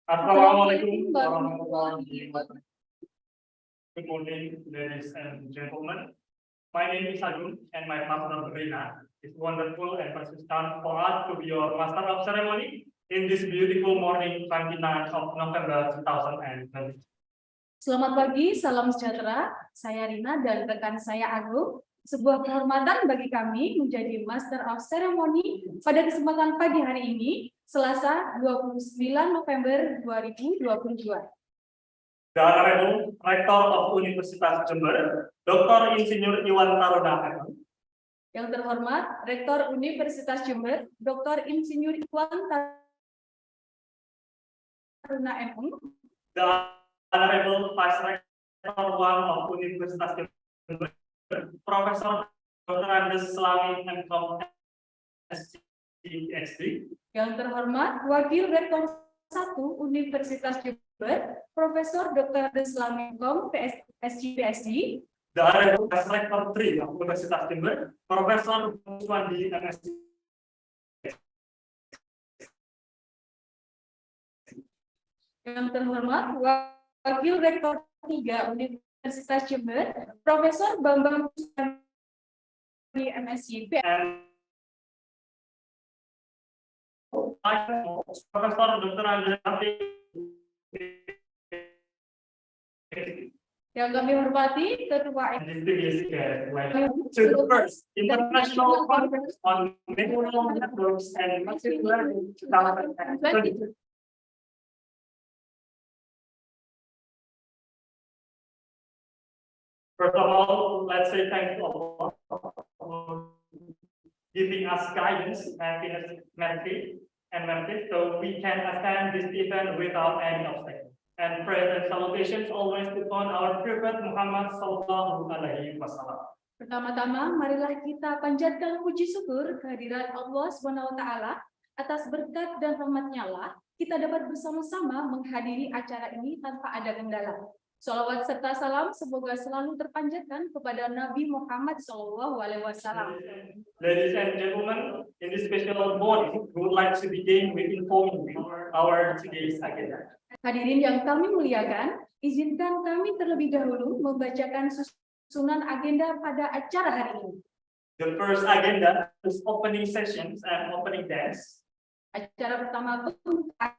Assalamualaikum warahmatullahi wabarakatuh. Good morning, ladies and gentlemen. My name is Agung, and my partner Rina. It's wonderful and persistent for us to be your master of ceremony in this beautiful morning, 29th of November 2020. Selamat pagi, salam sejahtera. Saya Rina dan rekan saya Agung. Sebuah kehormatan bagi kami menjadi Master of Ceremony pada kesempatan pagi hari ini, Selasa 29 November 2022. The Honorable Rector of Universitas Jember, Dr. Insinyur Iwan Taruna. Yang terhormat, Rektor Universitas Jember, Dr. Insinyur Iwan Taruna MM. The Honorable Vice Rector of Universitas Jember, Profesor Dr. Andes Selami MKom PhD. Yang terhormat, Wakil Rektor 1 Universitas Jember, Profesor Dr. Andes Selami MKom PhD. The Honorable Vice Rector 3 of Universitas Jember, Profesor Muswandi MSc. Yang terhormat, Wakil Rektor 3 Universitas Jember, Profesor Bambang di MSc. Profesor Dr. Andes. Yang kami hormati Ketua to the first International Conference on Neural Networks and Machine Learning 2020. First of all, let's say thank you all for giving us guidance and mentorship so we can attend this event without any obstacle. And praise and salutations always upon our Prophet Muhammad Sallallahu Alaihi Wasallam. Pertama-tama, marilah kita panjatkan puji syukur kehadirat Allah SWT atas berkat dan rahmat-Nya lah kita dapat bersama-sama menghadiri acara ini tanpa ada kendala. Salawat serta salam semoga selalu terpanjatkan kepada Nabi Muhammad SAW. Ladies and gentlemen, in this special morning, we would like to begin with informing you our today's agenda. Hadirin yang kami muliakan, izinkan kami terlebih dahulu membacakan susunan agenda pada acara hari ini. The first agenda is opening sessions and opening dance. Acara pertama pembukaan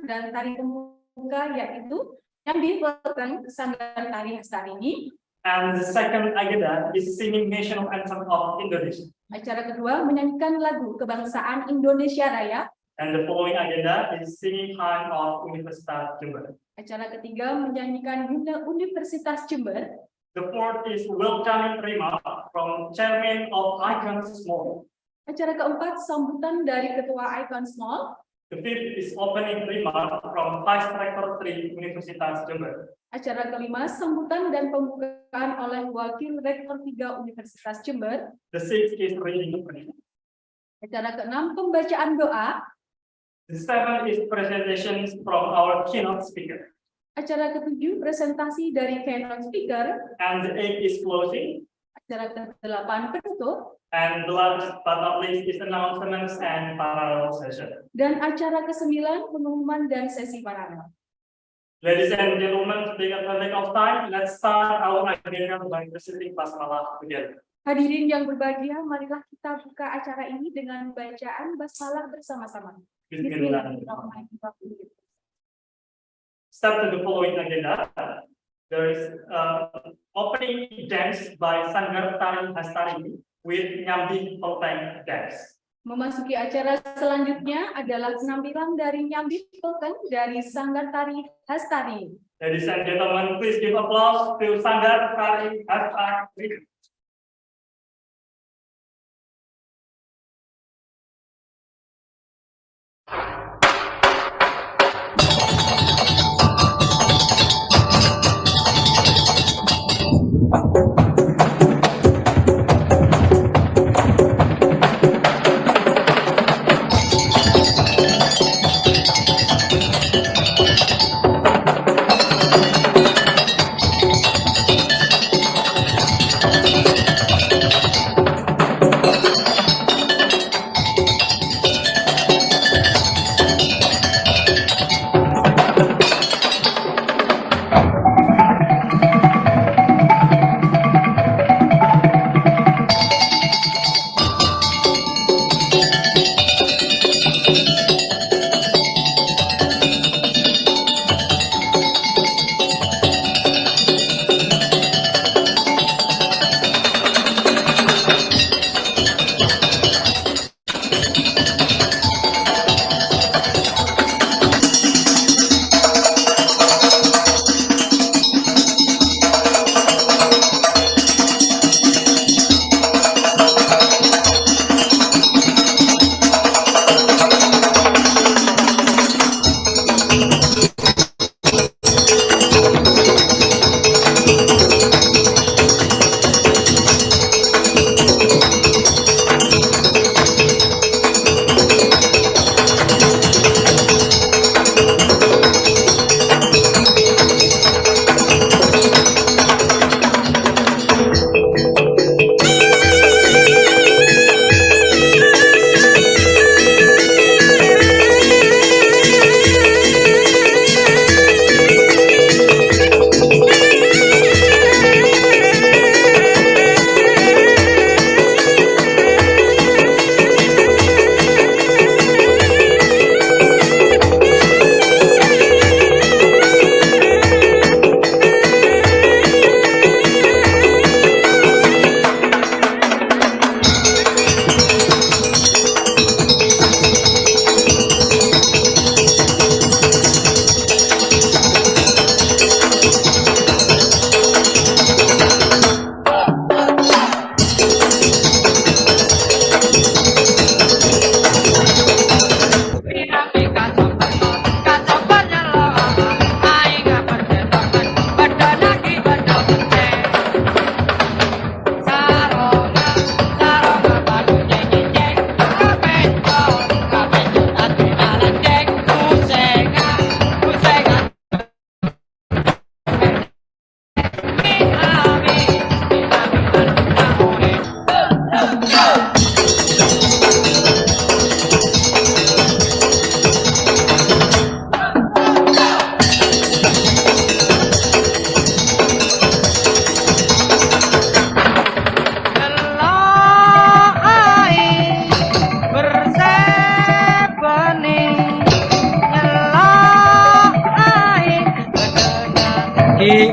dan tari pembuka yaitu yang dilakukan Sanggar Tari Hastari ini. And the second agenda is singing national anthem of Indonesia. Acara kedua menyanyikan lagu kebangsaan Indonesia Raya. And the following agenda is singing hymn of Universitas Jember. Acara ketiga menyanyikan himne Universitas Jember. The fourth is welcoming remark from Chairman of ICONNSMAL. Acara keempat sambutan dari Ketua ICONNSMAL. The fifth is opening remark from Vice Rector 3 Universitas Jember. Acara kelima sambutan dan pembukaan oleh Wakil Rektor 3 Universitas Jember. The sixth is reading the prayer. Acara keenam pembacaan doa. The seventh is presentations from our keynote speaker. Acara ketujuh presentasi dari keynote speaker. And the eighth is closing. Acara ke-8 penutup. And the last but not least is announcements and parallel session. Dan acara ke-9 pengumuman dan sesi paralel. Ladies and gentlemen, to take advantage of time, let's start our agenda by reciting basmalah together. Hadirin yang berbahagia, marilah kita buka acara ini dengan bacaan basmalah bersama-sama. Bismillahirrahmanirrahim. Step to the following agenda. There is opening dance by Sanggar Tari Hastari with Nyambi Pelteng dance. Memasuki acara selanjutnya adalah penampilan dari Nyambi Pelteng dari Sanggar Tari Hastari. Ladies and gentlemen, please give applause to Sanggar Tari Hastari.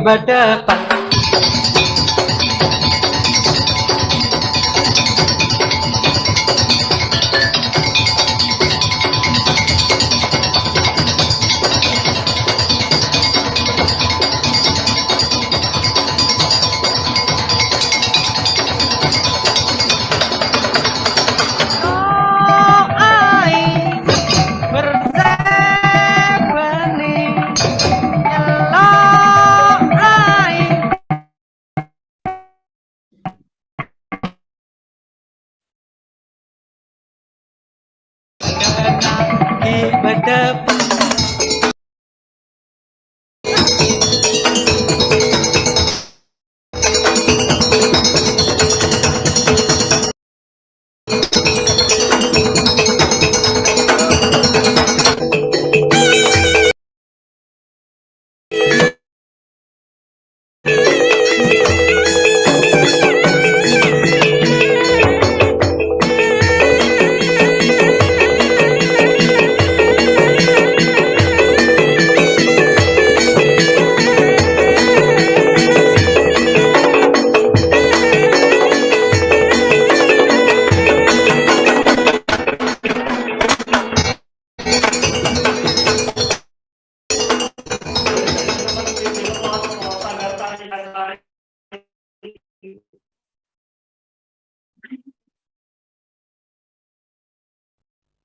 berdepan.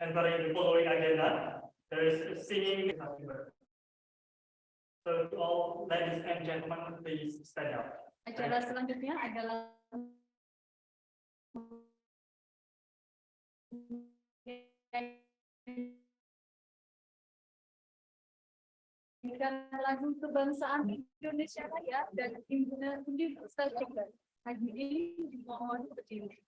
Entering the following agenda, there is singing. So to all ladies and gentlemen, please stand up. Acara selanjutnya adalah lagu kebangsaan Indonesia Raya dan Universal Chicken. Hadirin dimohon berdiri.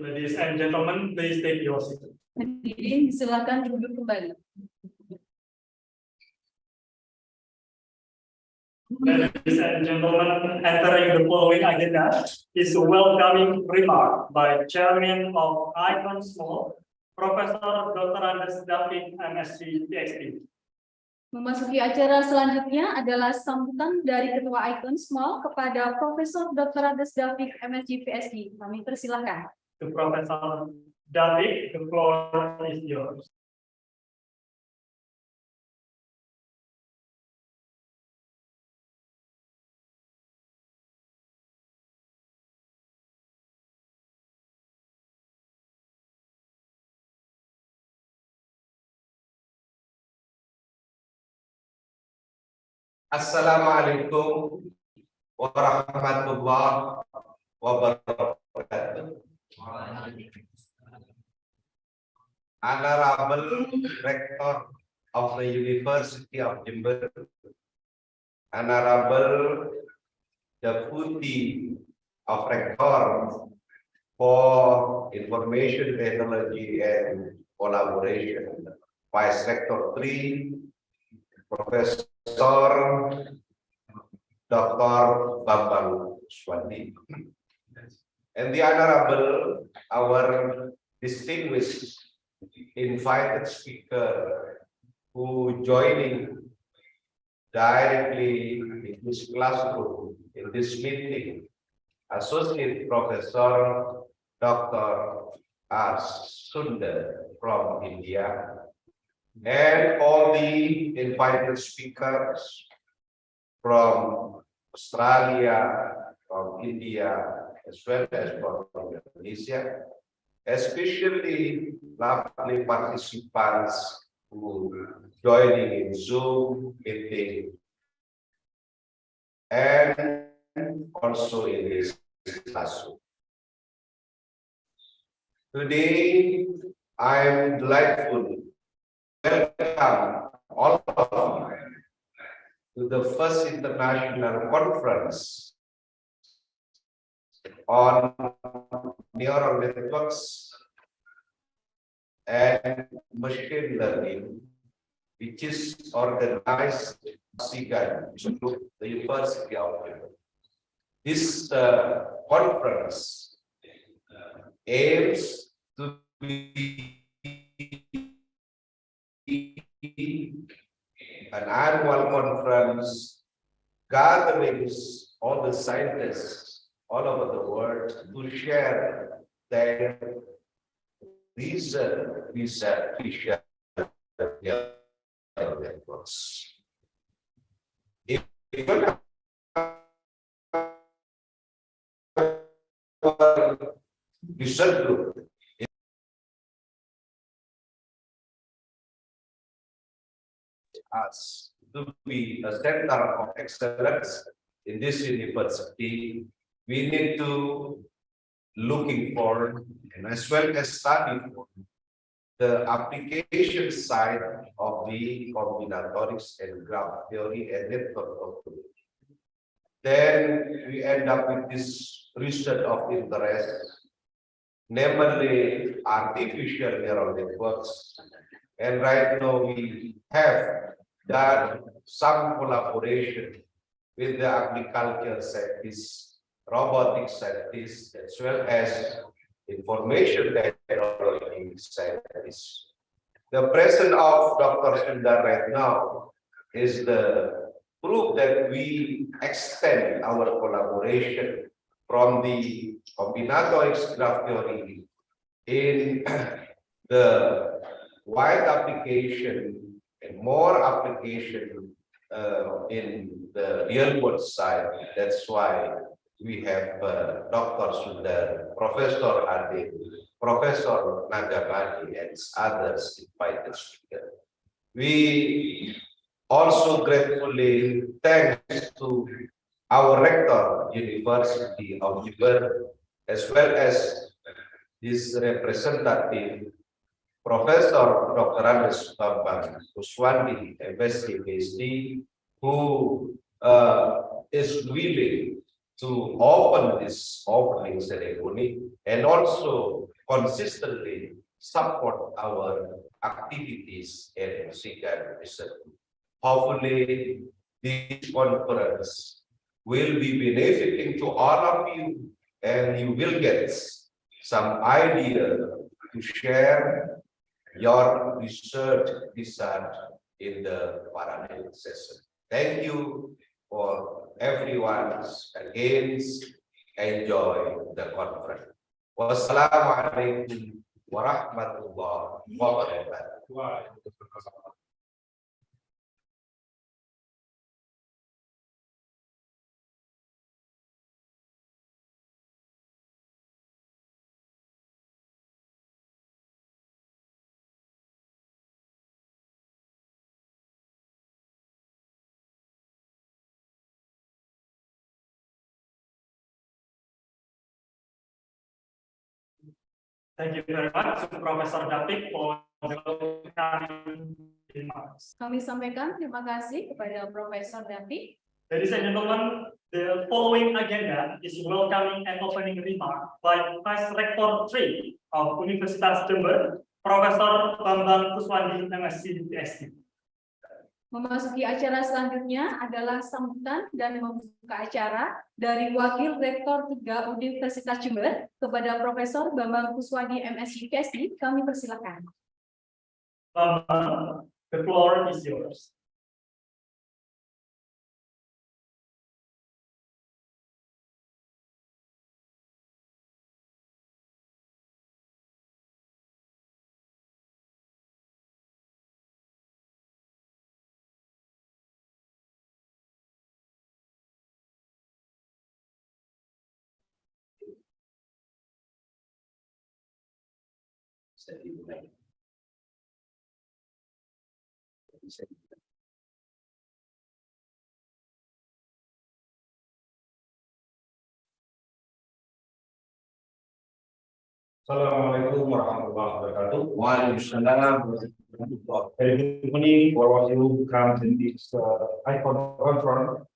Ladies and gentlemen, please take your seat. Hadirin silakan duduk kembali. Ladies and gentlemen, entering the following agenda is a welcoming remark by Chairman of ICONNSMAL, Professor Dr. David, MSc, PhD. Memasuki acara selanjutnya adalah sambutan dari Ketua ICONNSMAL kepada Profesor Dr. David, MSc, PhD. Kami persilahkan. To Professor David, the floor is yours. Assalamualaikum warahmatullahi wabarakatuh. Honorable Rector of the University of Jember, Honorable Deputy of Rector for Information Technology and Collaboration, Vice Rector 3, Professor Dr. Bambang Swandi, and the Honorable, our distinguished invited speaker who joining directly in this classroom, in this meeting, Associate Professor Dr. R. Sundar from India, and all the invited speakers from Australia, from India, as well as from Indonesia, especially lovely participants who joining in Zoom meeting and also in this classroom. Today, I am delightful welcome all of you to the first international conference on neural networks and machine learning, which is organized by the University of Jember. This conference aims to be an annual conference gathering all the scientists all over the world to share their research networks. Even our research group us to be a center of excellence in this university. We need to looking for and as well as study for the application side of the combinatorics and graph theory and network topology. Then we end up with this research of interest, namely artificial neural networks. And right now we have done some collaboration with the agriculture scientists, robotics scientists, as well as information technology scientists. The presence of Dr. Sundar right now is the proof that we extend our collaboration from the combinatorics graph theory in the wide application and more application in the real world side. That's why we have Dr. Sundar, Professor Ade, Professor Nagamani, and others invited speakers. We also gratefully thanks to our rector, University of Jember, as well as his representative, Professor Dr. Bambang Swandi, MSc, PhD, who is willing to open this opening ceremony and also consistently support our activities in SIGAN research. Hopefully, this conference will be benefiting to all of you, and you will get some idea to share your research in the parallel session. Thank you for everyone again. Enjoy the conference. Wassalamualaikum warahmatullahi wabarakatuh. Thank you very much, Professor David, for the remarks. Kami sampaikan terima kasih kepada Profesor David. Ladies and gentlemen, the following agenda is welcoming and opening remark by Vice Rector 3 of Universitas Jember, Profesor Bambang Kuswandi, MSc PhD. Memasuki acara selanjutnya adalah sambutan dan membuka acara dari Wakil Rektor 3 Universitas Jember kepada Profesor Bambang Kuswandi, MSc PhD. Kami persilakan. Bambang, the floor is yours. Assalamualaikum warahmatullahi wabarakatuh. Waalaikumsalam. Very good morning for all you who come in this ICON conference.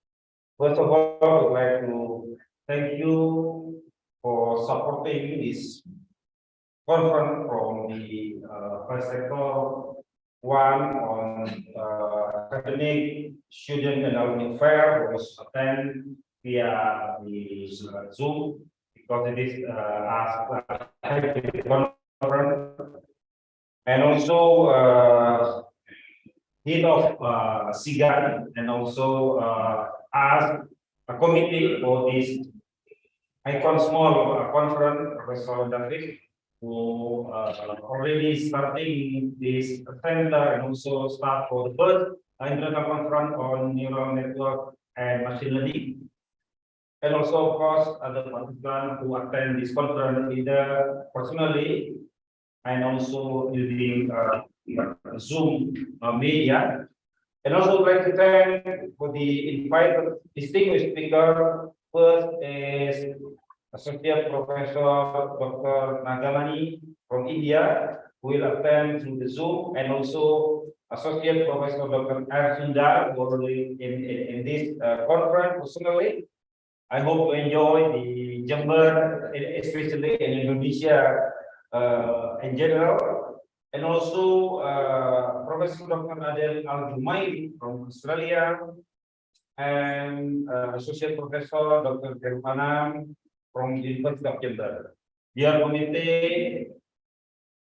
First of all, I would like to thank you for supporting this conference from the first sector one on academic student and alumni fair was attend via the Zoom because it is conference, and also head of SIGAN and also as a committee for this ICONNSMAL conference, Professor David, who already starting this center and also start for the first international conference on neural network and machine learning. And also, of course, other participants who attend this conference either personally and also using Zoom media. And also, I'd like to thank for the invited distinguished speaker. First is Associate Professor Dr. Nagamani from India, who will attend through the Zoom, and also Associate Professor Dr. R. Sundar, who are in this conference personally. I hope you enjoy the Jember, especially in Indonesia in general, and also Professor Dr. Adel Al-Jumaili from Australia, and Associate Professor Dr. Kerpanam from the University of Jember. Dear committee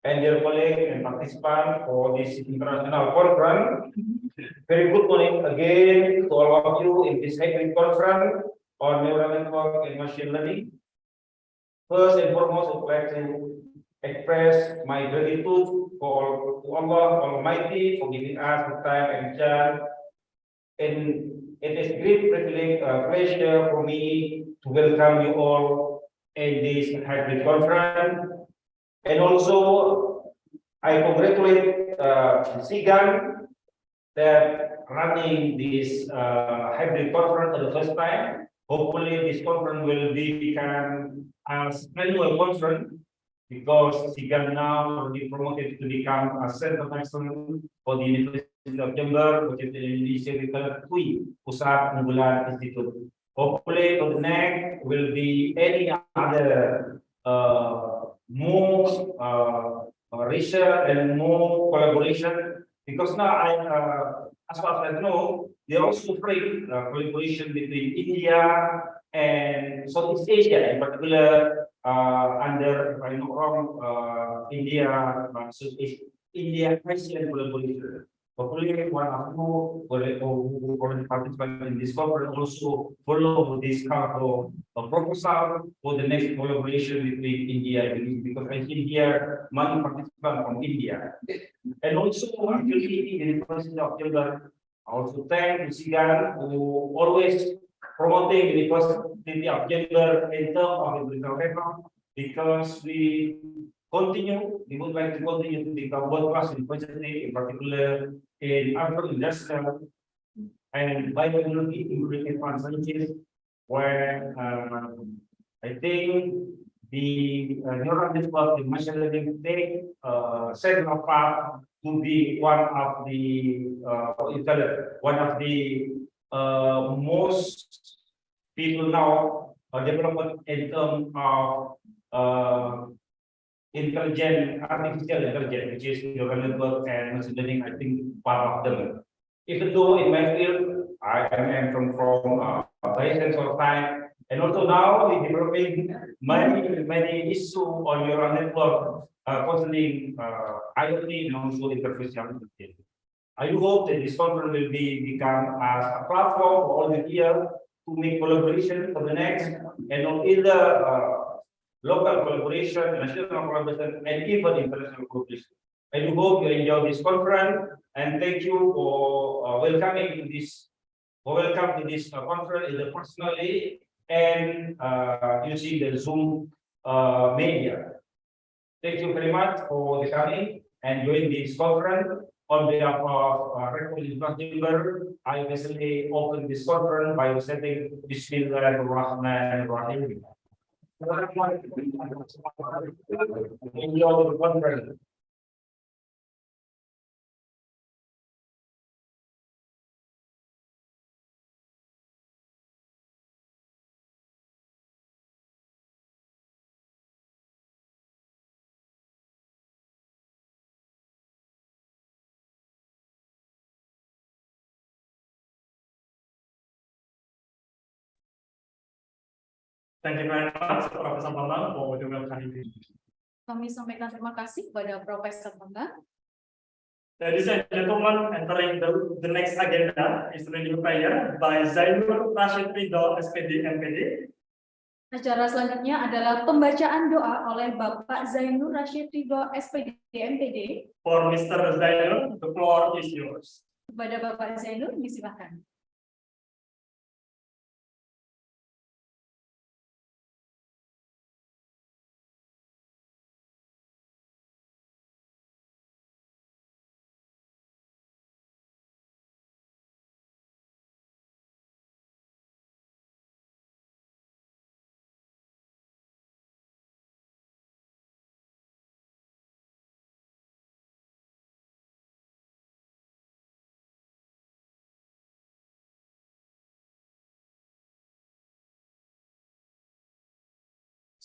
and dear colleagues and participants for this international conference, very good morning again to all of you in this hybrid conference on neural network and machine learning. First and foremost, I would like to express my gratitude for to Allah Almighty for giving us the time and chance. And it is great privilege, pleasure for me to welcome you all in this hybrid conference. And also, I congratulate SIGAN that running this hybrid conference for the first time. Hopefully, this conference will become an annual conference because SIGAN now already promoted to become a center of excellence for the University of Jember, which is the Indonesia PUI, Pusat Unggulan Institute Hopefully, for the next will be any other more research and more collaboration. Because now as far as I know, they also free collaboration between India and Southeast Asia, in particular under from India, Southeast India Asian collaboration. Hopefully, one of you who participate in this conference also follow this kind of proposal for the next collaboration between India and because I see here many participants from India. And also, actually, the University of Gilbert also thank Michigan who always promoting the University of Gilbert in terms of the because we would like to continue to become world-class university, in particular in agro-industrial and biotechnology, including advanced sciences, where I think the neural network, the machine learning take central part to be one of the most people now development in terms of intelligent artificial intelligence, which is neural network and machine learning. I think part of them. Even though in my field, I am from bioscience of time, and also now we developing many issues on neural network concerning IoT and also artificial intelligence. I do hope that this conference will become as a platform for all the year to make collaboration for the next and not either local collaboration, national collaboration, and even international collaboration. I do hope you enjoy this conference and thank you for welcoming to this. Welcome to this conference either personally and using the Zoom media. Thank you very much for the coming and joining this conference. On behalf of Republic of Gilbert, I basically open this conference by saying Bismillahirrahmanirrahim. Enjoy the conference. Thank you very much, Professor Bambang, for the welcoming. Kami sampaikan terima kasih kepada Profesor Bambang. Ladies and gentlemen, entering the next agenda is reading prayer by Zainur Rashid Ridho, SPD MPD. Acara selanjutnya adalah pembacaan doa oleh Bapak Zainur Rashid Ridho, SPD MPD. For Mr. Zainur, the floor is yours. Kepada Bapak Zainur, disilakan.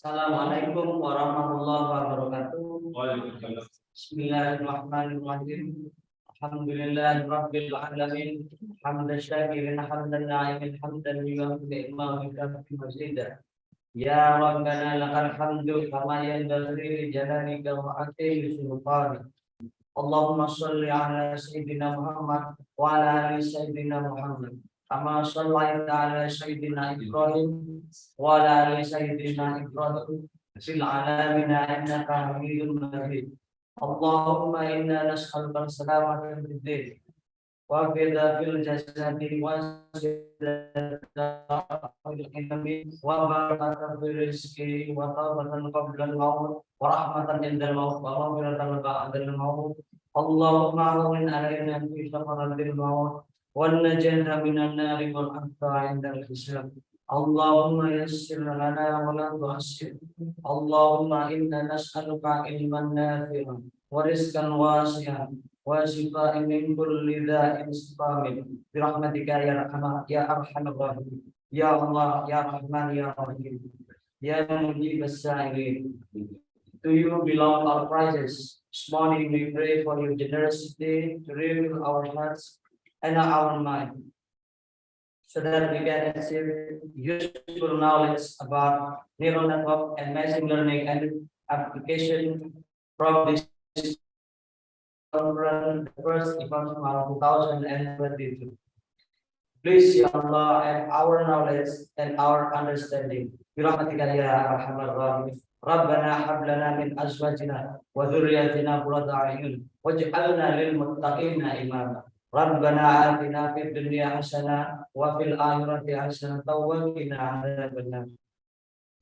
Assalamualaikum warahmatullahi wabarakatuh. Bismillahirrahmanirrahim. Alhamdulillahirabbil alamin. Hamdan syakirin hamdan na'imin hamdan yuwafi ni'mahu fi mazida. Ya Rabbana lakal hamdu kama yanbaghi li jalalika wa azimi sultanik. Allahumma shalli ala sayyidina Muhammad wa ala ali sayyidina Muhammad. Kama shallaita ala sayyidina Ibrahim wa ala ali sayyidina Ibrahim fil alamin innaka Hamidum Majid. Allahumma inna nas'aluka salamatan fid din wa fil jasadi wa barakatan fil rizqi wa tawbatan qabla al-maut wa rahmatan indal maut wa maghfiratan ba'da al-maut. Allahumma awwin alaina fi safaratil maut والنجاة من النار والعفو عند الحساب. اللهم يسر لنا ولا تعسر. اللهم إنا نسألك علما نافعا ورزقا واسعا وشفاء من كل داء سقام برحمتك يا أرحم الراحمين. Ya Allah, Ya Rahman, Ya Rahim, Ya Mujib as-Sa'ilin. To you belong our praises. This morning we pray for your generosity to renew our hearts and our mind, so that we can receive useful knowledge about neural network and machine learning and application from this conference, the first ICONNSMAL 2022. Please, Ya Allah, add our knowledge and our understanding. Birahmatika ya arhamar rahimin. Rabbana hab lana min azwajina wa dhurriyyatina qurrata a'yun waj'alna lil muttaqina imama. Rabbana atina fid dunya hasanah wa fil akhirati hasanah wa qina adzabannar.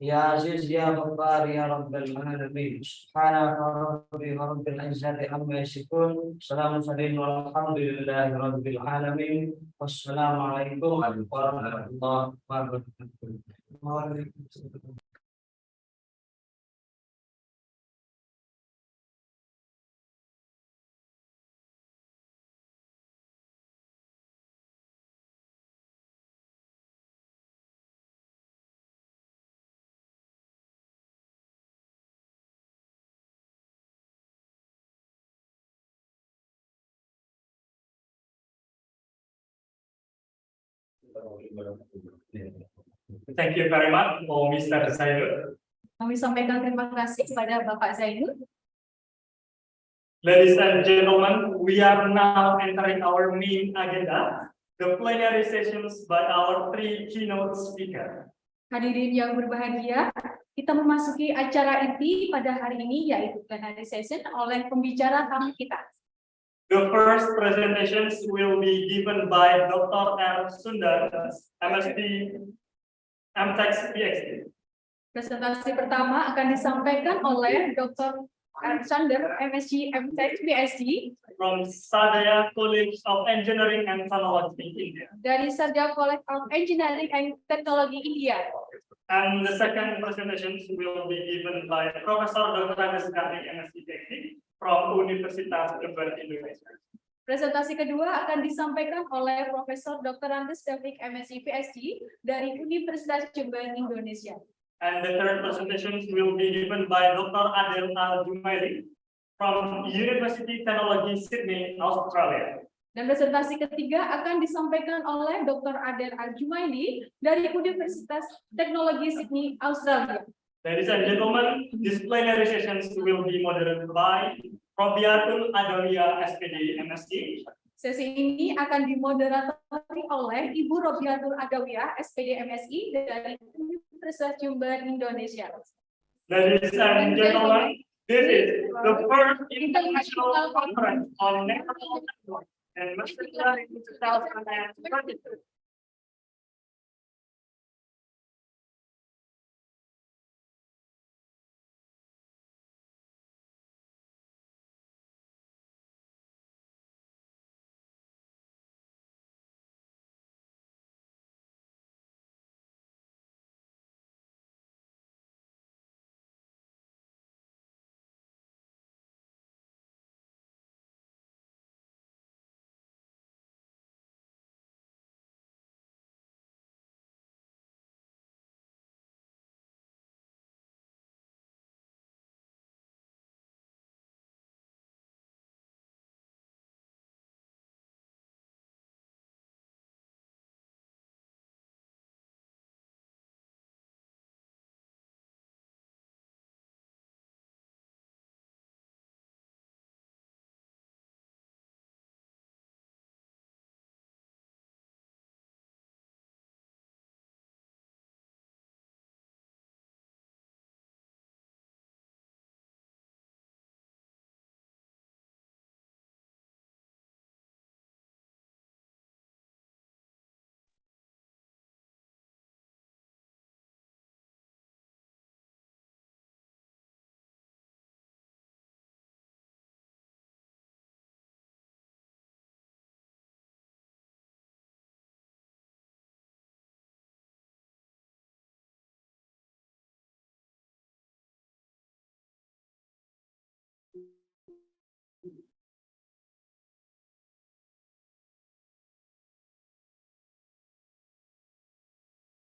Ya Aziz ya Ghaffar ya Rabbal Alamin. Subhana rabbil izzati amma yasifun. Salamun alaikum walhamdulillahi rabbil alamin. Wassalamualaikum warahmatullahi wabarakatuh. Waalaikumsalam. Thank you very much for Mr. Zainul. Kami sampaikan terima kasih kepada Bapak Zainul. Ladies and gentlemen, we are now entering our main agenda, the plenary sessions by our three keynote speakers. Hadirin yang berbahagia, kita memasuki acara inti pada hari ini, yaitu plenary session oleh pembicara tamu kita. The first presentations will be given by Dr. R. Sundar, MSc, MTech, PhD. Presentasi pertama akan disampaikan oleh Dr. Sundar, MSc, MTech, PhD From Sadaya College of Engineering and Technology, India. dari Sarjana College of Engineering and Technology India. And the second presentations will be given by Professor Dr. Andes MSc, PhD from Universitas Jember, Indonesia. Presentasi kedua akan disampaikan oleh Profesor Dr. Andes David MSc PhD dari Universitas Jember, Indonesia. And the third presentations will be given by Dr. Adel Al-Jumaili from University Technology Sydney, Australia. Dan presentasi ketiga akan disampaikan oleh Dr. Adel Al-Jumaili dari Universitas Teknologi Sydney, Australia. Ladies and gentlemen, these plenary sessions will be moderated by Robiatul Adawiyah, SPD, MSc. Sesi ini akan dimoderatori oleh Ibu Robiatul Adawiyah, SPD MSI dari Universitas Jember, Indonesia. Ladies and gentlemen, this is the first international conference on network network and machine learning in 2022.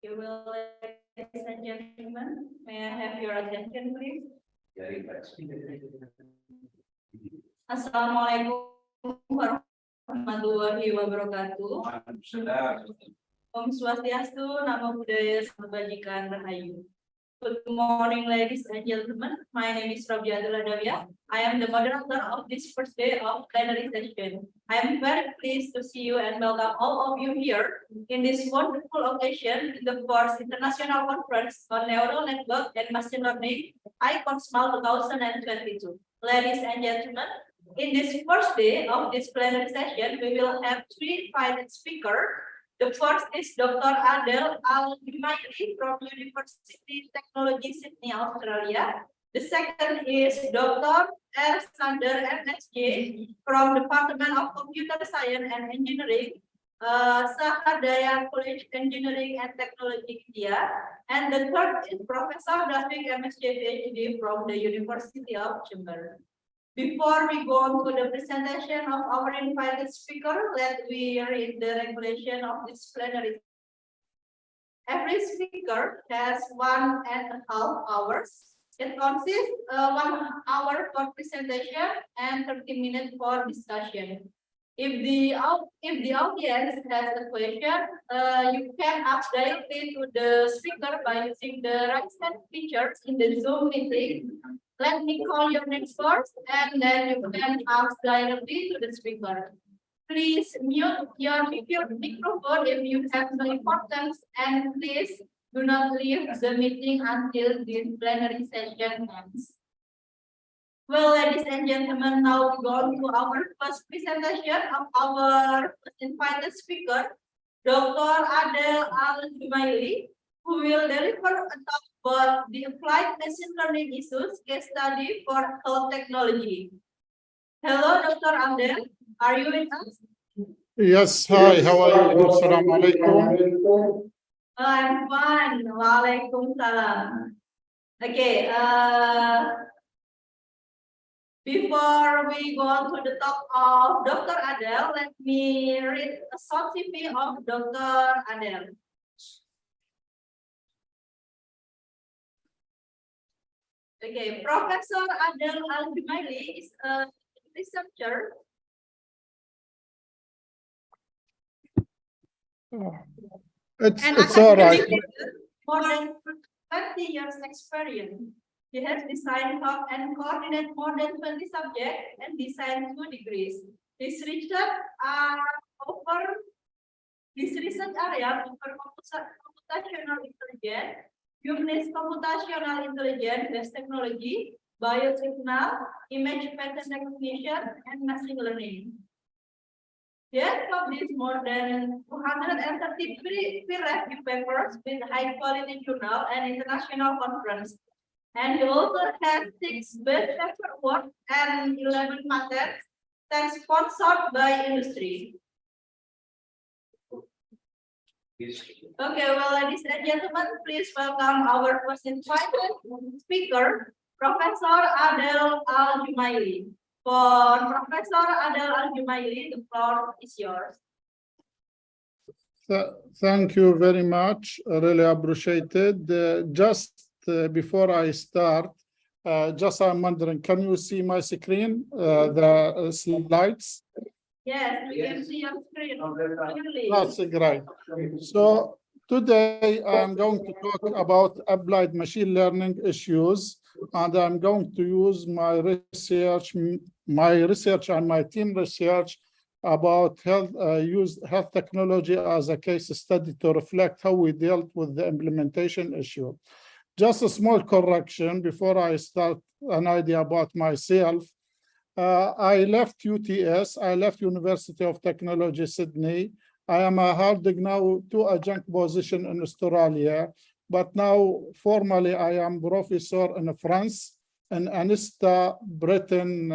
You will, ladies and gentlemen, may I have your attention, please? Very much. Assalamualaikum warahmatullahi wabarakatuh. Om Swastiastu, Namo Buddhaya, Salam Kebajikan, Rahayu. Good morning, ladies and gentlemen. My name is Robiatul Adawiyah. I am the moderator of this first day of plenary session. I am very pleased to see you and welcome all of you here in this wonderful occasion in the fourth International Conference on Neural Network and Machine Learning, ICONNSMAL 2022. Ladies and gentlemen, in this first day of this plenary session, we will have three invited speakers. The first is Dr. Adel Al-Jumaili from University Technology Sydney, Australia. The second is Dr. R. Sander, MSc, from Department of Computer Science and Engineering, Sahardaya College Engineering and Technology, India. And the third is Professor David MSc PhD from the University of Jember. Before we go on to the presentation of our invited speaker, let me read the regulation of this plenary. Every speaker has 1.5 hours. It consists 1 hour for presentation and 30 minutes for discussion. If the audience has a question, you can ask directly to the speaker by using the raise hand features in the Zoom meeting. Let me call your name first, and then you can ask directly to the speaker. Please mute your microphone if you have no importance, and please do not leave the meeting until this plenary session ends. Well, ladies and gentlemen, now we go on to our first presentation of our invited speaker, Dr. Adel Al-Jumaili, who will deliver a talk about the applied machine learning issues case study for health technology. Hello, Dr. Adel, are you with us? Yes, hi, how are you? Assalamu alaikum. I'm fine. Walaikum salam. Okay, before we go on to the talk of Dr. Adel, let me read a short CV of Dr. Adel. Okay, Professor Adel Al-Jumaili is a researcher. It's all right. More than 20 years experience. He has designed, taught, and coordinated more than 20 subjects and designed 2 degrees. His research area over computational intelligence, humanist computational intelligence-based technology, biosignal, image pattern recognition, and machine learning. He has published more than 230 peer-reviewed papers with high-quality journal and international conference. And he also has 6 best paper awards and 11 patents that's sponsored by industry. Okay, well, ladies and gentlemen, please welcome our first invited speaker, Professor Adel Al-Jumaili. For Professor Adel Al-Jumaili, the floor is yours. Thank you very much. I really appreciate it. Before I start, I'm wondering, can you see my screen, the slides? Yes, we can see your screen clearly. That's great. So today I'm going to talk about applied machine learning issues, and I'm going to use my research and my team research about use health technology as a case study to reflect how we dealt with the implementation issue. Just a small correction before I start, an idea about myself. I left UTS, I left University of Technology, Sydney. I am holding now 2 adjunct position in Australia, but now formally I am professor in France, in Anista, Britain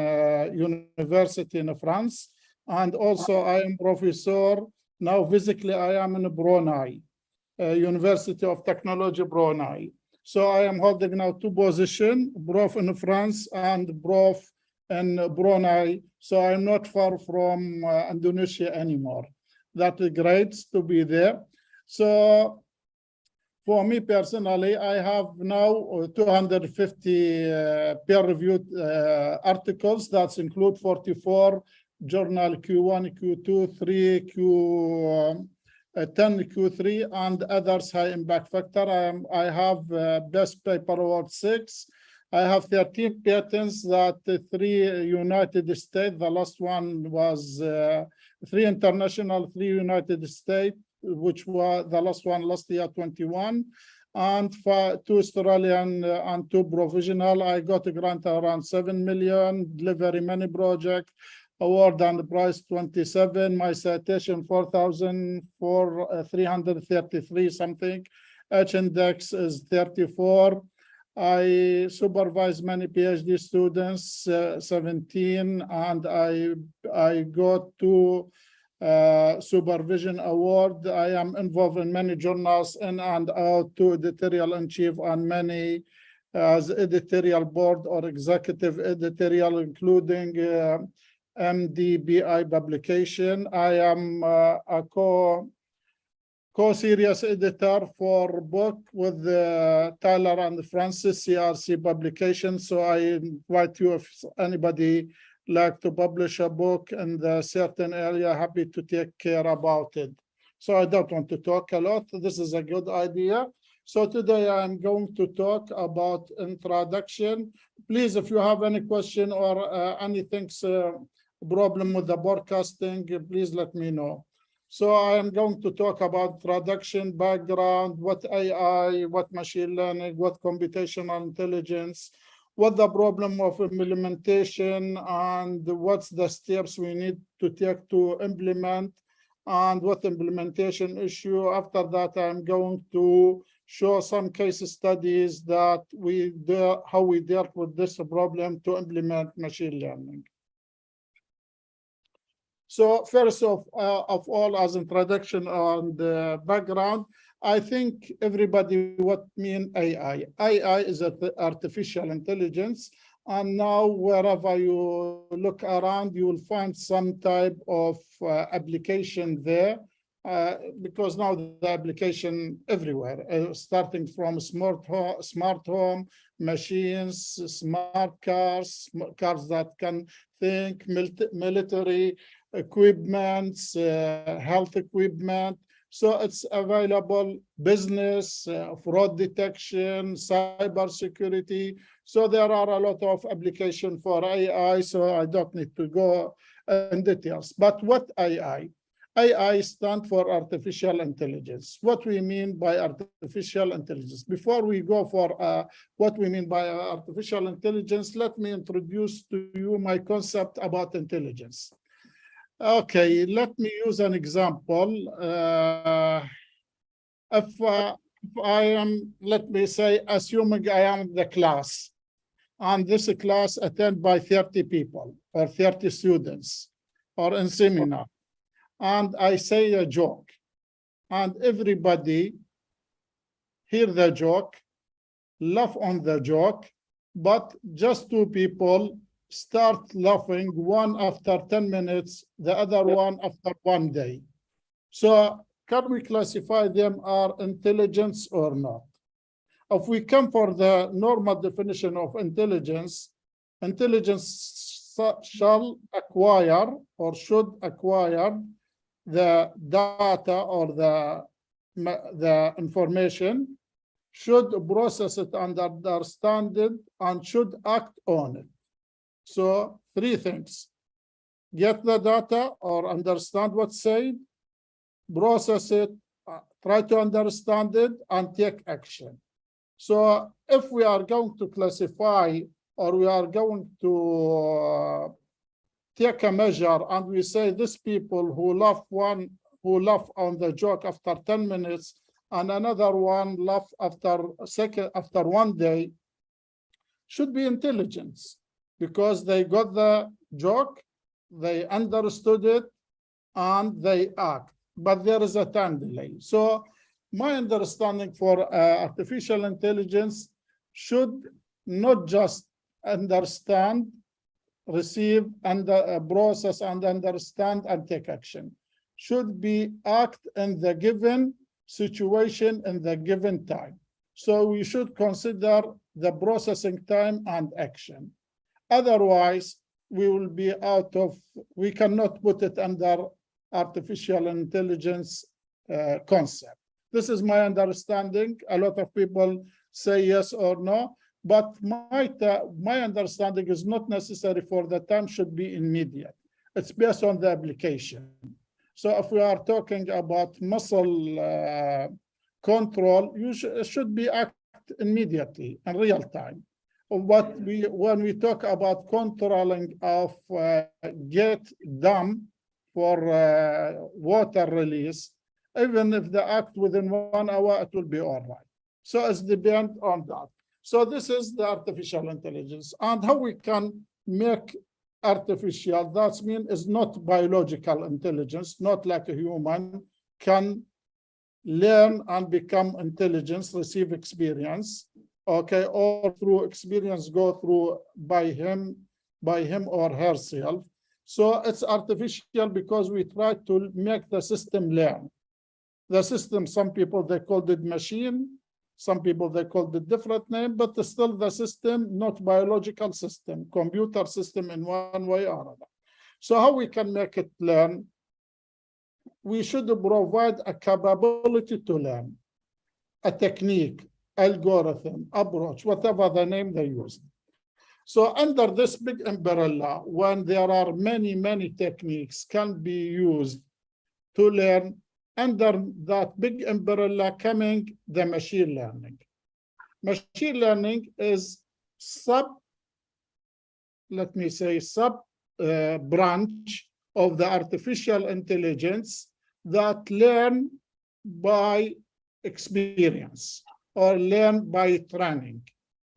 University in France. And also I am professor, now physically I am in Brunei, University of Technology, Brunei. So I am holding now 2 positions, prof in France and prof in Brunei. So I'm not far from Indonesia anymore. That is great to be there. So For me personally, I have now 250 peer-reviewed articles that include 44 journal Q1, Q2, 3, Q10, Q3, and others high impact factor. I have best paper award 6. I have 13 patents that 3 United States, the last one was 3 international, 3 United States, which was the last one last year, 21, and 2 Australian and 2 provisional. I got a grant around 7 million, delivery many project, award and price 27, my citation 4,333 something, H index is 34. I supervise many PhD students, 17, and I got 2 supervision award. I am involved in many journals in and out, to editorial in chief and many as editorial board or executive editorial, including MDBI publication. I am a co-series editor for book with Tyler and Francis CRC publication. So I invite you, if anybody like to publish a book in the certain area, happy to take care about it. So I don't want to talk a lot. This is a good idea. So today I'm going to talk about introduction. Please, if you have any question or anything problem with the broadcasting, please let me know. So I am going to talk about introduction, background, what AI, what machine learning, what computational intelligence, what the problem of implementation, and what's the steps we need to take to implement, and what implementation issue. After that, I'm going to show some case studies that how we dealt with this problem to implement machine learning. So first of all, as introduction on the background, I think everybody what mean AI. AI is artificial intelligence, and now wherever you look around, you will find some type of application there, because now the application everywhere, starting from smart home, machines, smart cars that can think, military equipment, health equipment. So it's available, business, fraud detection, cyber security. So there are a lot of applications for AI, so I don't need to go in details. But what AI? AI stands for artificial intelligence. What we mean by artificial intelligence? Before we go for what we mean by artificial intelligence, let me introduce to you my concept about intelligence. Okay, let me use an example. If I am, let me say, assuming I am the class, and this class attended by 30 people or 30 students or in seminar, and I say a joke, and everybody hear the joke, laugh on the joke, but just 2 people start laughing, one after 10 minutes, the other one after 1 day. So can we classify them as intelligence or not? If we come for the normal definition of intelligence, intelligence shall acquire or should acquire the data or the information, should process it and understand it, and should act on it. So 3 things: get the data or understand what's said, process it, try to understand it, and take action. So if we are going to classify, or we are going to take a measure, and we say these people who laugh on the joke after 10 minutes, and another one laugh after 1 day, should be intelligence, because they got the joke, they understood it, and they act. But there is a time delay. So my understanding for artificial intelligence should not just understand, receive, and process and understand and take action. Should be act in the given situation in the given time. So we should consider the processing time and action. Otherwise, we will be we cannot put it under artificial intelligence concept. This is my understanding. A lot of people say yes or no, but my understanding is not necessary for the time should be immediate. It's based on the application. So if we are talking about muscle control, it should be act immediately in real time. When we talk about controlling of gate dam for water release, even if they act within 1 hour, it will be all right. So it's depend on that. So this is the artificial intelligence, and how we can make artificial, that means is not biological intelligence, not like a human can learn and become intelligence, receive experience, okay, or through experience go through by him or herself. So it's artificial because we try to make the system learn. The system, some people they called it machine, some people they called it different name, but still the system, not biological system, computer system in one way or another. So how we can make it learn? We should provide a capability to learn, a technique, algorithm, approach, whatever the name they use. So under this big umbrella, when there are many techniques can be used to learn, under that big umbrella coming the machine learning. Machine learning is branch of the artificial intelligence that learn by experience or learn by training.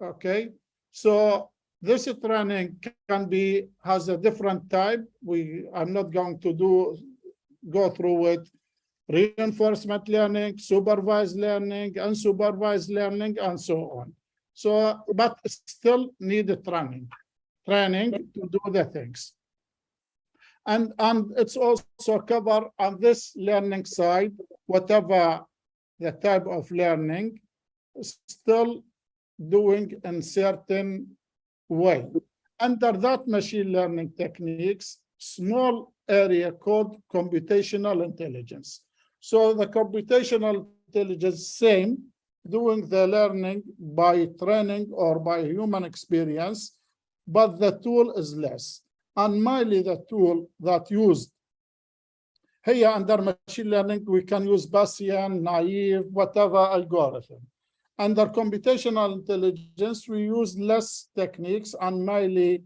Okay, so this training has a different type. I'm not going to go through it. Reinforcement learning, supervised learning, unsupervised learning, and so on. So, but still need training to do the things. And it's also covered on this learning side, whatever the type of learning, still doing in certain way. Under that machine learning techniques, small area called computational intelligence. So the computational intelligence, same, doing the learning by training or by human experience, but the tool is less. And mainly the tool that used here under machine learning, we can use Bayesian, naive, whatever algorithm. Under computational intelligence, we use less techniques and mainly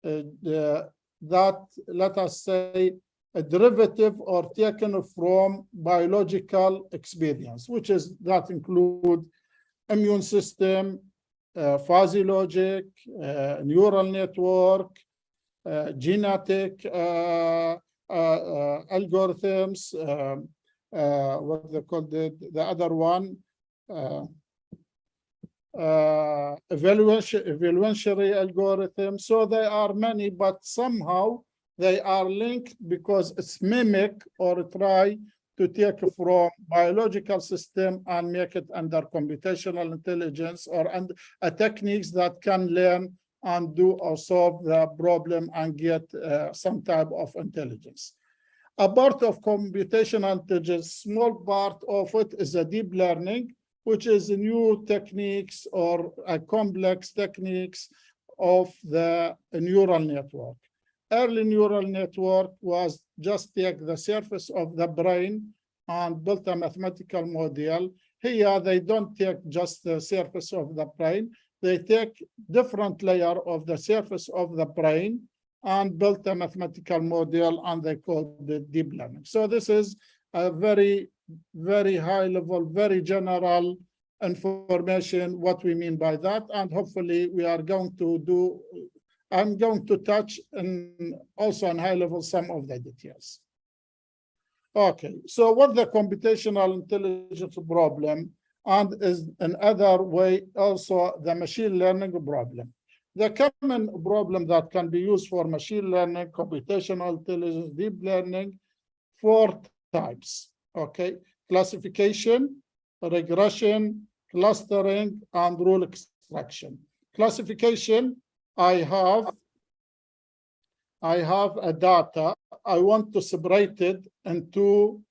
that, let us say, a derivative or taken from biological experience, which is that include immune system, fuzzy logic, neural network, genetic algorithms, what they call the other one, evolutionary algorithms. So there are many, but somehow they are linked because it's mimic or try to take from biological system and make it under computational intelligence or under techniques that can learn and do or solve the problem and get some type of intelligence. A part of computational intelligence, small part of it is a deep learning, which is new techniques or complex techniques of the neural network. Early neural network was just take the surface of the brain and build a mathematical model. Here, they don't take just the surface of the brain. They take different layer of the surface of the brain and build a mathematical model, and they call it deep learning. So this is a very high level, very general information, what we mean by that. And hopefully we are going to do, I'm going to touch also on high level some of the details. Okay, so what the computational intelligence problem, and is another way also the machine learning problem. The common problem that can be used for machine learning, computational intelligence, deep learning, 4 types. Okay, classification, regression, clustering, and rule extraction. Classification, I have a data. I want to separate it into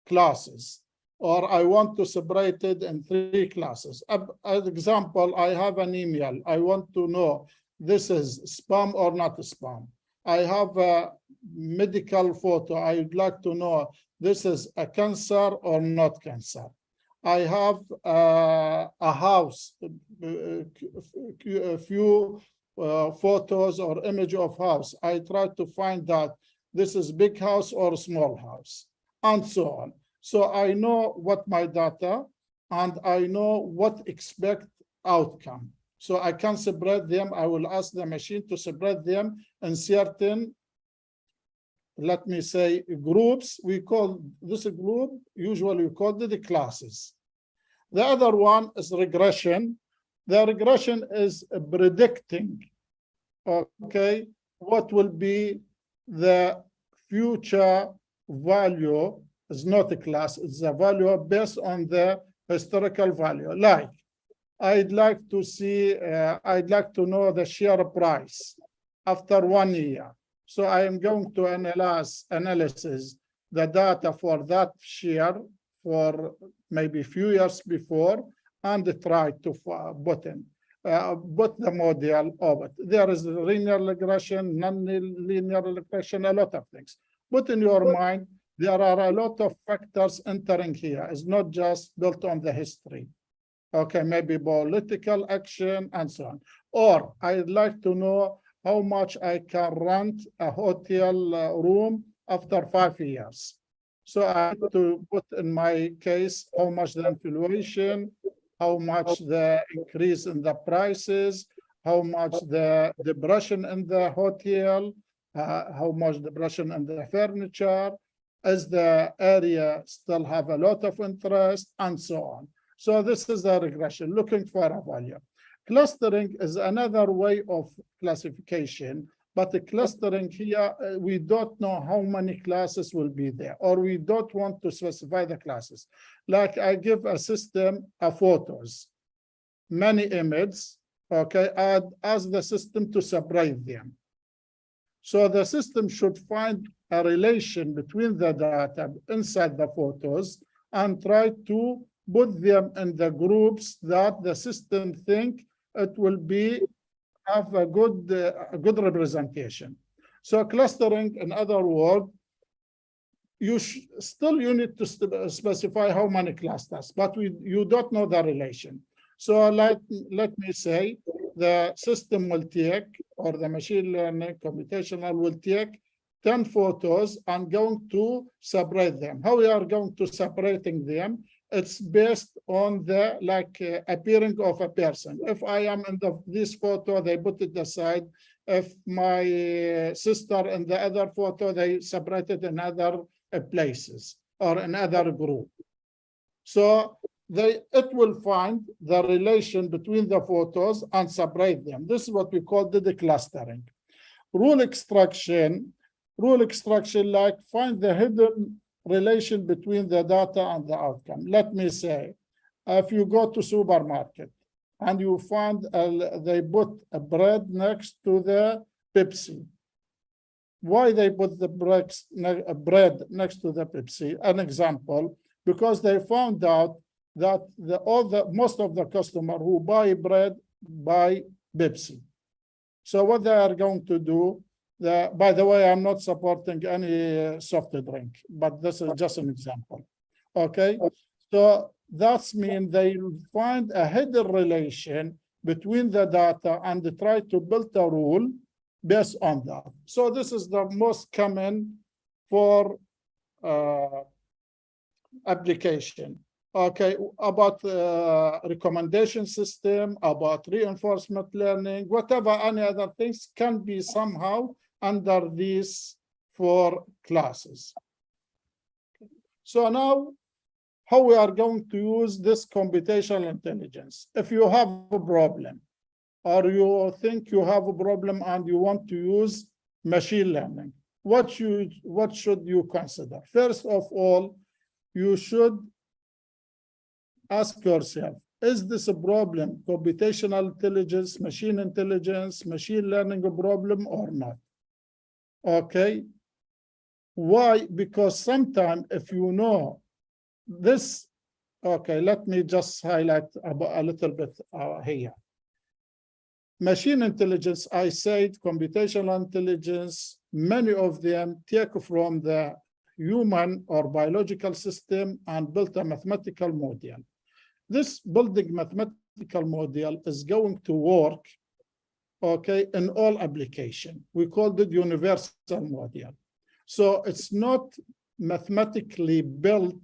classes, or I want to separate it in 3 classes. As example, I have an email. I want to know this is spam or not spam. I have a medical photo. I would like to know this is a cancer or not cancer. I have a house, a few photos or image of house. I try to find out this is big house or small house, and so on. So I know what my data, and I know what expect outcome. So I can separate them. I will ask the machine to separate them in certain, let me say, groups. We call this a group, usually we call it the classes. The other one is regression. The regression is predicting, okay, what will be the future value. Is not a class, it's a value based on the historical value. Like, I'd like to see, I'd like to know the share price after 1 year. So I am going to analyze the data for that share for maybe a few years before, and try to put the model of it. There is linear regression, non-linear regression, a lot of things. Put in your mind, there are a lot of factors entering here. It's not just built on the history. Okay, maybe political action and so on. Or I'd like to know how much I can rent a hotel room after 5 years. So I have to put in my case how much the inflation, how much the increase in the prices, how much the depression in the hotel, how much depression in the furniture, as the area still have a lot of interest, and so on. So this is a regression, looking for a value. Clustering is another way of classification, but the clustering here, we don't know how many classes will be there, or we don't want to specify the classes. Like I give a system of photos, many images, okay, and ask the system to separate them. So the system should find a relation between the data inside the photos and try to put them in the groups that the system think it will be have a good representation. So clustering, in other words, you need to specify how many clusters, but you don't know the relation. So let me say the system will take, or the machine learning computational will take 10 photos and going to separate them. How we are going to separating them? It's based on the appearing of a person. If I am in this photo, they put it aside. If my sister in the other photo, they separated in other places or another group. So it will find the relation between the photos and separate them. This is what we call the clustering. Rule extraction, like find the hidden relation between the data and the outcome. Let me say, if you go to supermarket and you find they put a bread next to the Pepsi. Why they put the bread next to the Pepsi? An example, because they found out that most of the customer who buy bread buy Pepsi. So what they are going to do, by the way, I'm not supporting any soft drink, but this is just an example. Okay, so that means they find a hidden relation between the data and they try to build a rule based on that. So this is the most common for application. Okay, about recommendation system, about reinforcement learning, whatever any other things can be somehow under these 4 classes. So now, how we are going to use this computational intelligence? If you have a problem, or you think you have a problem and you want to use machine learning, what should you consider? First of all, you should ask yourself, is this a problem, computational intelligence, machine intelligence, machine learning a problem or not? Okay. Why? Because sometimes if you know this, okay, let me just highlight a little bit here. Machine intelligence, I said, computational intelligence, many of them take from the human or biological system and built a mathematical model. This building mathematical model is going to work, okay, in all application. We called it universal model. So it's not mathematically built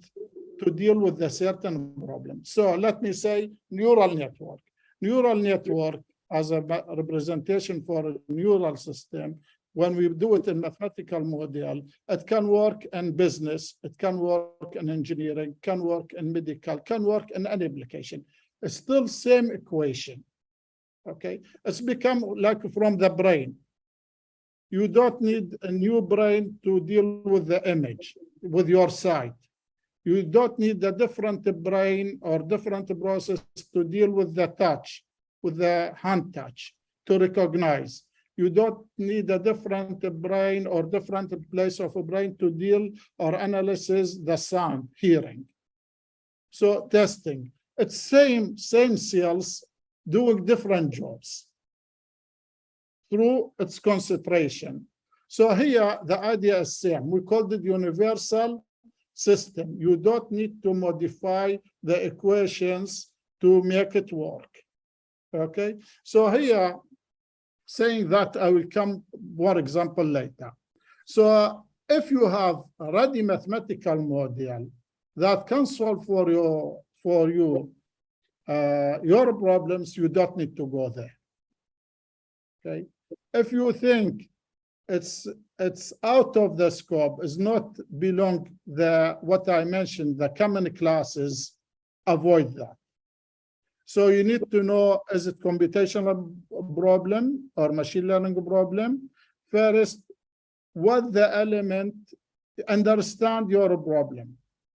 to deal with a certain problem. So let me say neural network. Neural network as a representation for a neural system, when we do it in mathematical model, it can work in business, it can work in engineering, can work in medical, can work in any application. It's still same equation, okay? It's become like from the brain. You don't need a new brain to deal with the image, with your sight. You don't need a different brain or different process to deal with the touch, with the hand touch, to recognize. You don't need a different brain or different place of a brain to deal or analyze the sound, hearing. So testing, it's same cells doing different jobs through its concentration. So here the idea is same. We called it universal system. You don't need to modify the equations to make it work. Okay, so here saying that, I will come more example later. So if you have a ready mathematical model that can solve for you your problems, you don't need to go there. Okay, if you think it's out of the scope, is not belong the what I mentioned, the common classes, avoid that. So you need to know, is it computational problem or machine learning problem? First, what the element, understand your problem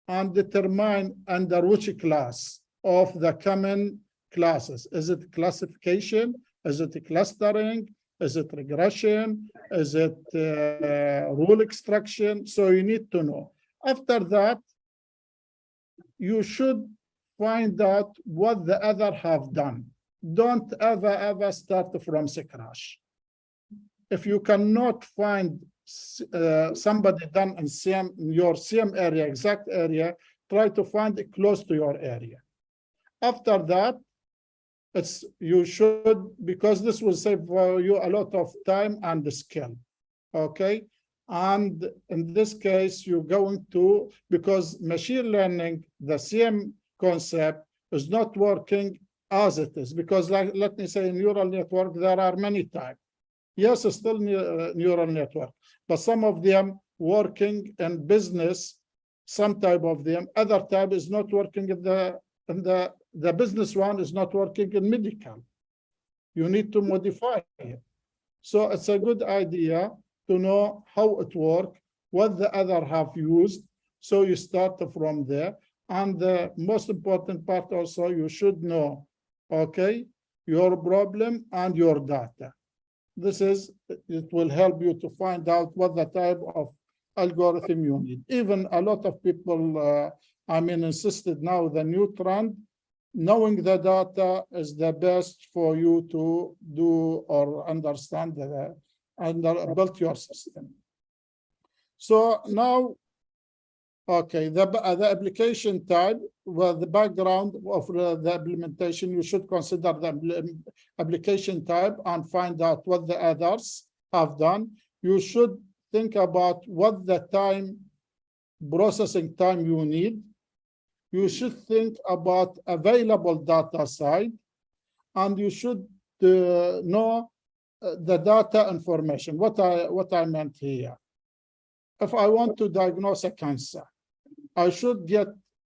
and determine under which class of the common classes. Is it classification? Is it clustering? Is it regression? Is it rule extraction? So you need to know. After that, you should find out what the other have done. Don't ever start from scratch. If you cannot find somebody done in your same area, exact area, try to find it close to your area. After that, you should, because this will save for you a lot of time and skill. Okay, and in this case, you're going to, because machine learning, the same concept is not working as it is, because let me say in neural network, there are many types. Yes, it's still neural network, but some of them working in business, some type of them, other type is not working in the business one is not working in medical. You need to modify it. So it's a good idea to know how it works, what the other have used. So you start from there. And the most important part also, you should know, okay, your problem and your data. It will help you to find out what the type of algorithm you need. Even a lot of people, insisted now the new trend, knowing the data is the best for you to do or understand build your system. So now, okay, the application type, well, the background of the implementation, you should consider the application type and find out what the others have done. You should think about what the processing time you need. You should think about available data side, and you should know the data information. What I meant here. If I want to diagnose a cancer, I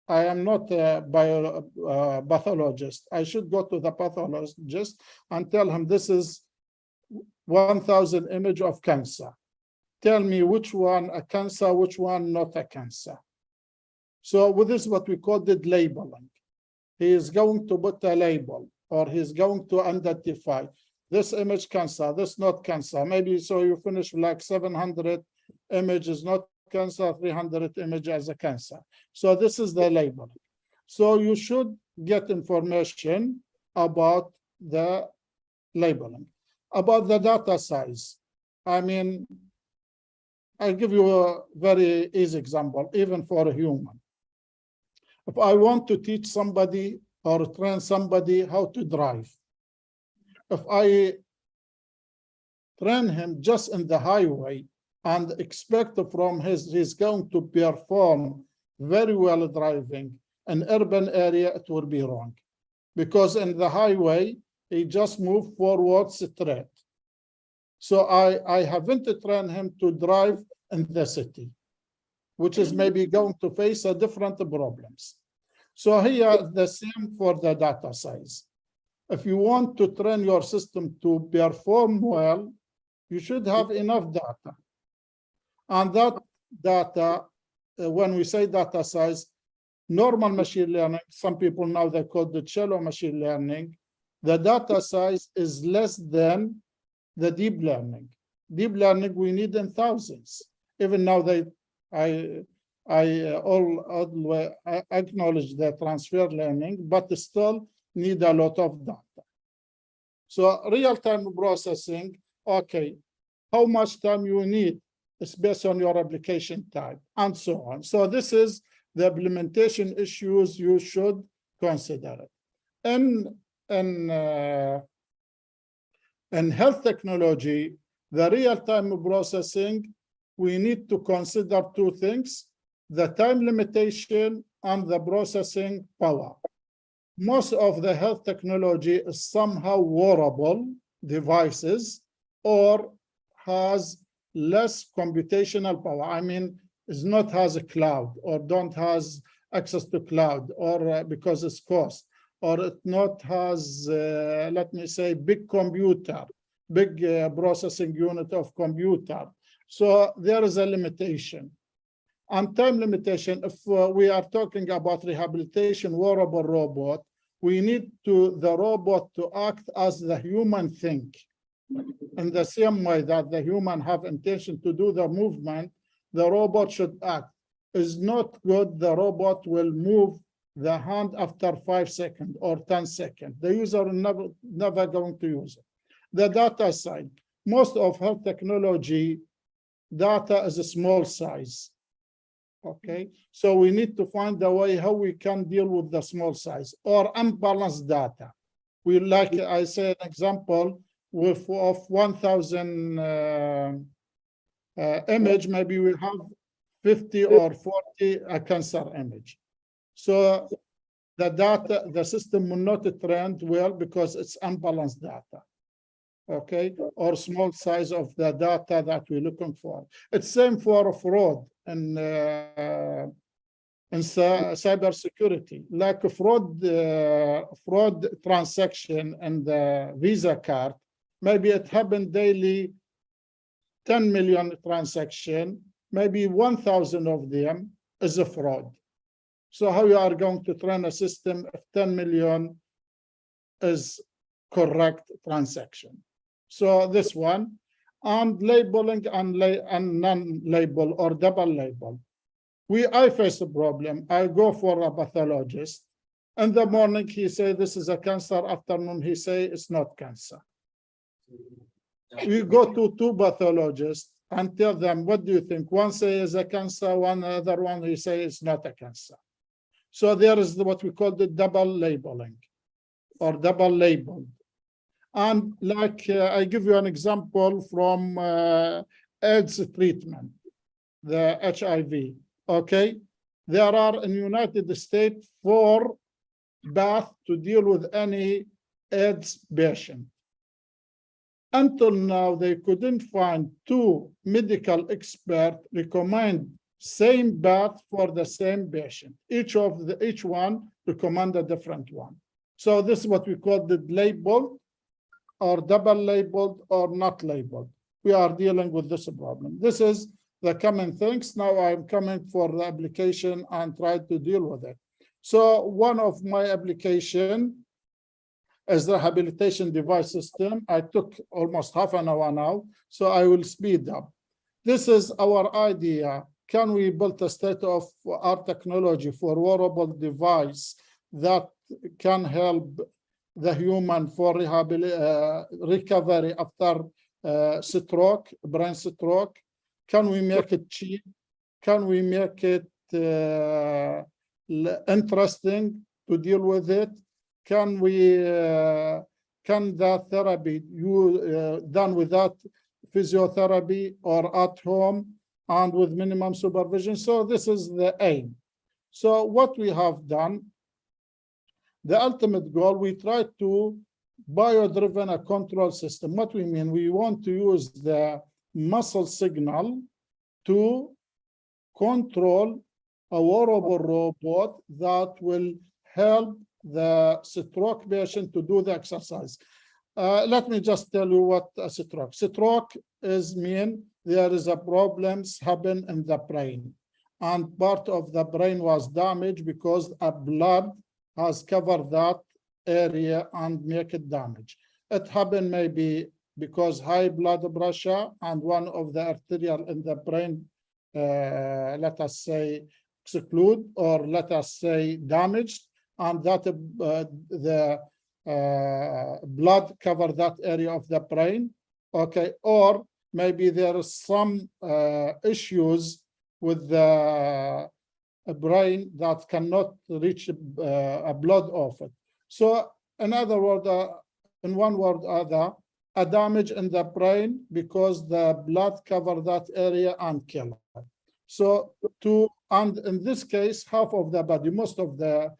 am not a pathologist. I should go to the pathologist and tell him this is 1,000 image of cancer. Tell me which one a cancer, which one not a cancer. So with this, what we call the labeling. he is going to put a label, or he's going to identify this image cancer, this not cancer. Maybe so you finish like 700 images not cancer, 300 images as a cancer. So this is the label. So you should get information about the labeling. About the data size, I mean, I'll give you a very easy example, even for a human. If I want to teach somebody or train somebody how to drive, if I train him just in the highway and expect from he's going to perform very well driving in urban area, it will be wrong. Because in the highway, he just moved forward straight. So I haven't trained him to drive in the city, which is maybe going to face a different problems. So here, the same for the data size. If you want to train your system to perform well, you should have enough data. And that data, when we say data size, normal machine learning, some people now they call the shallow machine learning, the data size is less than the deep learning. Deep learning we need in thousands. Even now I acknowledge the transfer learning, but still need a lot of data. So real-time processing, okay, how much time you need is based on your application type and so on. So this is the implementation issues you should consider. In health technology, the real-time processing, we need to consider two things, the time limitation and the processing power. Most of the health technology is somehow wearable devices or has less computational power. I mean, is not has a cloud or don't has access to cloud or because it's cost, or it not has, let me say, big computer, big processing unit of computer. So there is a limitation. And time limitation, if we are talking about rehabilitation wearable robot, we need the robot to act as the human think. In the same way that the human have intention to do the movement, the robot should act. Is not good, the robot will move the hand after 5 seconds or 10 seconds. The user never going to use it. The data side, most of health technology data is a small size. Okay, so we need to find a way how we can deal with the small size or unbalanced data. We like, I say an example, with of 1,000 image, maybe we have 50 or 40 a cancer image. So the data, the system will not train well because it's unbalanced data. Okay, or small size of the data that we're looking for. It's same for fraud and cybersecurity, like a fraud transaction and the Visa card. Maybe it happened daily, 10 million transaction, maybe 1,000 of them is a fraud. So how you are going to train a system if 10 million is correct transaction? So this one, and labeling and non-label or double label. I face a problem. I go for a pathologist. In the morning, he say this is a cancer. Afternoon, he say it's not cancer. We go to two pathologists and tell them, what do you think? One say is a cancer, one other one, he say it's not a cancer. So there is what we call the double labeling or double labeled. And like I give you an example from AIDS treatment, the HIV, okay? There are in the United States 4 baths to deal with any AIDS patient. Until now, they couldn't find 2 medical experts recommend same bath for the same patient. Each one recommend a different one. So this is what we call the labeled or double labeled or not labeled. We are dealing with this problem. This is the common things. Now I'm coming for the application and try to deal with it. So one of my application is the rehabilitation device system. I took almost half an hour now, so I will speed up. This is our idea. Can we build a state-of-art technology for wearable device that can help the human for recovery after stroke, brain stroke? Can we make it cheap? Can we make it interesting to deal with it? Can we can the therapy done without physiotherapy or at home and with minimum supervision? So this is the aim. So what we have done, the ultimate goal, we try to bio-driven a control system. What we mean, we want to use the muscle signal to control a wearable robot that will help the stroke patient to do the exercise. Let me just tell you what a stroke. Stroke is mean there is a problems happen in the brain, and part of the brain was damaged because a blood has covered that area and make it damage. It happened maybe because high blood pressure and one of the arterial in the brain, let us say exclude, or let us say damaged, and that the blood cover that area of the brain. Okay, or maybe there is some issues with the brain that cannot reach a blood of it. So in other words, in one word or other, a damage in the brain because the blood cover that area and kill it. So and in this case, half of the body, most of the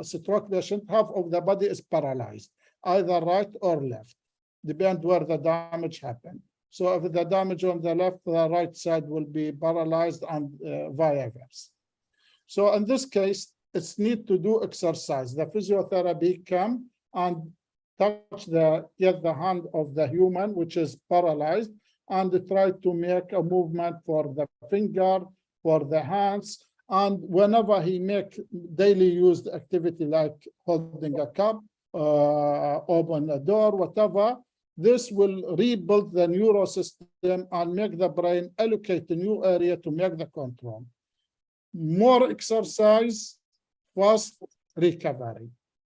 stroke patient, half of the body is paralyzed, either right or left, depend where the damage happened. So if the damage on the left, the right side will be paralyzed and vice versa. So in this case, it's need to do exercise. The physiotherapy come and touch get the hand of the human, which is paralyzed, and try to make a movement for the finger, for the hands. And whenever he make daily used activity like holding a cup, open a door, whatever, this will rebuild the neural system and make the brain allocate a new area to make the control. More exercise, fast recovery.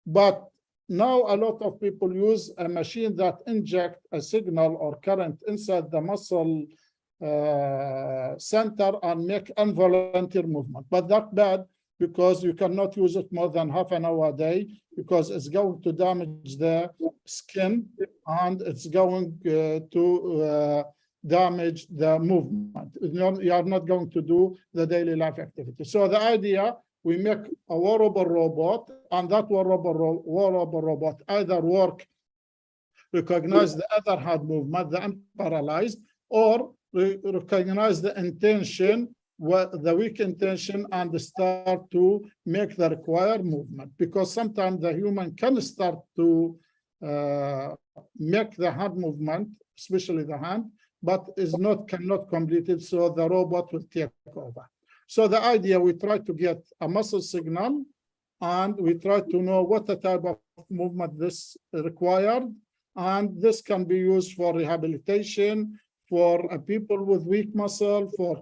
But now a lot of people use a machine that inject a signal or current inside the muscle center and make involuntary movement. But that's bad because you cannot use it more than half an hour a day because it's going to damage the skin and it's going to damage the movement. You are not going to do the daily life activity. So the idea, we make a wearable robot, and that wearable robot either recognize the other hand movement, the unparalyzed, or recognize the intention, the weak intention, and start to make the required movement. Because sometimes the human can start to make the hand movement, especially the hand, but cannot complete it, so the robot will take over. So the idea, we try to get a muscle signal, and we try to know what the type of movement this required, and this can be used for rehabilitation, for people with weak muscle, for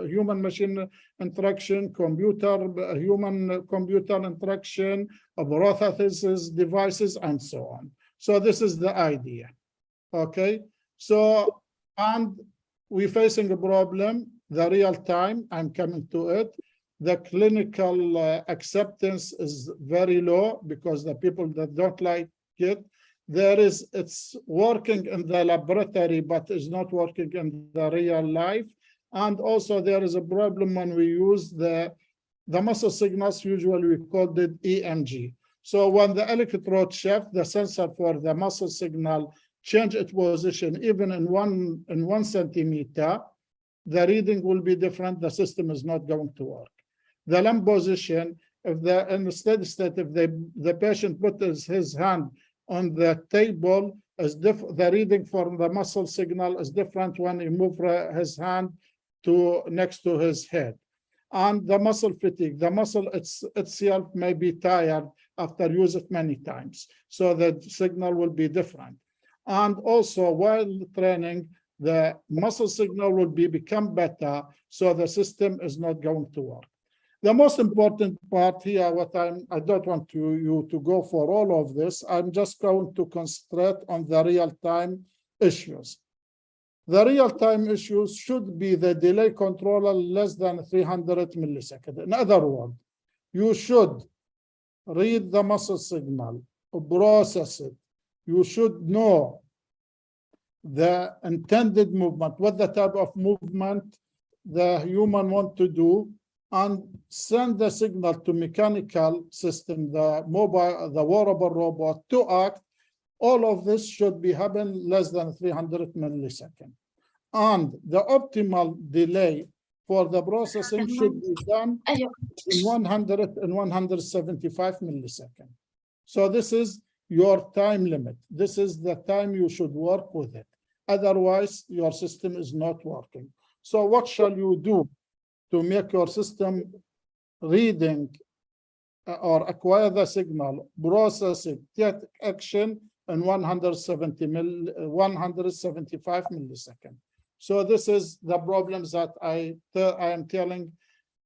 human-machine interaction, human-computer interaction, prosthesis devices, and so on. So this is the idea. Okay, so, and we're facing a problem, the real time, I'm coming to it. The clinical acceptance is very low because the people that don't like it, it's working in the laboratory, but it's not working in the real life. And also there is a problem when we use the muscle signals, usually we call it EMG. So when the electrode shift, the sensor for the muscle signal change its position, even in one centimeter, the reading will be different. The system is not going to work. The limb position, in the steady state, if the patient puts his hand on the table, the reading for the muscle signal is different when he moves his hand next to his head. And the muscle fatigue, the muscle itself may be tired after use it many times. So the signal will be different. And also while training, the muscle signal will become better, so the system is not going to work. The most important part here, I don't want you to go for all of this. I'm just going to concentrate on the real-time issues. The real-time issues should be the delay controller less than 300 milliseconds. In other words, you should read the muscle signal, process it. You should know the intended movement, what the type of movement the human want to do, and send the signal to mechanical system, the wearable robot to act. All of this should be happen less than 300 milliseconds. And the optimal delay for the processing should be done in 100 and 175 milliseconds. So this is your time limit. This is the time you should work with it. Otherwise, your system is not working. So what shall you do to make your system reading or acquire the signal, process it, take action in 175 milliseconds? So this is the problems that I am telling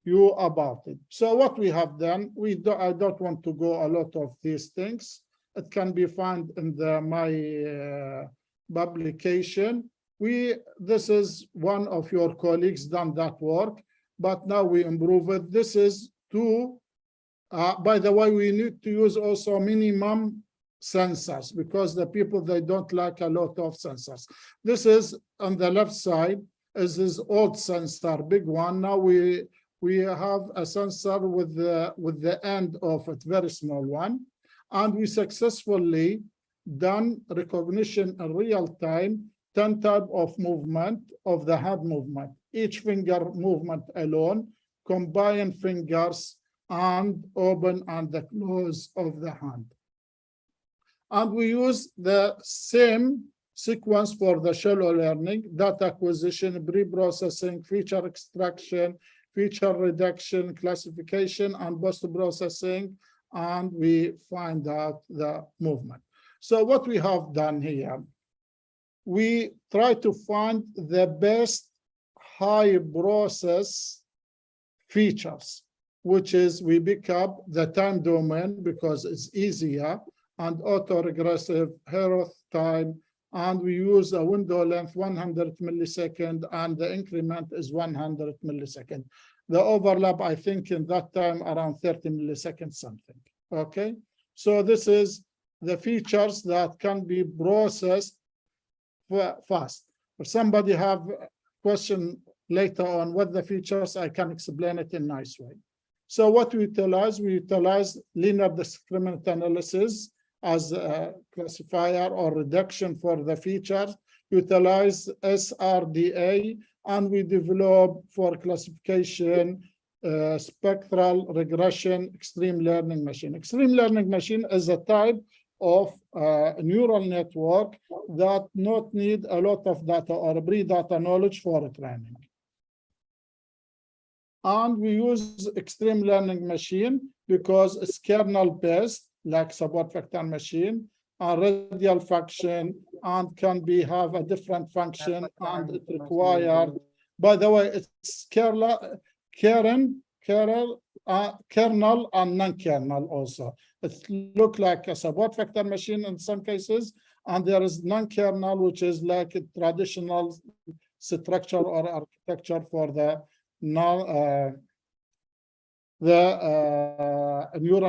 you about it. So what we have done, I don't want to go a lot of these things. It can be found in my publication. This is one of your colleagues done that work, but now we improve it. This is by the way, we need to use also minimum sensors, because the people, they don't like a lot of sensors. This is on the left side, is this old sensor, big one. Now we have a sensor with the end of it, very small one, and we successfully done recognition in real time, 10 type of movement of the hand movement, each finger movement alone, combine fingers, and open and the close of the hand. And we use the same sequence for the shallow learning: data acquisition, pre-processing, feature extraction, feature reduction, classification, and post-processing, and we find out the movement. So what we have done here, we try to find the best high process features, which is we pick up the time domain because it's easier, and auto-regressive hero time, and we use a window length 100 millisecond, and the increment is 100 millisecond. The overlap, I think in that time around 30 milliseconds something. Okay, so this is the features that can be processed fast. If somebody have a question later on what the features, I can explain it in a nice way. So what we utilize linear discriminant analysis as a classifier or reduction for the features, utilize SRDA, and we develop for classification spectral regression extreme learning machine. Extreme learning machine is a type of neural network that not need a lot of data or pre-data knowledge for training. And we use extreme learning machine because it's kernel based, like support vector machine, a radial function, and can have a different function, and it required, by the way, it's kernel and non-kernel also. It looks like a support vector machine in some cases, and there is non-kernel, which is like a traditional structure or architecture for the neural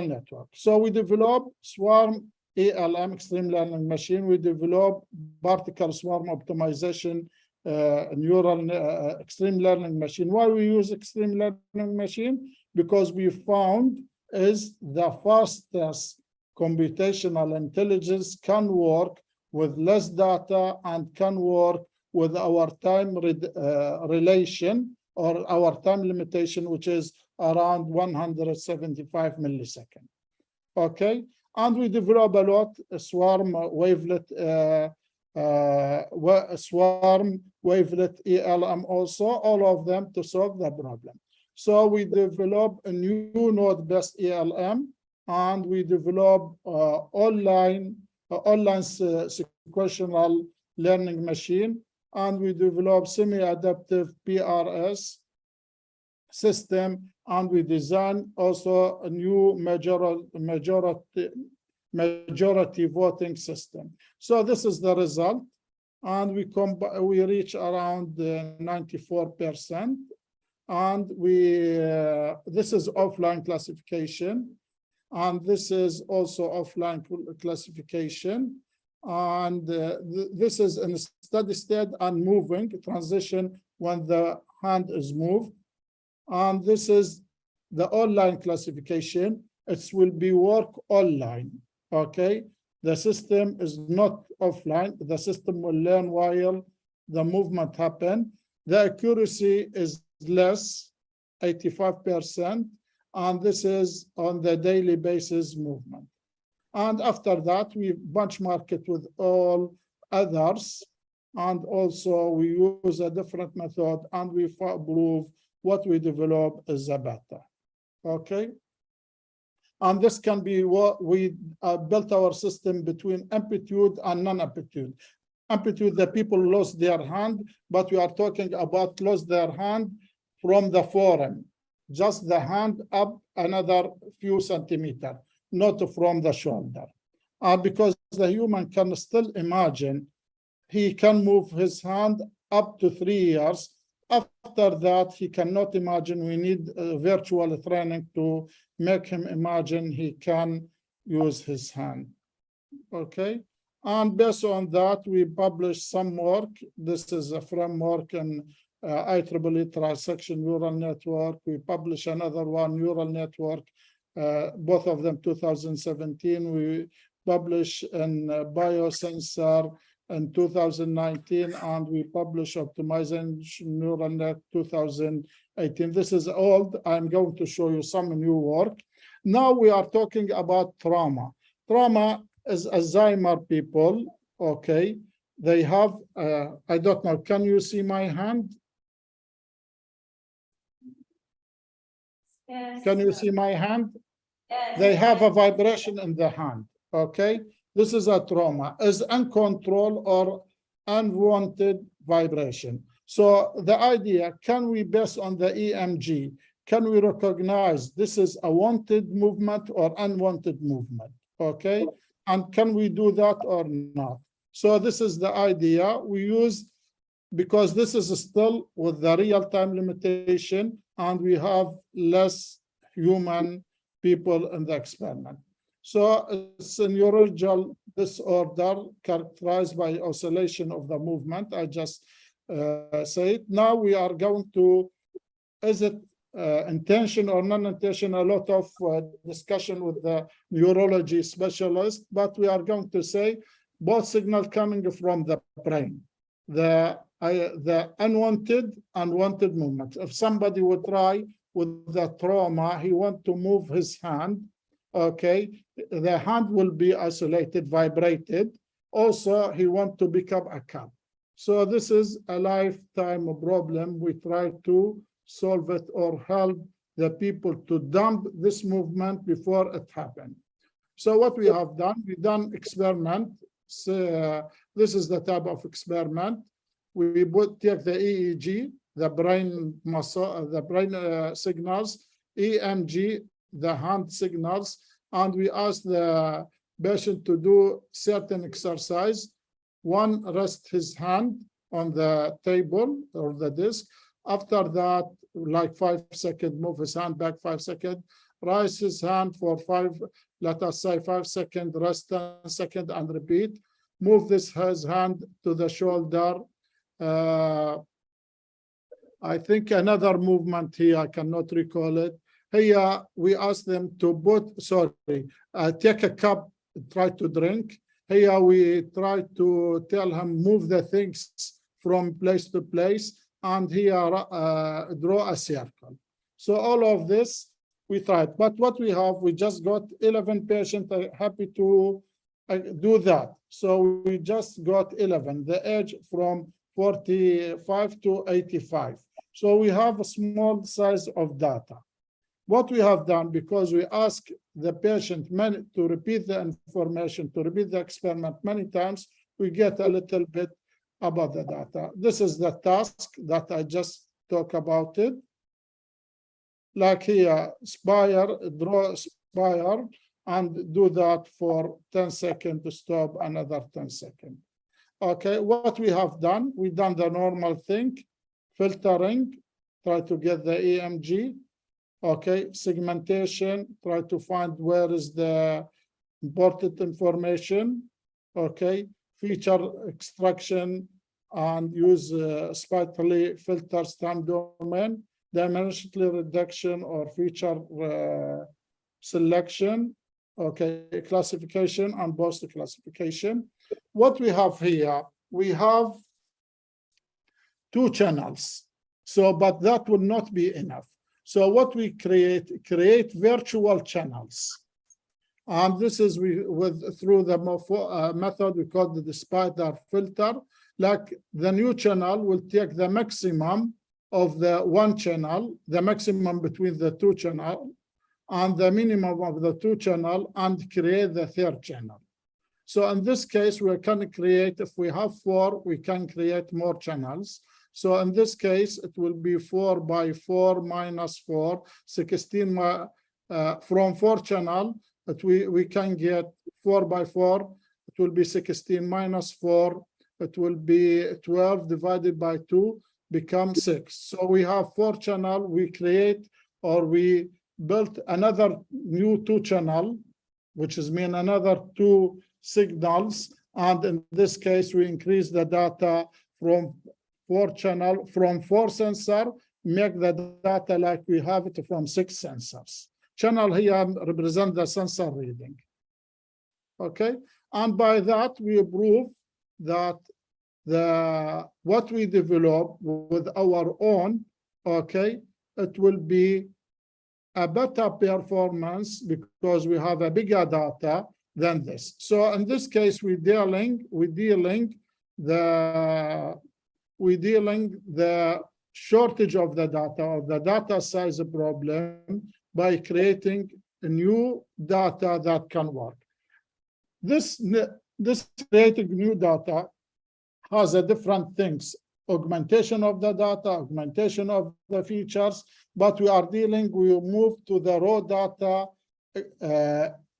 network. So we develop swarm ALM, extreme learning machine. We develop particle swarm optimization neural extreme learning machine. Why we use extreme learning machine? Because we found is the fastest computational intelligence can work with less data and can work with our time relation or our time limitation, which is around 175 milliseconds. Okay, and we develop a lot swarm wavelet swarm, wavelet, ELM also, all of them to solve the problem. So we develop a new node-based ELM, and we develop online sequential learning machine, and we develop semi-adaptive PRS system, and we design also a new majority voting system. So this is the result, and we reach around 94%, and this is offline classification, and this is also offline classification, and this is in steady state and moving transition when the hand is moved, and this is the online classification. It will be work online. Okay, the system is not offline. The system will learn while the movement happen. The accuracy is less, 85%, and this is on the daily basis movement. And after that, we benchmark it with all others, and also we use a different method, and we prove what we develop is a better. Okay. And this can be what we built our system between amplitude and non-amplitude. Amplitude, the people lost their hand, but we are talking about lost their hand from the forearm, just the hand up another few centimeters, not from the shoulder. Because the human can still imagine, he can move his hand up to 3 years. After that, he cannot imagine. We need virtual training to make him imagine he can use his hand. Okay. And based on that, we published some work. This is a framework in IEEE trisection neural network. We published another one, neural network, both of them 2017. We published in biosensor in 2019, and we published optimization neural net 2018. This is old. I'm going to show you some new work. Now we are talking about trauma. Trauma is Alzheimer people. Okay, they have I don't know, can you see my hand? Yes. Can you see my hand? Yes. They have a vibration in the hand. Okay, this is a trauma, is uncontrolled or unwanted vibration. So the idea, can we, based on the EMG, can we recognize this is a wanted movement or unwanted movement? Okay, and can we do that or not? So this is the idea we use, because this is still with the real-time limitation, and we have less human people in the experiment. So it's a neurological disorder characterized by oscillation of the movement. I just say it. Now we are going to, is it intention or non-intention? A lot of discussion with the neurology specialist, but we are going to say both signals coming from the brain, the unwanted and wanted movement. If somebody would try with the trauma, he wants to move his hand, okay, the hand will be isolated, vibrated. Also, he wants to become a cup. So this is a lifetime problem. We try to solve it or help the people to dump this movement before it happened. So what we have done, we've done experiment. So, this is the type of experiment. We would take the EEG, the brain muscle, the brain signals, EMG, the hand signals, and we ask the patient to do certain exercise. One, rest his hand on the table or the desk. After that, like 5 seconds, move his hand back 5 seconds, raise his hand for 5, let us say 5 seconds, rest 10 seconds, and repeat. Move his hand to the shoulder. I think another movement here, I cannot recall it. Here, we ask them to put, take a cup, try to drink. Here, we try to tell him, move the things from place to place, and here, draw a circle. So all of this, we tried. But what we have, we just got 11 patients happy to do that. So we just got 11, the age from 45 to 85. So we have a small size of data. What we have done, because we ask the patient to repeat the information, to repeat the experiment many times, we get a little bit about the data. This is the task that I just talked about it. Like here, spire, draw spire, and do that for 10 seconds to stop, another 10 seconds. Okay, what we have done, we've done the normal thing, filtering, try to get the EMG. Okay, segmentation, try to find where is the important information. Okay, feature extraction and use spatially filters time domain, dimensional reduction or feature selection. Okay, classification and post classification. What we have here, we have 2 channels. So, but that will not be enough. So what we create virtual channels. And this is through the method we call the spider filter. Like the new channel will take the maximum of the one channel, the maximum between the 2 channels, and the minimum of the 2 channels, and create the 3rd channel. So in this case, we can create, if we have 4, we can create more channels. So in this case, it will be 4 by 4 minus 4, 16 from 4 channel, but we can get 4 by 4, it will be 16 minus 4, it will be 12 divided by 2, become 6. So we have 4 channel, we create or we built another new 2 channel, which is mean another 2 signals. And in this case, we increase the data from 4 channel, from 4 sensor, make the data like we have it from 6 sensors. Channel here represent the sensor reading. Okay, and by that we prove that what we develop with our own, okay, it will be a better performance because we have a bigger data than this. So in this case, we're dealing the shortage of the data or the data size problem by creating a new data that can work. This creating new data has a different things, augmentation of the data, augmentation of the features, but we move to the raw data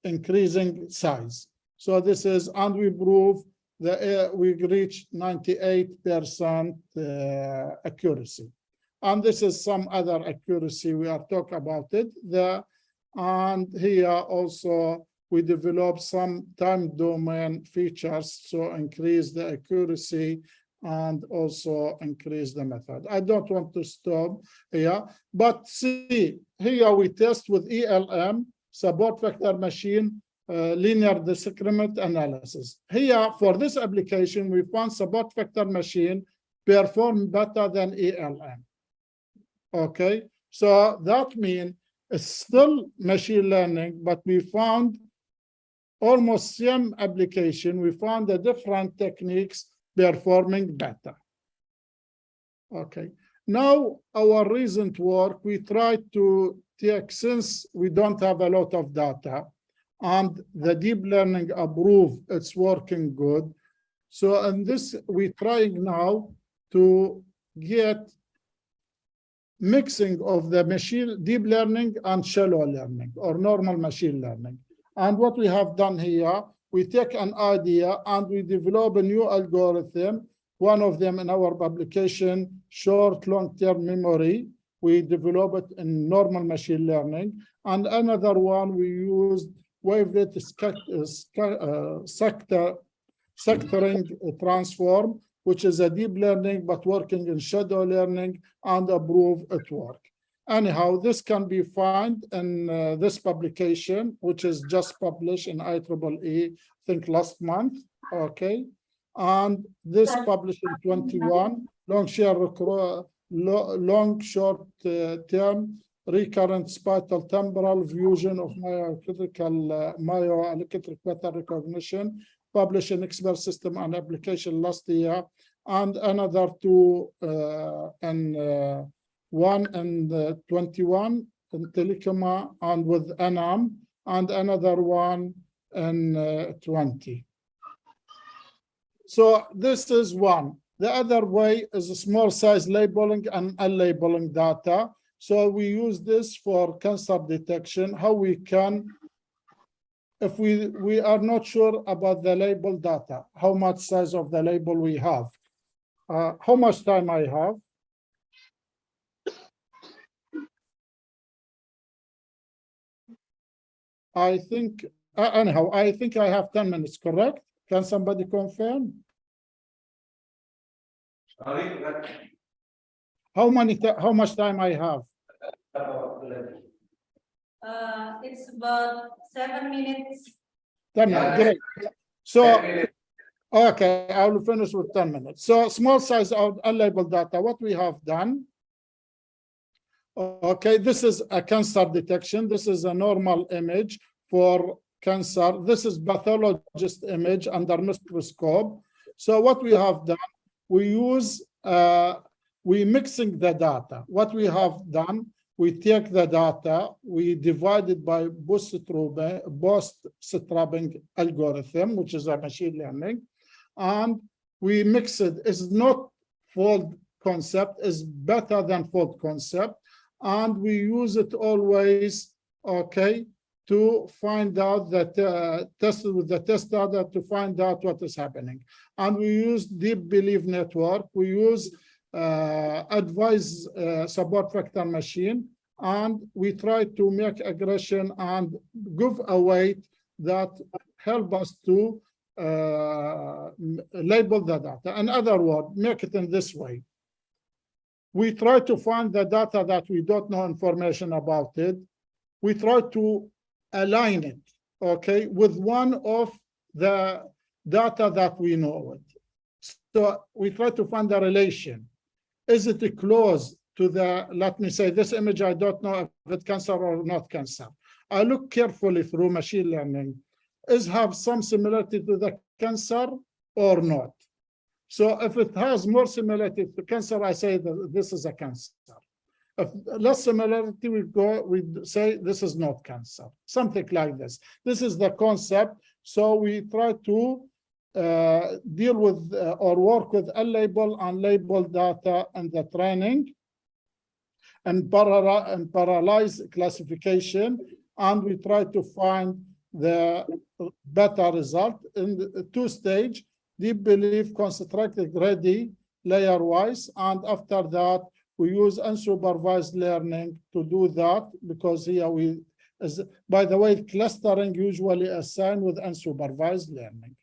increasing size. So this is, and we prove we reach 98% accuracy. And this is some other accuracy we are talking about it. And here also we develop some time domain features, so increase the accuracy and also increase the method. I don't want to stop here, but see, here we test with ELM, support vector machine, linear discriminant analysis. Here, for this application, we found support vector machine perform better than ELM. Okay, so that means it's still machine learning, but we found almost same application. We found the different techniques performing better. Okay, now our recent work, we try to take, since we don't have a lot of data, and the deep learning approve it's working good. So in this, we're trying now to get mixing of the machine deep learning and shallow learning or normal machine learning. And what we have done here, we take an idea and we develop a new algorithm. One of them in our publication, short long-term memory, we develop it in normal machine learning. And another one, we used wavelet sectoring transform, which is a deep learning, but working in shadow learning, and approve it work. Anyhow, this can be found in this publication, which is just published in IEEE, I think last month, okay? And this published in 21, long short term recurrent spatial temporal fusion of myoelectric pattern recognition, published in expert system and application last year, and another two one and 21 in telecom and with NAM, and another one in 20. So this is one. The other way is a small size labeling and unlabeling data. So we use this for cancer detection. How we can, if we are not sure about the label data, how much size of the label we have. How much time I have? I think, anyhow, I think I have 10 minutes, correct? Can somebody confirm? How much time I have? It's about 7 minutes. 10 minutes, great. So, okay, I will finish with 10 minutes. So small size of unlabeled data, what we have done. Okay, this is a cancer detection. This is a normal image for cancer. This is pathologist image under microscope. So what we have done, we use, we mixing the data. What we have done, we take the data, we divide it by bootstrapping algorithm, which is a machine learning, and we mix it. It's not fault concept, it's better than fault concept. And we use it always, okay, to find out that test with the test data to find out what is happening. And we use deep belief network. We use advice support vector machine, and we try to make aggression and give a weight that help us to label the data. In other words, make it in this way. We try to find the data that we don't know information about it. We try to align it, okay, with one of the data that we know it. So we try to find the relation. Is it close to the, let me say, this image, I don't know if it's cancer or not cancer. I look carefully through machine learning. Is have some similarity to the cancer or not? So if it has more similarity to cancer, I say that this is a cancer. If less similarity, we say this is not cancer, something like this. This is the concept. So we try to deal with or work with unlabeled and labeled data and the training and parallelize classification, and we try to find the better result in the two-stage. Deep belief, constructed ready, layer-wise, and after that, we use unsupervised learning to do that, because here we, by the way, clustering usually assigned with unsupervised learning.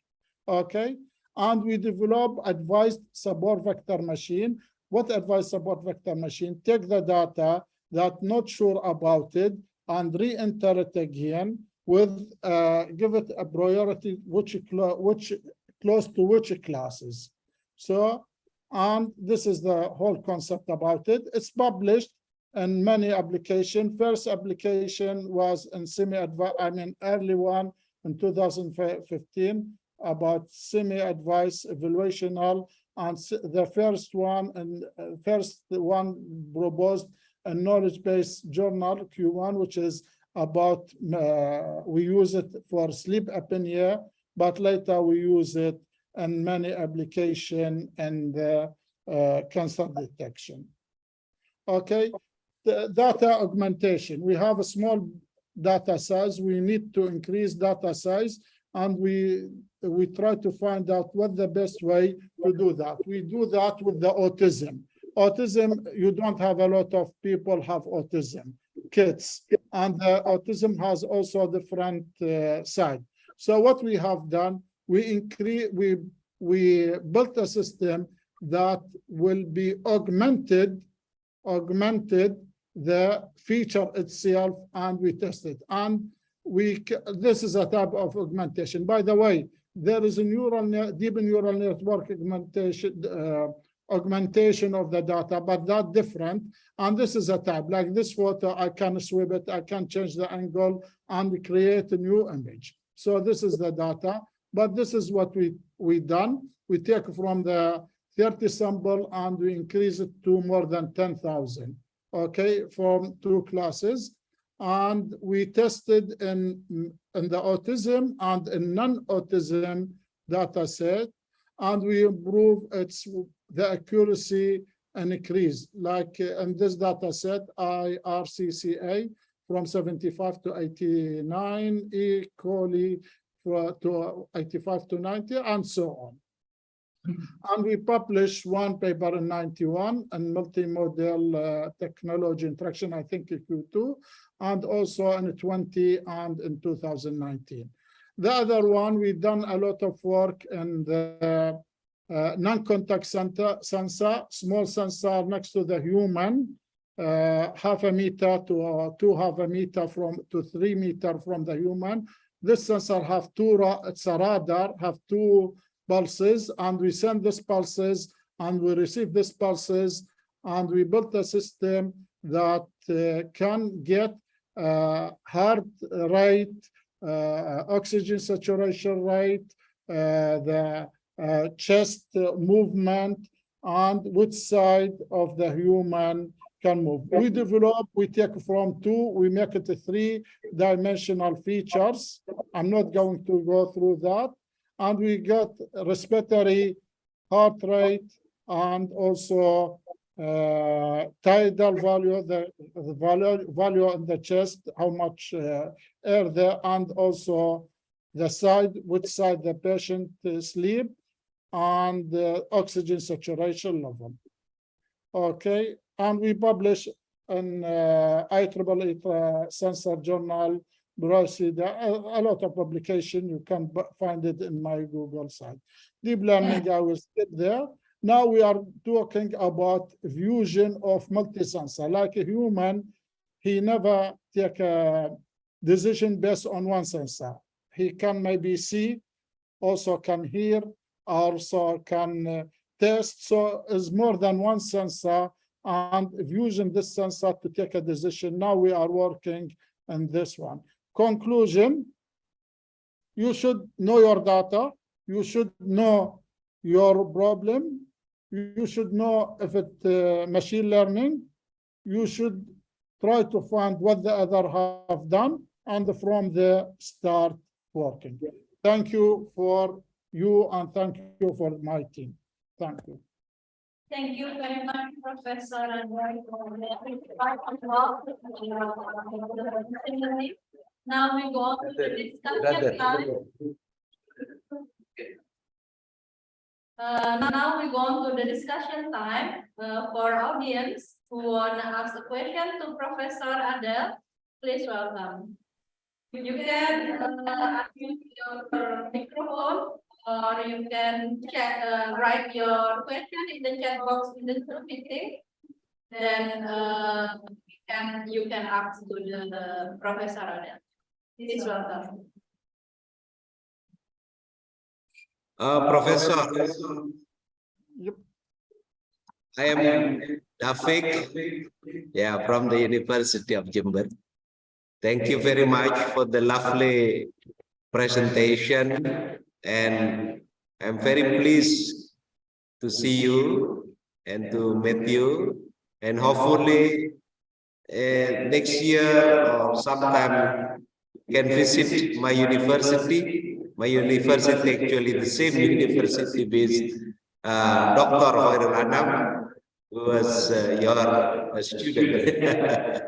Okay, and we develop advised support vector machine. What advised support vector machine? Take the data that not sure about it and re-enter it again with give it a priority which close to which classes. So, and this is the whole concept about it. It's published in many applications. First application was in early one in 2015 about semi-advanced evaluational, and the first one proposed a knowledge-based journal Q1, which is about we use it for sleep apnea, but later we use it in many applications and cancer detection. Okay, the data augmentation. We have a small data size. We need to increase data size, and we try to find out what the best way to do that. We do that with the autism. Autism, you don't have a lot of people have autism, kids, and the autism has also a different side. So what we have done, we built a system that will be augmented the feature itself, and we test it. And this is a type of augmentation. By the way, there is a deep neural network augmentation augmentation of the data, but that different. And this is a tab. Like this photo, I can sweep it, I can change the angle and create a new image. So this is the data, but this is what we done. We take from the 30 sample and we increase it to more than 10,000, okay, from 2 classes. And we tested in the autism and in non-autism data set, and we improve the accuracy and increase. Like in this data set, IRCCA from 75 to 89, E. coli to 85 to 90, and so on. And we published one paper in 91 and multimodal technology interaction, I think Q2, and also in 20 and in 2019. The other one, we've done a lot of work in the non-contact sensor, small sensor next to the human, half a meter to 2.5 meters to 3 meters from the human. This sensor have it's a radar, have 2 pulses, and we send these pulses and we receive these pulses, and we built a system that can get heart rate, oxygen saturation rate, the chest movement, and which side of the human can move. We take from 2, we make it a 3-dimensional features. I'm not going to go through that. And we got respiratory, heart rate, and also tidal value, the value in the chest, how much air there, and also the side, which side the patient sleep, and the oxygen saturation level. Okay, and we publish in IEEE Sensor Journal, a lot of publication. You can find it in my Google site. Deep learning, I will skip there. Now we are talking about fusion of multi-sensor. Like a human, he never take a decision based on one sensor. He can maybe see, also can hear, also can test. So it's more than one sensor, and using this sensor to take a decision. Now we are working on this one. Conclusion, you should know your data. You should know your problem. You should know if it's machine learning. You should try to find what the other have done, and from there start working. Thank you for you, and thank you for my team. Thank you. Thank you very much, Professor. Now we go on to the discussion time. Now we go on to the discussion time for audience who want to ask a question to Professor Adel. Please welcome. You can unmute your microphone, or you can write your question in the chat box in the Zoom meeting. Then you can ask to the Professor Adel. Please welcome. Professor, Yep. I am Dafiq, from the University of Jember. Thank you very much for the lovely presentation, and I'm very pleased to see you and to meet you, and hopefully next year or sometime can visit my university. My university, actually the same university with Dr. Hoirul Anam, who was your student.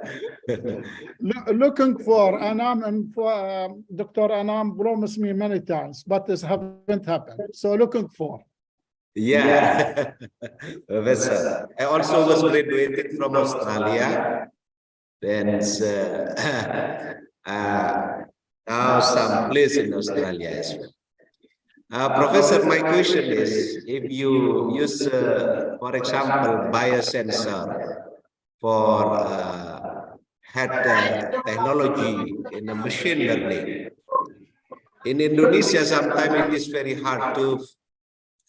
Looking for Anam, and for Dr. Anam promised me many times, but this haven't happened. So looking for. Yeah, Professor. I also was graduated from Australia. Then now some place in Australia as well. Professor, my question is, if you use, for example, biosensor for head technology in a machine learning, in Indonesia, sometimes it is very hard to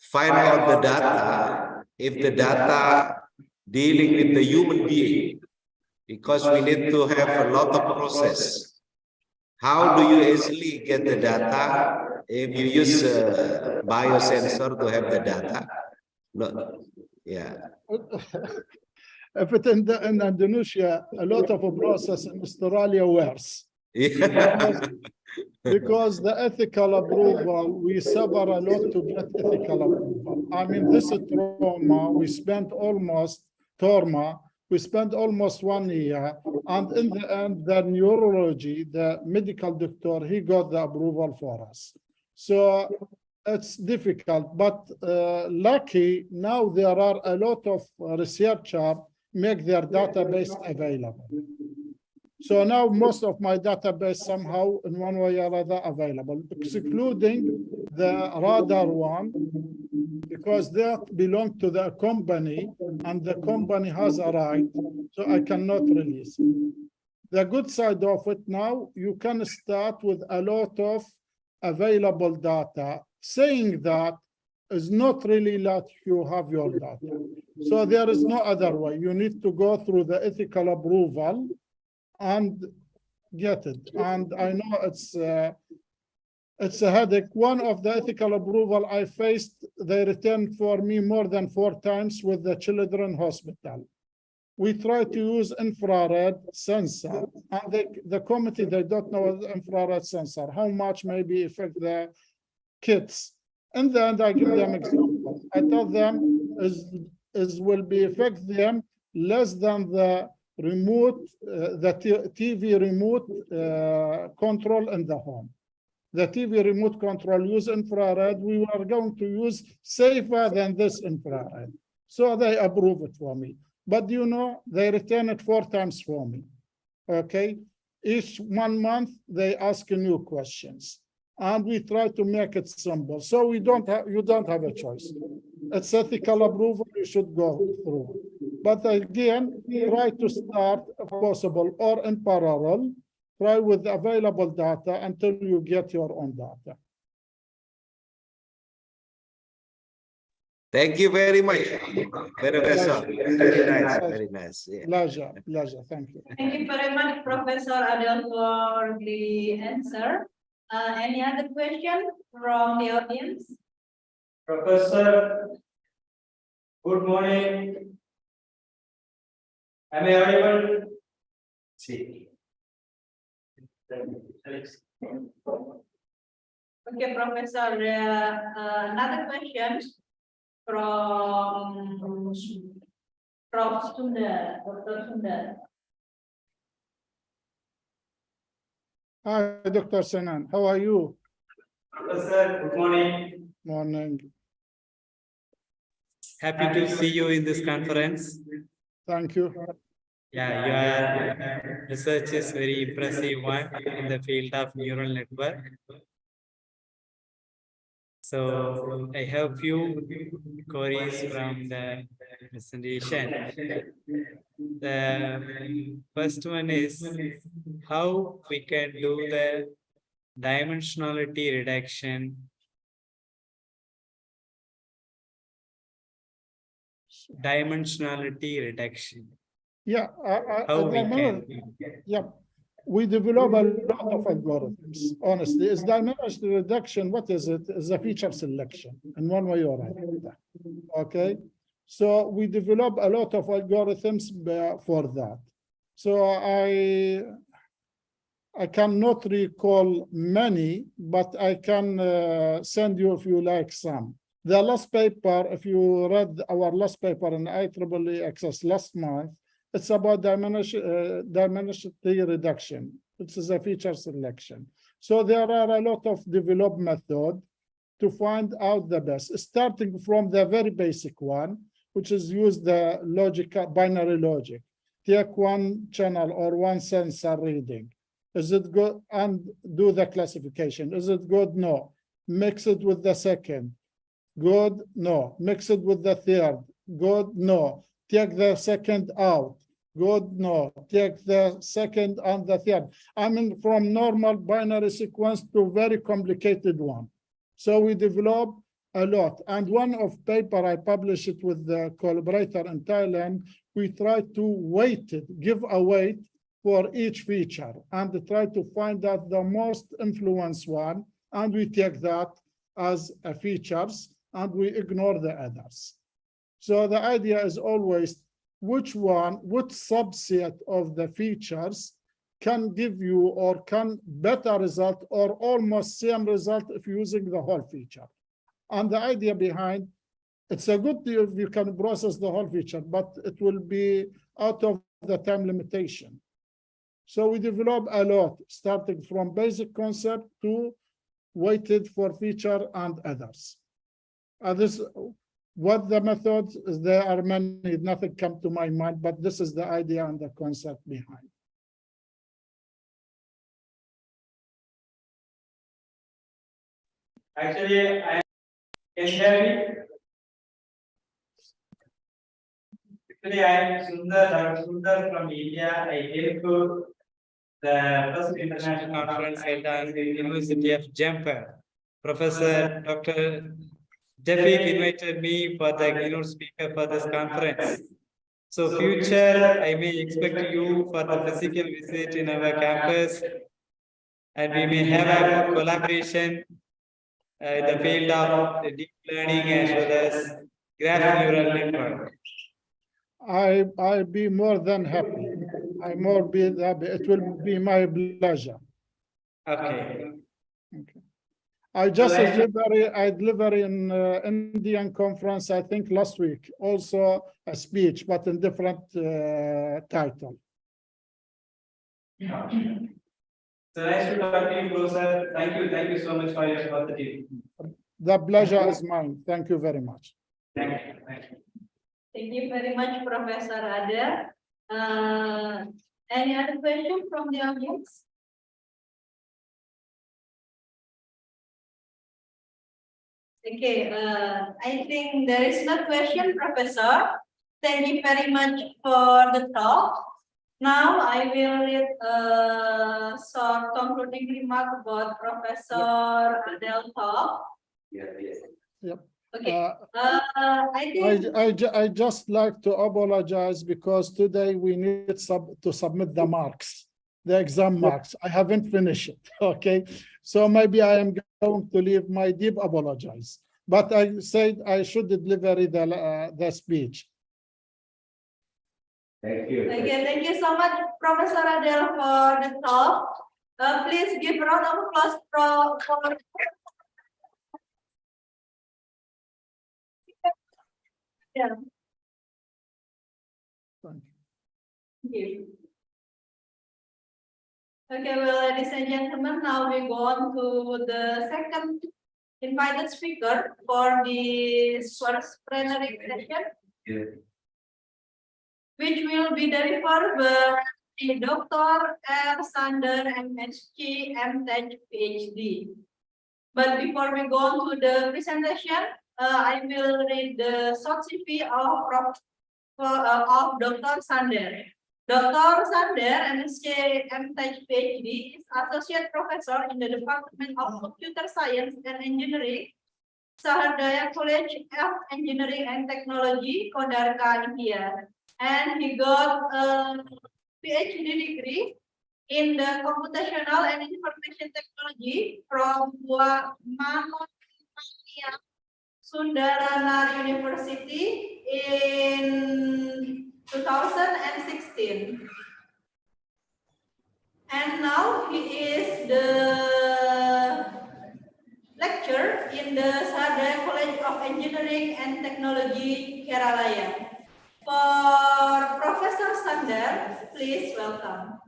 find out the data if the data dealing with the human being, because we need to have a lot of process. How do you easily get the data if you use biosensor to have the data? No, yeah. If it's in Indonesia, a lot of a process in Australia worse. Yeah. Because the ethical approval, we suffer a lot to get ethical approval. I mean, this is trauma. We spent almost 1 year, and in the end, the neurology, the medical doctor, he got the approval for us. So it's difficult, but lucky now there are a lot of researchers make their database available. So now most of my database somehow in one way or other available, excluding the radar one, because that belong to the company and the company has a right, so I cannot release it. The good side of it now, you can start with a lot of available data, saying that is not really let you have your data. So there is no other way. You need to go through the ethical approval and get it. And I know it's a headache. One of the ethical approval I faced, they returned for me more than 4 times with the children hospital. We try to use infrared sensor, and the committee, they don't know the infrared sensor, how much maybe affect the kids. In the end, I give them example. I tell them is will be affect them less than the remote, the TV remote control in the home. The TV remote control use infrared. We were going to use safer than this infrared. So they approve it for me. But you know, they return it 4 times for me. Okay. Each 1 month, they ask new questions. And we try to make it simple. So you don't have a choice. It's ethical approval, you should go through. But again, try to start if possible or in parallel, try with available data until you get your own data. Thank you very much. Very nice. Very nice. Yeah. Pleasure. Thank you. Thank you very much, Professor Adel, for the answer. Any other question from the audience? Professor, good morning. Am I audible? See. Okay, Professor, another question from Prof. Sunda, Dr. Sunda. Hi, Dr. Sanan. How are you? Professor, good morning. Morning. Happy to see you in this conference. Thank you. Yeah, your research is very impressive one in the field of neural network. So I have few queries from the presentation. The first one is how we can do the dimensionality reduction. Yeah, How we can. Yeah, we develop a lot of algorithms. Honestly, is dimensional reduction, what is it? Is a feature selection in one way or another. Okay, so we develop a lot of algorithms for that. So I cannot recall many, but I can send you if you like some. The last paper, if you read our last paper in IEEE Access last month, it's about dimensionality reduction, which is a feature selection. So there are a lot of developed methods to find out the best, starting from the very basic one, which is use the binary logic. Take one channel or one sensor reading. Is it good? And do the classification. Is it good? No. Mix it with the second. Good? No. Mix it with the third. Good? No. Take the second out. Good? No. Take the second and the third. I mean, from normal binary sequence to very complicated one. So we develop a lot. And one of paper I published it with the collaborator in Thailand, we try to weight it, give a weight for each feature and try to find out the most influence one. And we take that as a features and we ignore the others. So the idea is always which subset of the features can give you or can better result or almost same result if using the whole feature. And the idea behind, it's a good deal if you can process the whole feature, but it will be out of the time limitation. So we develop a lot, starting from basic concept to weighted for feature and others. This, what the methods, there are many, nothing come to my mind, but this is the idea and the concept behind. Actually, I can hear me. Actually, I am Sundar from India. I came to the first international conference held at the University of Jampa. Professor Dr. Jafik invited me for the keynote speaker for this conference. So future, I may expect you for the physical visit in our campus, and we may have a collaboration in the field of deep learning as well as graph neural network. I'll be more than happy. I'm more be happy. It will be my pleasure. Okay. Okay. I just delivered in Indian conference, I think last week, also a speech, but in different title. So nice to talk to you, Professor. Thank you so much for your positive. The pleasure is mine. Thank you very much. Thank you. Thank you. Thank you very much, Professor Ade. Any other question from the audience? Okay, I think there is no question, Professor. Thank you very much for the talk. Now I will read a short concluding remark about Professor Adel's talk. Yep. Okay. I think I just like to apologize because today we need to submit the marks, the exam marks. I haven't finished it. Okay, so maybe I am going to leave my deep apologize. But I said I should deliver the speech. Thank you. okay, thank you so much, Professor Adel, for the talk. Please give a round of applause for yeah. Thank Thank you. Okay, well, ladies and gentlemen, now we go on to the second invited speaker for the first plenary session, which will be delivered by Dr. L. Sander, MSc, MTech, PhD. But before we go on to the presentation, I will read the short CV of Dr. Sander. Dr. Sander, MSc, MTech, PhD, is Associate Professor in the Department of Computer Science and Engineering, Sahardaya College of Engineering and Technology, Kodarka, India. And he got a PhD degree in the Computational and Information Technology from Sundaranagar University in 2016. And now he is the lecturer in the Sahardaya College of Engineering and Technology, Kerala. For Professor Sander, please welcome.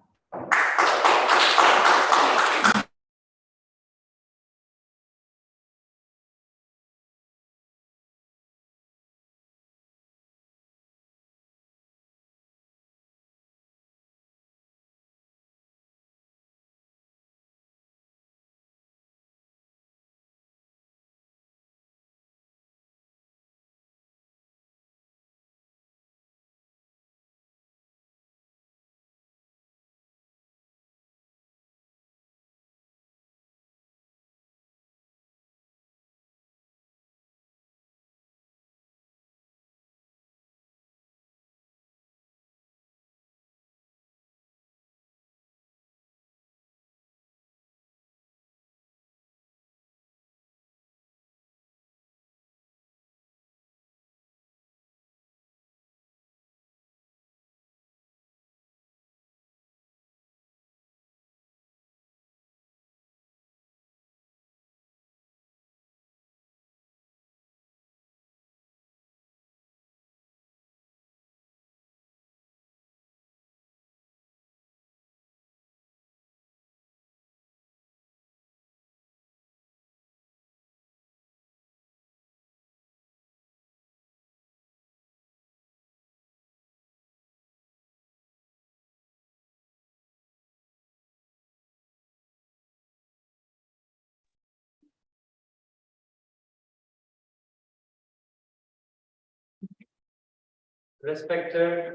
respected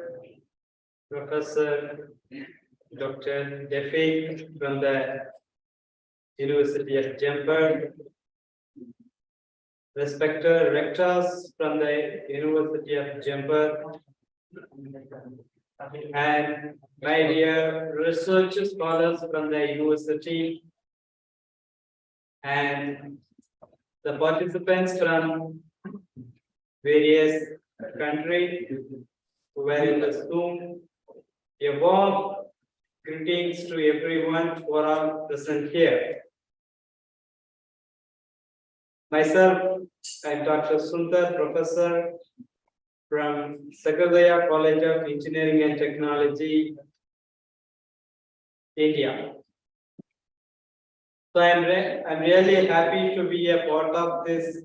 Professor Dr. Defik from the University of Jemper, respected rectors from the University of Jemper, and my dear research scholars from the university, and the participants from various countries who were in the Zoom. A warm greetings to everyone who are all present here. Myself, I'm Dr. Sundar, professor from Sagadaya College of Engineering and Technology, India. So I'm really happy to be a part of this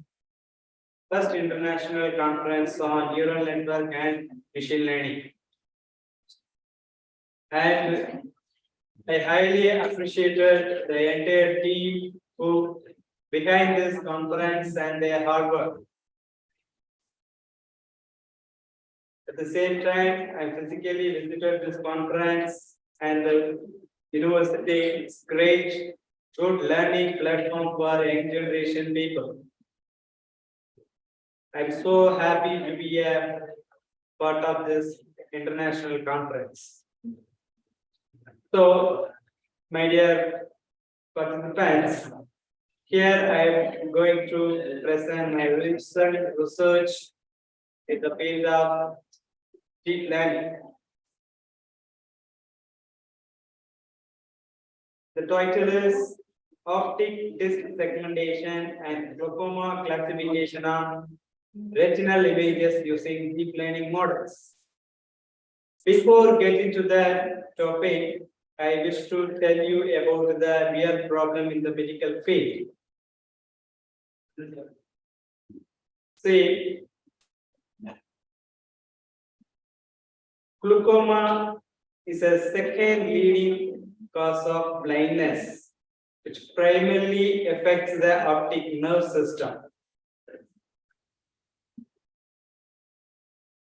first international conference on neural network and machine learning. And I highly appreciated the entire team who behind this conference and their hard work. At the same time, I physically visited this conference and the university is great, good learning platform for young generation people. I'm so happy to be a part of this international conference. So, my dear participants, here I am going to present my research in the field of deep learning. The title is Optic Disc Segmentation and Glaucoma Classification of Retinal Images using Deep Learning Models. Before getting to the topic, I wish to tell you about the real problem in the medical field. See, glaucoma is a second leading cause of blindness, which primarily affects the optic nerve system.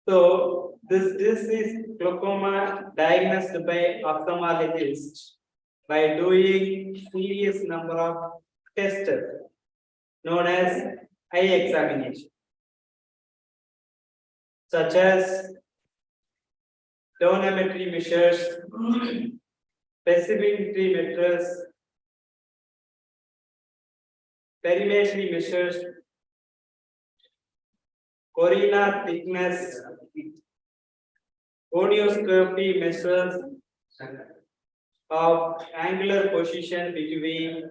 So, this is glaucoma diagnosed by ophthalmologists by doing serious number of tests known as eye examination, such as tonometry measures, pessimetry measures, perimetry measures, cornea thickness, gonioscopy measures of angular position between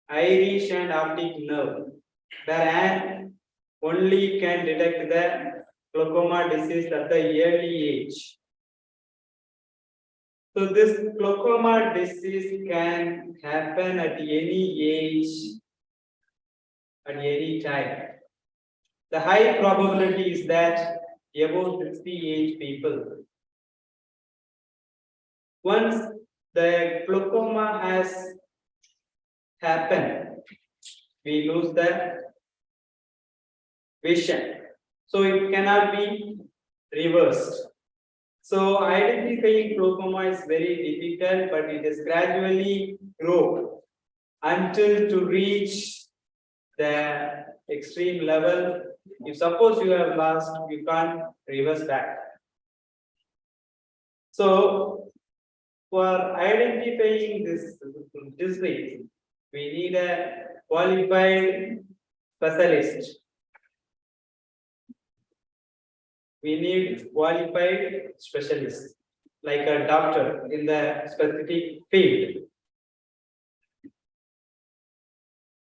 iris and optic nerve, wherein only can detect the glaucoma disease at the early age. So this glaucoma disease can happen at any age, at any time. The high probability is that above 60 age people. Once the glaucoma has happened, we lose the vision. So it cannot be reversed. So identifying glaucoma is very difficult, but it is gradually grow until to reach the extreme level. If suppose you have lost, you can't reverse back. So for identifying this disease, we need a qualified specialist. We need qualified specialists, like a doctor in the specific field.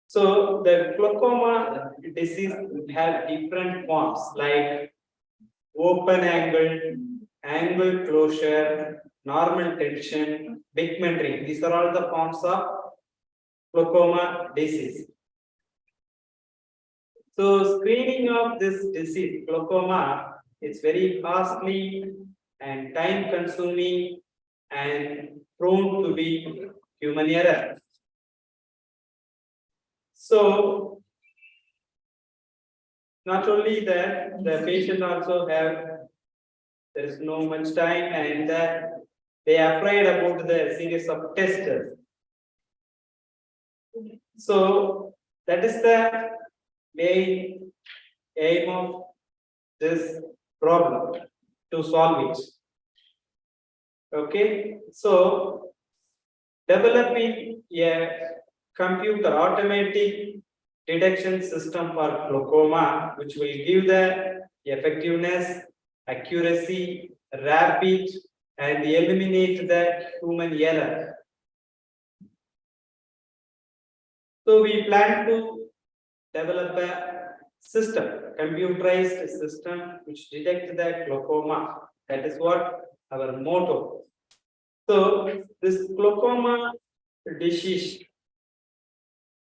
So the glaucoma disease have different forms like open angle, angle closure, normal tension, pigmentary. These are all the forms of glaucoma disease. So screening of this disease, glaucoma, is very costly and time consuming and prone to be human error. So Not only that, the patient also have, there is no much time, and they are afraid about the series of tests. So that is the main aim of this problem, to solve it. Okay, so developing a computer automatic detection system for glaucoma, which will give the effectiveness, accuracy, rapid, and eliminate the human error. So we plan to develop a system, computerized system, which detects the glaucoma. That is what our motto. So this glaucoma disease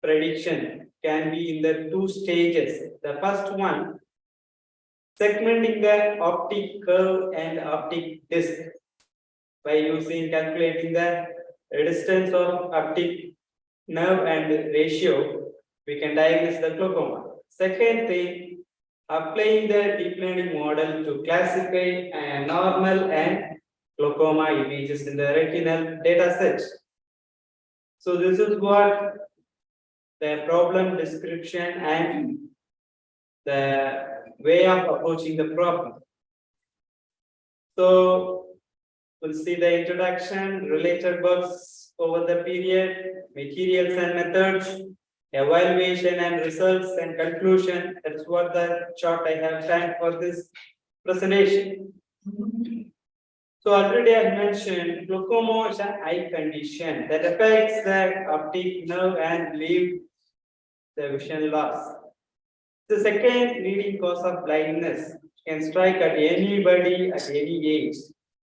prediction can be in the two stages. The first one, segmenting the optic curve and optic disc by using calculating the distance of optic nerve and ratio, we can diagnose the glaucoma. Second thing, applying the deep learning model to classify normal and glaucoma images in the retinal data set. So this is what the problem description and the way of approaching the problem. So we'll see the introduction, related works over the period, materials and methods, evaluation and results, and conclusion. That's what the chart I have planned for this presentation. So already I mentioned glaucoma is an eye condition that affects the optic nerve and leaves the vision loss. The second leading cause of blindness can strike at anybody at any age.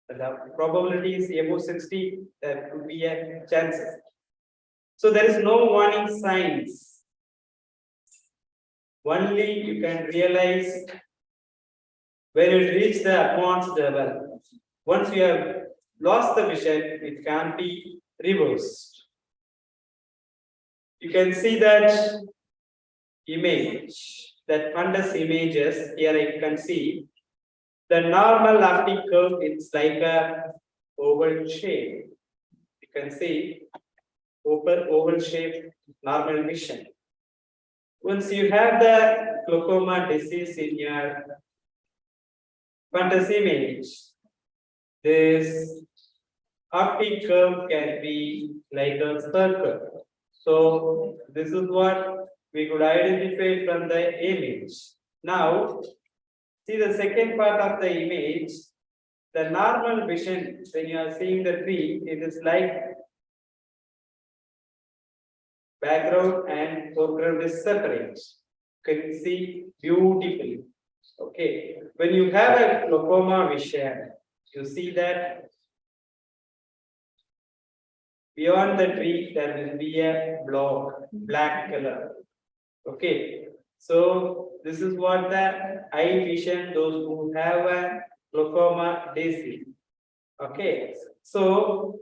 The probability is above 60, there could be a chance. So there is no warning signs. Only you can realize when you reach the advanced level. Once you have lost the vision, it can't be reversed. You can see that image, that fundus images. Here you can see the normal optic curve. It's like a oval shape. You can see oval shape normal vision. Once you have the glaucoma disease in your fundus image, this optic curve can be like a circle. So this is what we could identify from the image. Now, see the second part of the image, the normal vision, when you are seeing the tree, it is like background and foreground is separate. You can see beautifully. Okay, when you have a glaucoma vision, you see that beyond the tree there will be a black color. Okay, so this is what the eye vision, those who have a glaucoma disease. Okay, so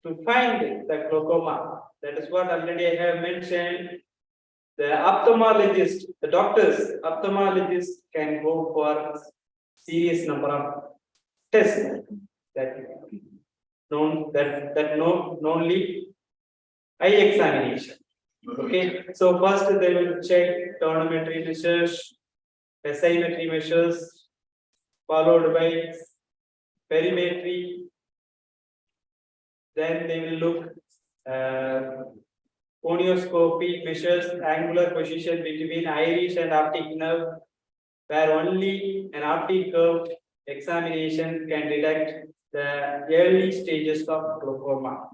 to find the glaucoma, that is what already I have mentioned. The ophthalmologist, the doctors, ophthalmologists can go for serious number of tests that only eye examination. Okay, so first they will check tonometry measures, pachymetry measures, followed by perimetry. Then they will look conioscopy measures angular position between iris and optic nerve, where only an optic curve examination can detect the early stages of glaucoma.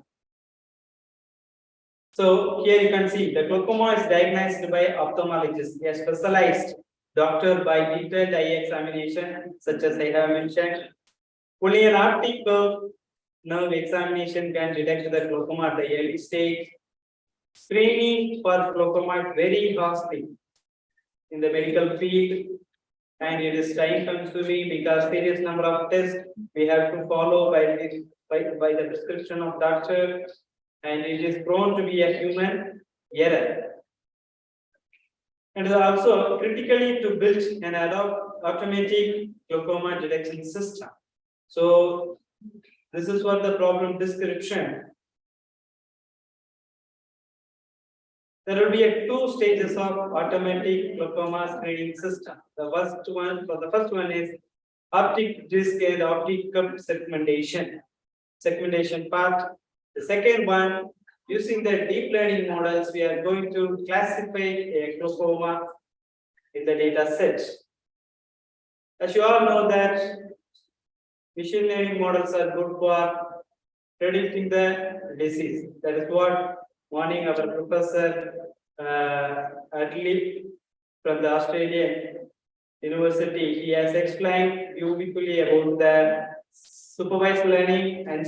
So here you can see the glaucoma is diagnosed by ophthalmologist, a specialized doctor by detailed eye examination, such as I have mentioned. Only an optic curve nerve examination can detect the glaucoma at the early stage. Screening for glaucoma is very costly in the medical field, and it is time consuming because serious number of tests we have to follow by the prescription of doctor, and it is prone to be a human error. And also critically to build an automatic glaucoma detection system. So this is what the problem description. There will be two stages of automatic glaucoma screening system. The first one is optic disc and optic cup segmentation part. The second one, using the deep learning models, we are going to classify a glaucoma in the data set. As you all know that machine learning models are good for predicting the disease. That is what morning our professor Adlib from the Australian University, he has explained beautifully about the supervised learning and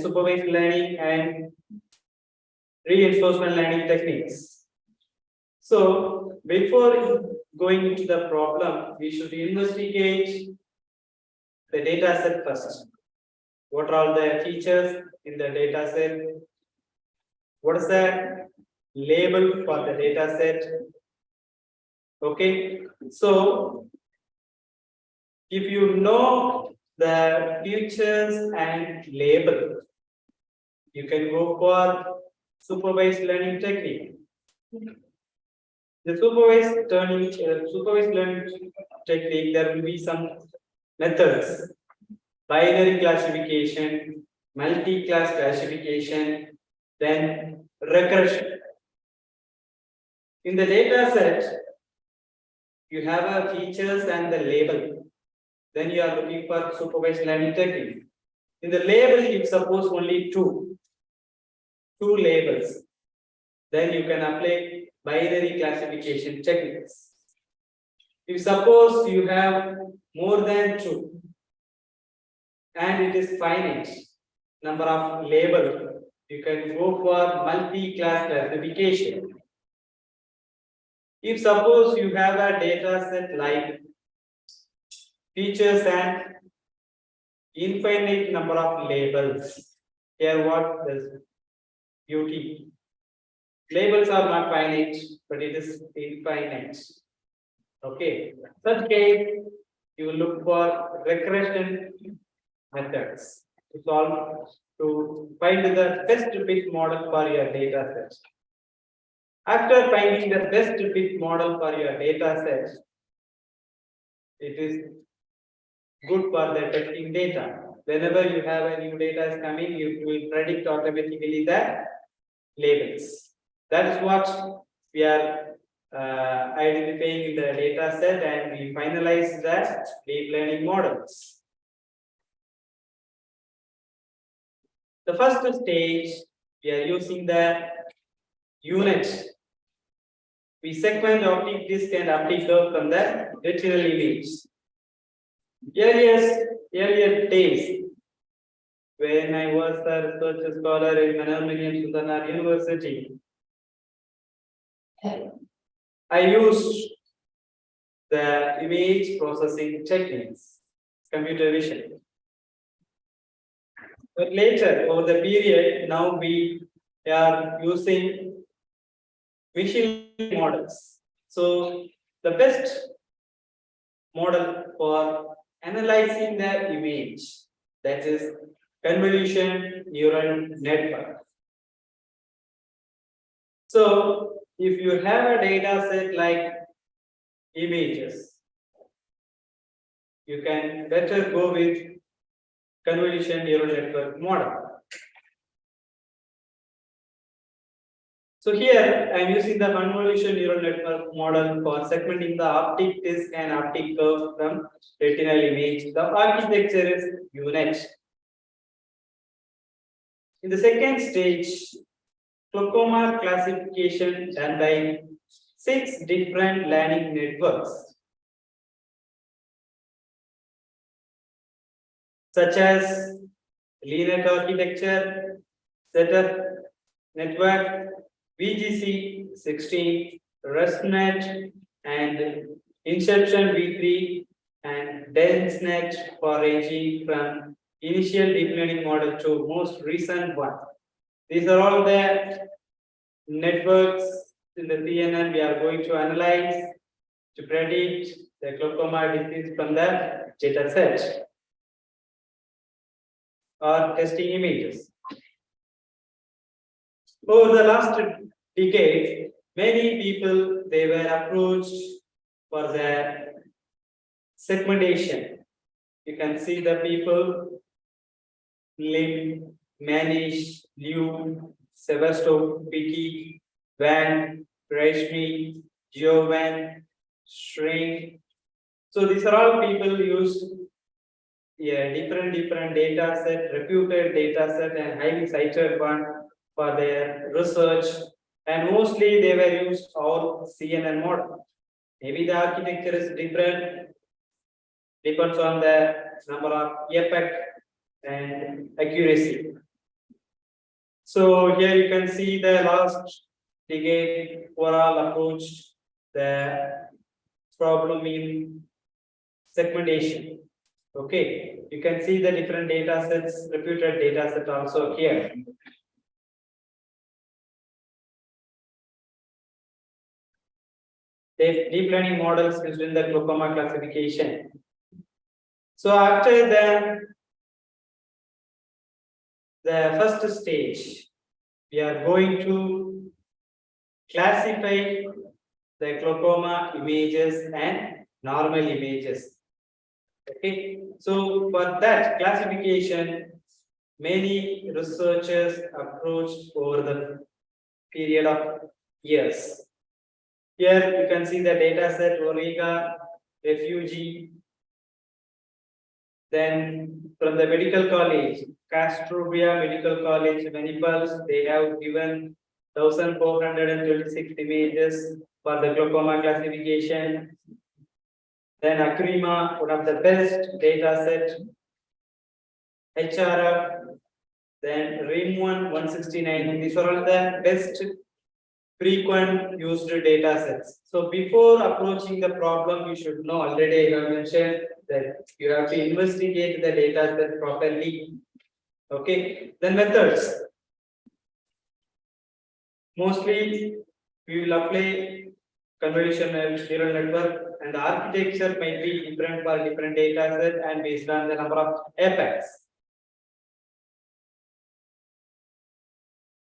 reinforcement learning techniques. So before going into the problem, we should investigate the data set first. What are all the features in the data set? What is the label for the data set? Okay, so if you know the features and label, you can go for supervised learning technique. The supervised learning technique, there will be some methods: binary classification, multi-class classification, then regression. In the data set, you have a features and the label. Then you are looking for supervised learning technique. In the label, if suppose only two labels, then you can apply binary classification techniques. If suppose you have more than two and it is finite number of labels, you can go for multi-class classification. If suppose you have a data set like features and infinite number of labels, here what is beauty? Labels are not finite, but it is infinite. Okay, such case you will look for regression methods to solve, to find the best fit model for your data set. After finding the best fit model for your data set, it is good for the testing data. Whenever you have a new data is coming, you will predict automatically the labels. That is what we are identifying in the data set, and we finalize the deep learning models. The first stage, we are using the unit. We segment optic disc and optic curve from the retinal image. Earlier days, when I was a research scholar in Manamanian Sundanar University, I used the image processing techniques, computer vision. But later, over the period, now we are using machine models. So the best model for analyzing the image, that is convolution neural network. So if you have a data set like images, you can better go with convolution neural network model. So here I am using the convolution neural network model for segmenting the optic disc and optic curve from retinal image. The architecture is UNet. In the second stage, glaucoma classification done by 6 different learning networks, such as linear architecture, setup network, VGC 16, ResNet, and Inception V3, and DenseNet for ranging from initial deep learning model to most recent one. These are all the networks in the CNN we are going to analyze to predict the glaucoma disease from the data set or testing images. Over the last decade, many people they were approached for the segmentation. You can see the people Lim, Manish, Liu, Sebasto, Vicky, Van, Rashmi, Jovan, Shrink. So these are all people used different data set, reputed data set and highly cited one for their research, and mostly they were used all CNN model. Maybe the architecture is different, depends on the number of epoch and accuracy. So here you can see the last decade overall approach the problem in segmentation. Okay, you can see the different data sets, reputed data set also here. Deep learning models used in the glaucoma classification. So after the first stage, we are going to classify the glaucoma images and normal images. Okay, so for that classification, many researchers approached over the period of years. Here you can see the data set, Origa, refugee. Then from the medical college, Castrobia Medical College, Manipals, they have given 1,426 images for the glaucoma classification. Then Akrima, one of the best data set. HRF, then RIM1 169. These are all the best frequent used data sets. So before approaching the problem, you should know already I have mentioned that you have to investigate the data set properly. Okay, then methods. Mostly we will apply convolutional neural network, and the architecture might be different for different data set and based on the number of epochs.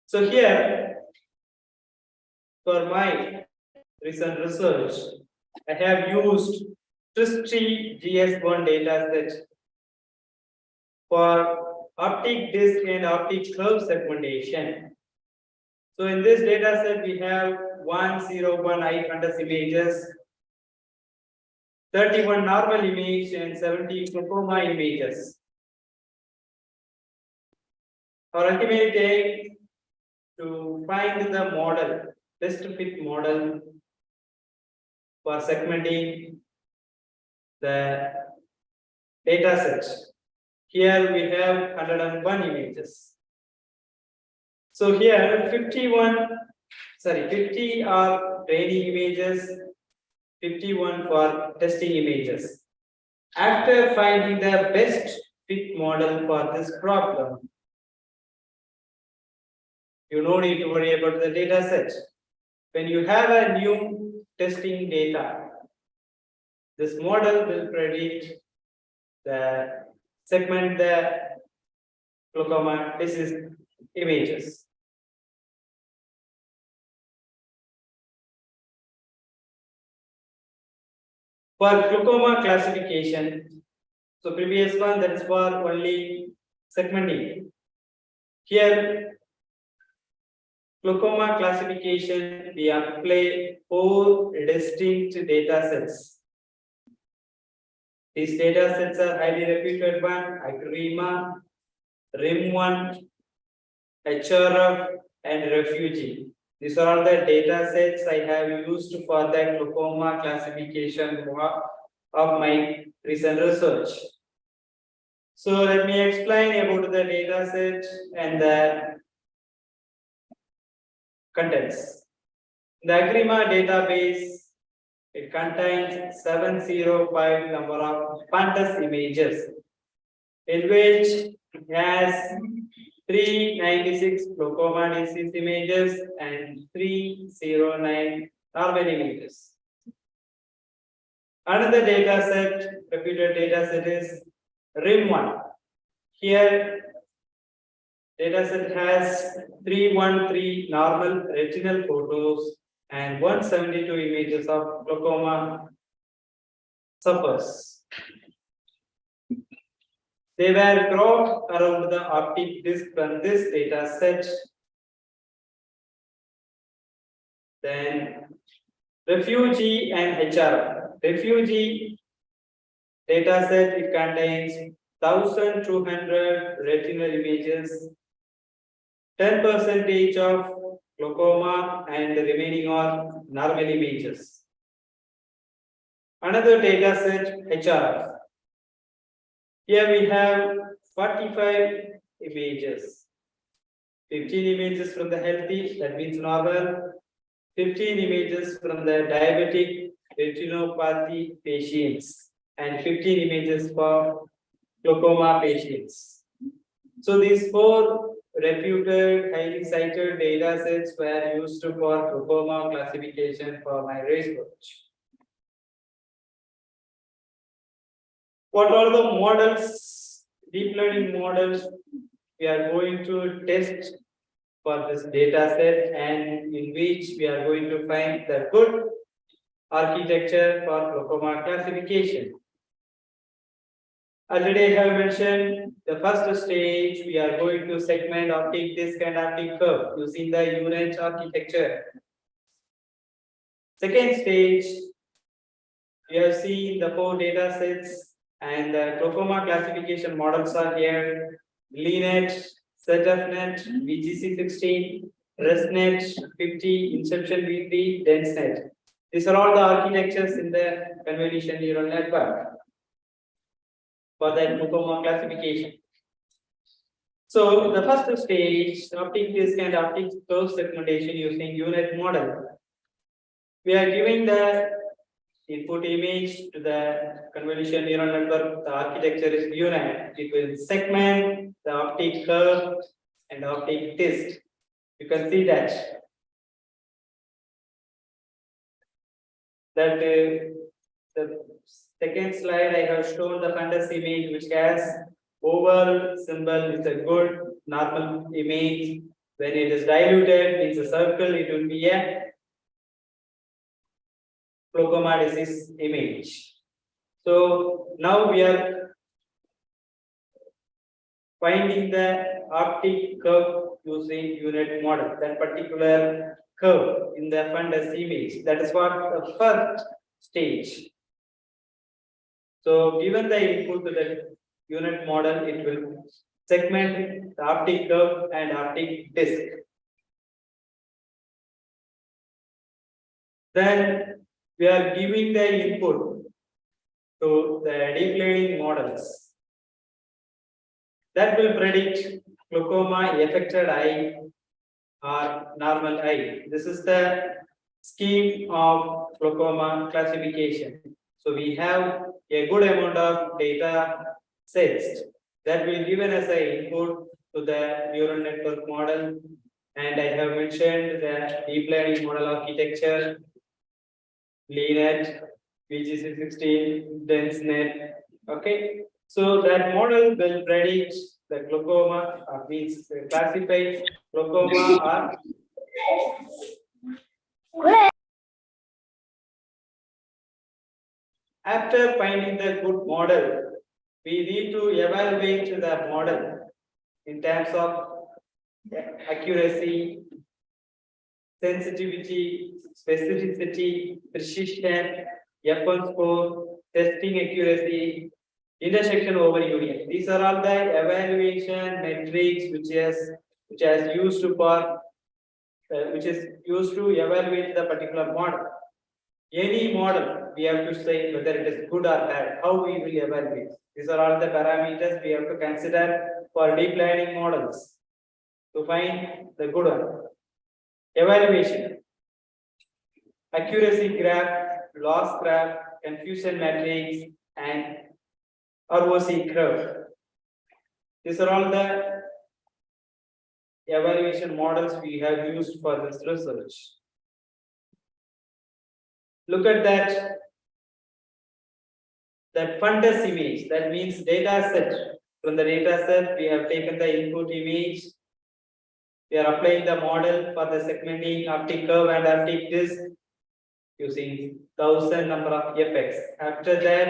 So here, for my recent research, I have used TRISTRI GS1 dataset for optic disc and optic curve segmentation. So in this dataset, we have 101 eye fundus images, 31 normal image, and 70 glaucoma images. Our ultimate aim to find the model, best fit model for segmenting the data set. Here we have 101 images. So here 50 are training images, 51 for testing images. After finding the best fit model for this problem, you no need to worry about the data set. When you have a new testing data, this model will predict the segment the glaucoma disease images. For glaucoma classification, so previous one that is for only segmenting. Here, glaucoma classification, we apply 4 distinct data sets. These data sets are highly reputed one, Agrima, RIM1, HRF, and refugee. These are all the data sets I have used for the glaucoma classification of my recent research. So let me explain about the data set and the contents. The Agrima database, it contains 705 number of fundus images, in which it has 396 glaucoma disease images and 309 normal images. Another data set, repeated data set is RIM1. Here, data set has 313 normal retinal photos and 172 images of glaucoma sufferers. They were cropped around the optic disc from this data set. Then refugee and HR. Refugee data set, it contains 1,200 retinal images, 10% of glaucoma, and the remaining are normal images. Another data set, HRF. Here we have 45 images. 15 images from the healthy, that means normal. 15 images from the diabetic retinopathy patients, and 15 images for glaucoma patients. So these 4 reputed, highly cited data sets were used for glaucoma classification for my research. What are the models, deep learning models we are going to test for this data set, and in which we are going to find the good architecture for glaucoma classification? Already I have mentioned the first stage, we are going to segment optic disc and optic curve using the UNet architecture. Second stage, we have seen the 4 data sets, and the glaucoma classification models are here: LeNet, ZFnet, VGC16, ResNet 50, Inception V3, DenseNet. These are all the architectures in the convolution neural network for the glaucoma classification. So the first stage, optic disc and optic curve segmentation using UNet model. We are giving the input image to the convolution neural network. The architecture is UNet. It will segment the optic curve and optic disc. You can see that the second slide I have shown the fundus image, which has oval symbol is a good normal image. When it is diluted, it's a circle, it will be a glaucoma disease image. So now we are finding the optic curve using UNet model, that particular curve in the fundus image. That is what the first stage. So given the input to the UNet model, it will segment the optic curve and optic disc. Then we are giving the input to the deep learning models that will predict glaucoma affected eye or normal eye. This is the scheme of glaucoma classification. So we have a good amount of data sets that will given as an input to the neural network model, and I have mentioned the deep learning model architecture, LeNet, VGC16, DenseNet. Okay, so that model will predict the glaucoma, means classify glaucoma or. After finding the good model, we need to evaluate the model in terms of accuracy, sensitivity, specificity, precision, F1 score, testing accuracy, intersection over union. These are all the evaluation metrics which is used for which is used to evaluate the particular model. Any model, we have to say whether it is good or bad, how we will evaluate. These are all the parameters we have to consider for deep learning models to find the good one. Evaluation, accuracy graph, loss graph, confusion matrix, and ROC curve. These are all the evaluation models we have used for this research. Look at that. that fundus image, that means data set. From the data set, we have taken the input image. We are applying the model for the segmenting optic curve and optic disc using 1000 number of effects. After that,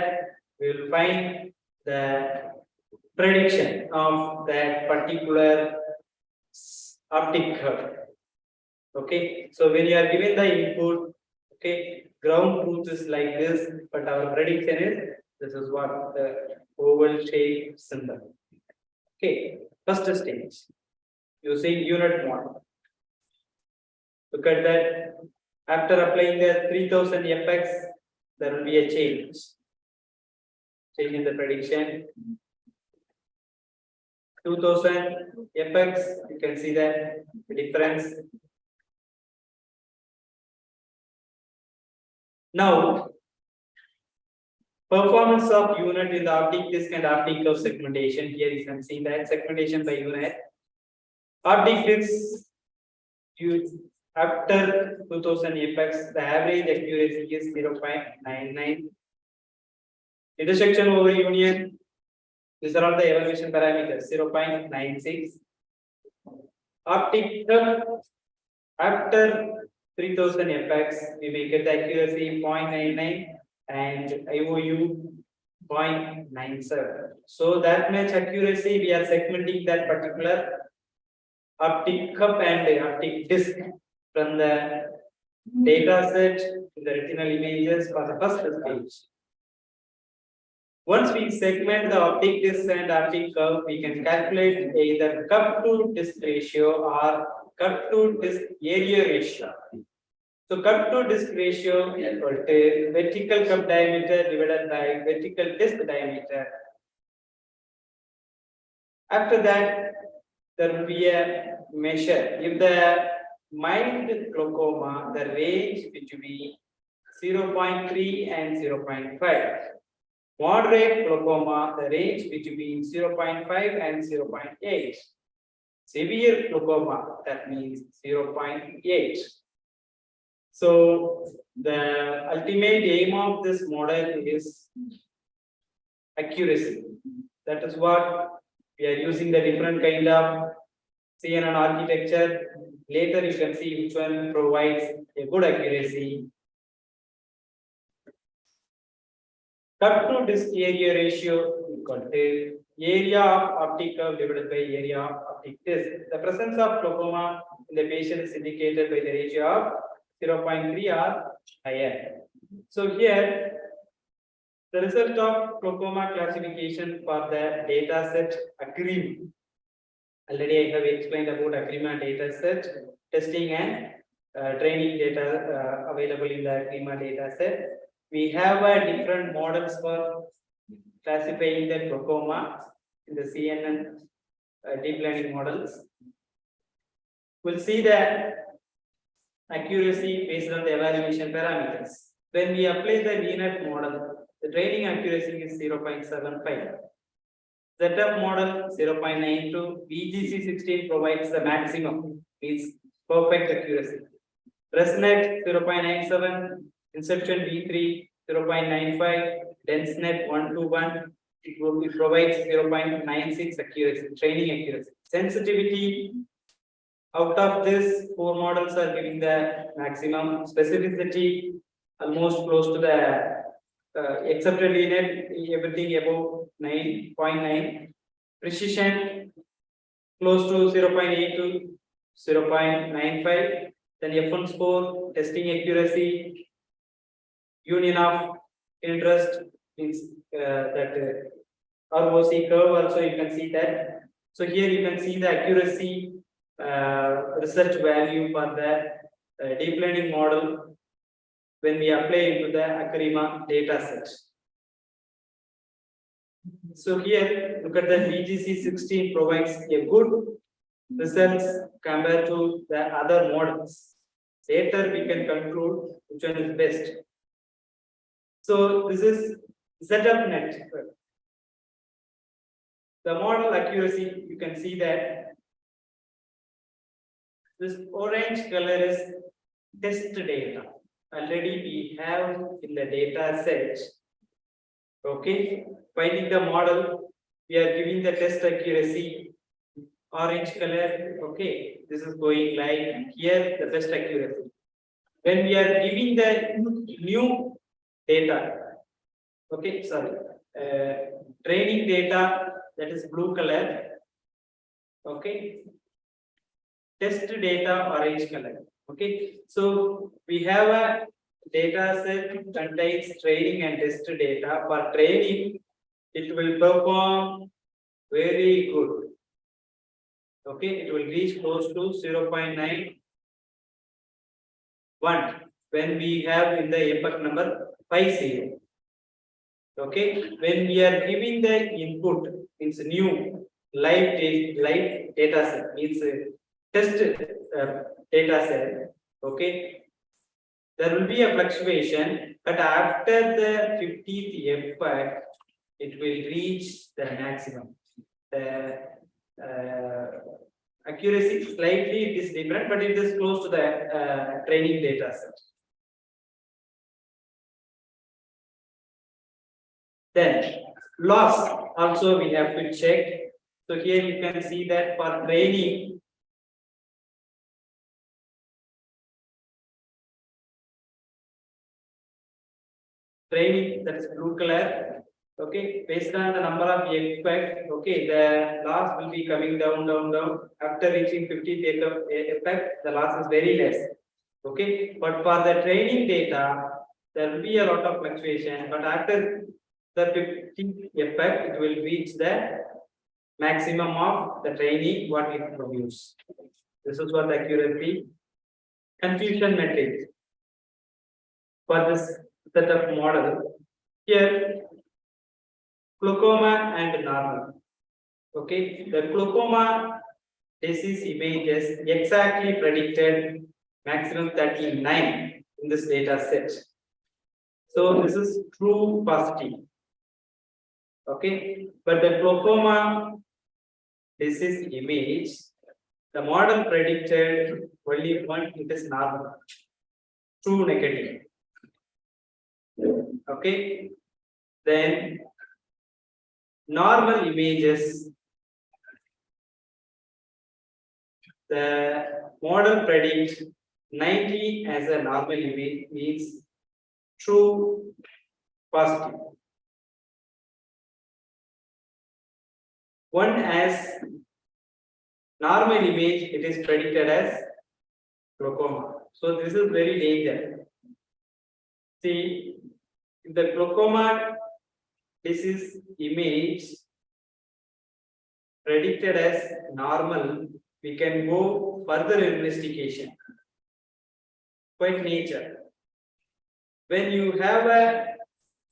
we will find the prediction of that particular optic curve. Okay, so when you are given the input, okay, ground truth is like this, but our prediction is this is what the oval shape symbol. Okay, first stage using unit model. Look at that. After applying the 3000 effects, there will be a change. Change in the prediction. 2000 effects, you can see that the difference. Now, performance of unit in the optic disc and optic curve segmentation. Here you can see that segmentation by unit. Optic disc, after 2000 effects, the average accuracy is 0.99. Intersection over union, these are all the evaluation parameters, 0.96. Optic curve, after 3000 effects, we may get the accuracy 0.99 and IOU 0.97. So that much accuracy, we are segmenting that particular optic cup and optic disc from the data set to the retinal images for the first stage. Once we segment the optic disc and optic curve, we can calculate either cup to disc ratio or cup to disc area ratio. So cup to disc ratio equal to vertical cup diameter divided by vertical disc diameter. After that, there will be a measure. If the mild glaucoma, the range between 0.3 and 0.5. Moderate glaucoma, the range between 0.5 and 0.8. Severe glaucoma, that means 0.8. So the ultimate aim of this model is accuracy. That is what we are using the different kind of CNN architecture. Later you can see which one provides a good accuracy. Cut to disc area ratio equal to area of optic curve divided by area of optic disc. The presence of glaucoma in the patient is indicated by the ratio of 0.3 or higher. So here, the result of glaucoma classification for the data set ACRIMA. Already I have explained about ACRIMA data set, testing and training data available in the ACRIMA data set. We have different models for classifying the glaucoma in the CNN deep learning models. We'll see the accuracy based on the evaluation parameters. When we apply the VNet model, the training accuracy is 0.75. ZF model 0.92. VGC16 provides the maximum, means perfect accuracy. ResNet 0.97. Inception V3 0.95. DenseNet 121. It provides 0.96 accuracy, training accuracy. Sensitivity, out of this, 4 models are giving the maximum. Specificity, almost close to the accepted VNet, everything above 9.9. Precision, close to 0.8 to 0.95. Then F1 score, testing accuracy, union of interest means that ROC curve also you can see that. So here you can see the accuracy research value for the deep learning model when we apply into the ACRIMA data set. So here look at the VGC16 provides a good results compared to the other models. Later we can conclude which one is best. So this is ZFNet. The model accuracy, you can see that this orange color is test data. Already we have in the data set Okay, finding the model, we are giving the test accuracy, orange color. Okay, this is going like here the test accuracy. When we are giving the new data, okay, sorry, training data, that is blue color. Okay, test data orange color. Okay, so we have a data set contains training and test data. For training, it will perform very good. Okay, it will reach close to 0.91 when we have in the epoch number 50. Okay, when we are giving the input, means new live data set, means test data set. Okay, there will be a fluctuation, but after the 50th epoch, it will reach the maximum. The accuracy slightly it is different, but it is close to the training data set. Then loss also we have to check. So here you can see that for training, that is blue color. Okay, based on the number of epoch, okay, the loss will be coming down. After reaching 50th epoch, the loss is very less. Okay, but for the training data, there will be a lot of fluctuation. But after the 50th epoch, it will reach the maximum of the training what it produces. This is what the accuracy. Confusion matrix for this set of model. Here, glaucoma and normal. Okay, the glaucoma disease images exactly predicted maximum 39 in this data set. So this is true positive. Okay, but the glaucoma disease image, the model predicted only one, it is normal, true negative. Okay, then normal images, the model predicts 90 as a normal image, means true positive. One as normal image, it is predicted as glaucoma. So this is very dangerous. See, if the glaucoma disease image predicted as normal, we can go further investigation. Quite nature. When you have a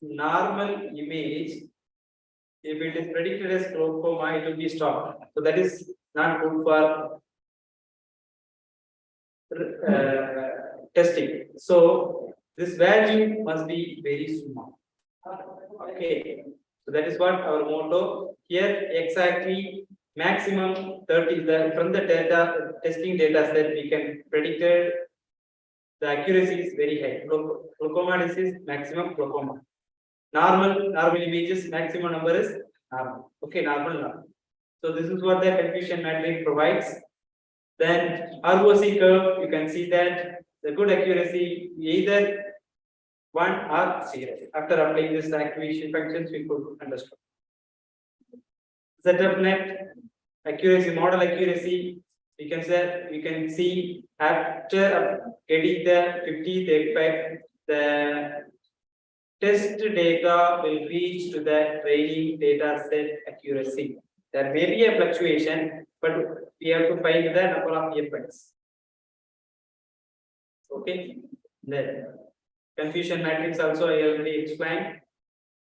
normal image, if it is predicted as glaucoma, it will be stopped. So that is not good for testing. So this value must be very small. Okay, so that is what our motto here. Exactly maximum 30. From the data testing data set, we can predict the accuracy is very high. Glaucoma disease maximum glaucoma. Normal images maximum number is normal. Okay, normal. So this is what the confusion matrix provides. Then ROC curve, you can see that the good accuracy either 1 or 0. After applying this activation functions, we could understand. Setup net accuracy, model accuracy, we can see after getting the 50th epoch, the test data will reach to the training data set accuracy. There may be a fluctuation, but we have to find the number of epochs. Okay, then confusion matrix also I already explained.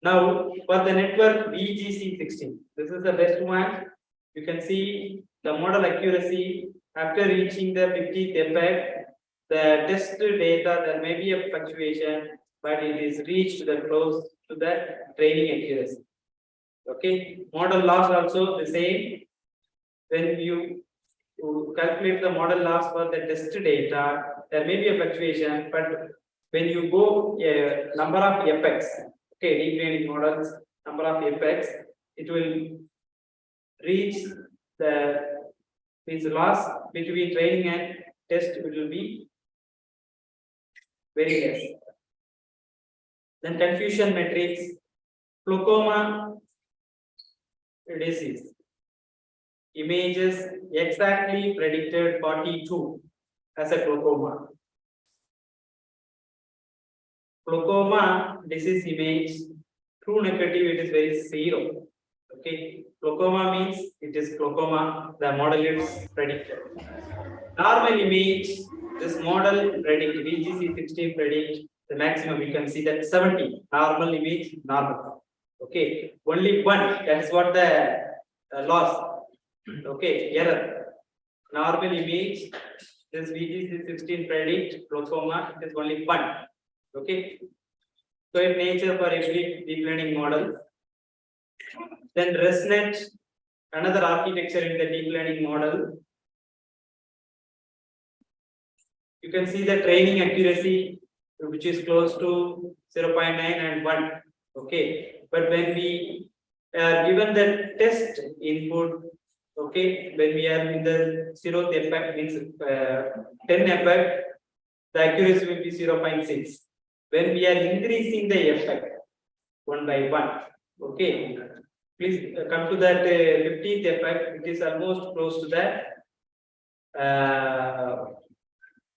Now for the network VGC16, this is the best one. You can see the model accuracy after reaching the 50th epoch, the test data there may be a fluctuation, but it is reached the close to the training accuracy. Okay, model loss also the same. When you calculate the model loss for the test data, there may be a fluctuation, but when you go number of epochs, Okay, deep learning models, number of effects, it will reach its loss between training and test will be very less. Then confusion matrix, glaucoma disease. Images exactly predicted 42 as a glaucoma. Glaucoma disease image, true negative, it is very zero. Okay, glaucoma means it is glaucoma, the model is predicted. Normal image, this model predict, VGC 16 predict the maximum, you can see that 70, normal image, normal. Okay, only one, that's what the loss. Okay, error. Normal image, this VGC 16 predict glaucoma, it is only one. Okay, so in nature for every deep learning model. Then ResNet, another architecture in the deep learning model. You can see the training accuracy, which is close to 0.9 and 1. Okay, but when we are given the test input, okay, when we are in the 0th effect, means 10 effect, the accuracy will be 0.6. When we are increasing the effect 1 by 1, okay, please come to that 50th effect, it is almost close to the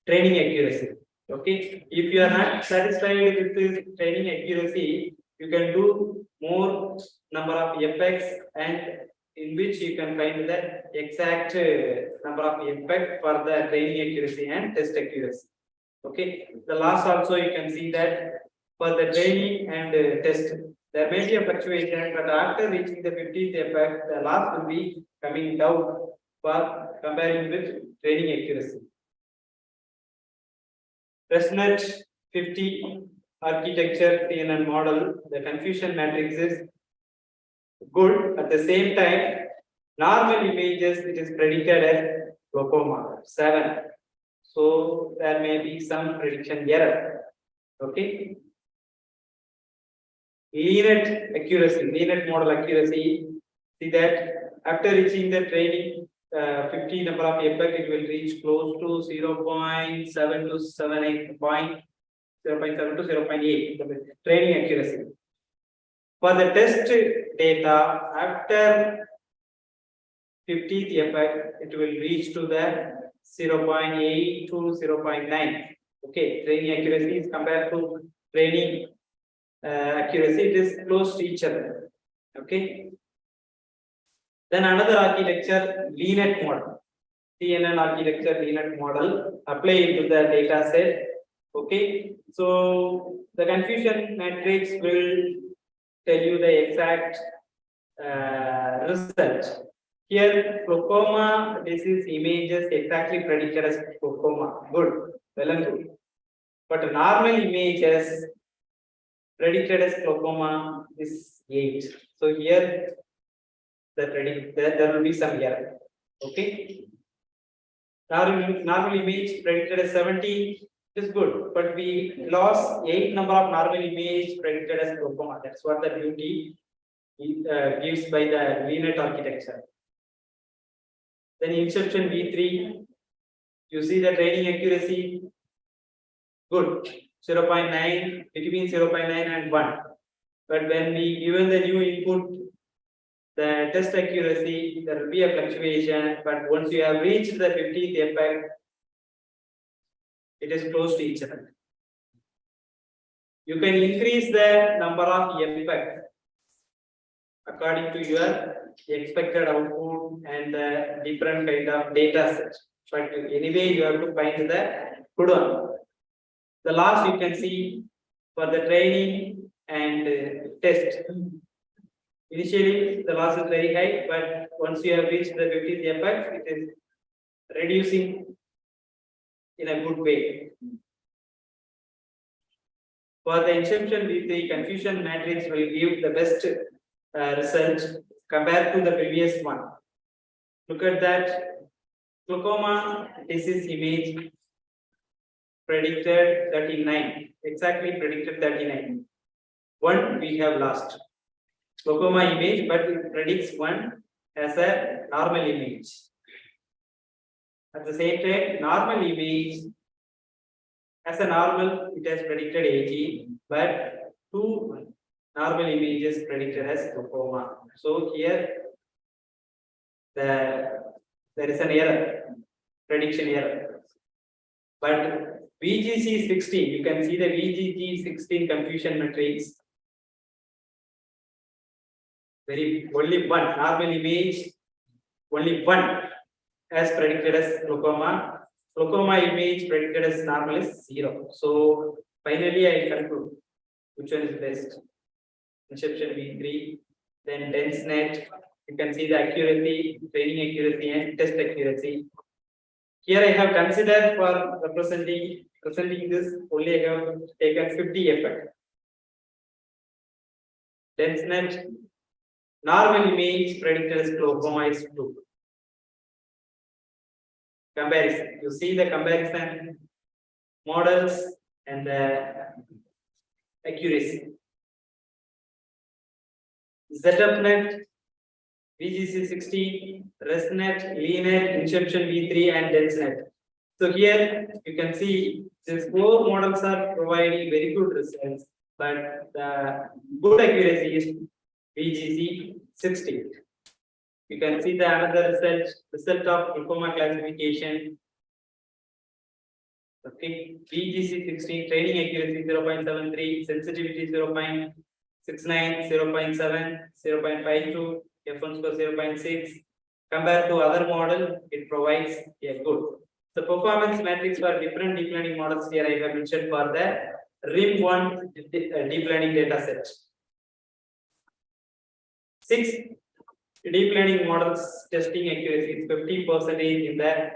training accuracy. Okay, if you are not satisfied with this training accuracy, you can do more number of effects, and in which you can find the exact number of effect for the training accuracy and test accuracy. Okay, the loss also you can see that for the training and test, there may be a fluctuation, but after reaching the 50th effect, the loss will be coming down for comparing with training accuracy. ResNet 50 architecture CNN model, the confusion matrix is good. At the same time, normal images, it is predicted as glaucoma 7. So there may be some prediction error. Okay. LeNet accuracy, LeNet model accuracy. See that after reaching the training 50 number of effect, it will reach close to 0.7 to 0.7 to 0.8 training accuracy. For the test data, after 50th effect, it will reach to the 0.8 to 0.9. Okay, training accuracy is compared to training accuracy, it is close to each other. Okay. Then another architecture, LeNet model. CNN architecture, LeNet model, apply into the data set. Okay. So the confusion matrix will tell you the exact result. Here, glaucoma disease images exactly predicted as glaucoma. Good, well and good. But normal images predicted as glaucoma is 8. So here there will be some error. Okay. Normal image predicted as 70 is good, but we lost 8 number of normal image predicted as glaucoma. That's what the beauty gives by the LeNet architecture. Then inception V3, you see the training accuracy good, 0.9, between 0.9 and 1. But when we given the new input, the test accuracy, there will be a fluctuation, but once you have reached the 50th effect, it is close to each other. You can increase the number of effects according to your expected output and the different kind of data set. But anyway, you have to find the good one. The last you can see for the training and test. Initially, the loss is very high, but once you have reached the 50th effect, it is reducing in a good way. For the inception with the confusion matrix will give the best result compared to the previous one. Look at that glaucoma disease image predicted 39, exactly predicted 39. one we have lost. Glaucoma image, but it predicts one as a normal image. At the same time, normal image as a normal, it has predicted 18, but two normal images predicted as glaucoma. So here there is an error, prediction error. But VGC 16, you can see the VGC 16 confusion matrix. Only one normal image, only one as predicted as glaucoma. Glaucoma image predicted as normal is 0. So finally, I conclude which one is best. Inception V3, then dense net. You can see the accuracy, training accuracy, and test accuracy. Here I have considered for presenting this, only I have taken 50 effect. Dense net, normal image predicted as glaucoma is 2. Comparison. You see the comparison models and the accuracy. ZFnet, VGC 16, ResNet, LeanNet, Inception V3, and DenseNet. So here you can see these 4 models are providing very good results, but the good accuracy is VGC 16. You can see the another result of glaucoma classification. Okay, VGC 16 training accuracy 0.73, sensitivity 0.69, 0.7, 0.52, F1 score 0.6. Compared to other model, it provides a good. So performance metrics for different deep learning models here I have mentioned for the RIM1 deep learning data set. 6 deep learning models testing accuracy is 50% in the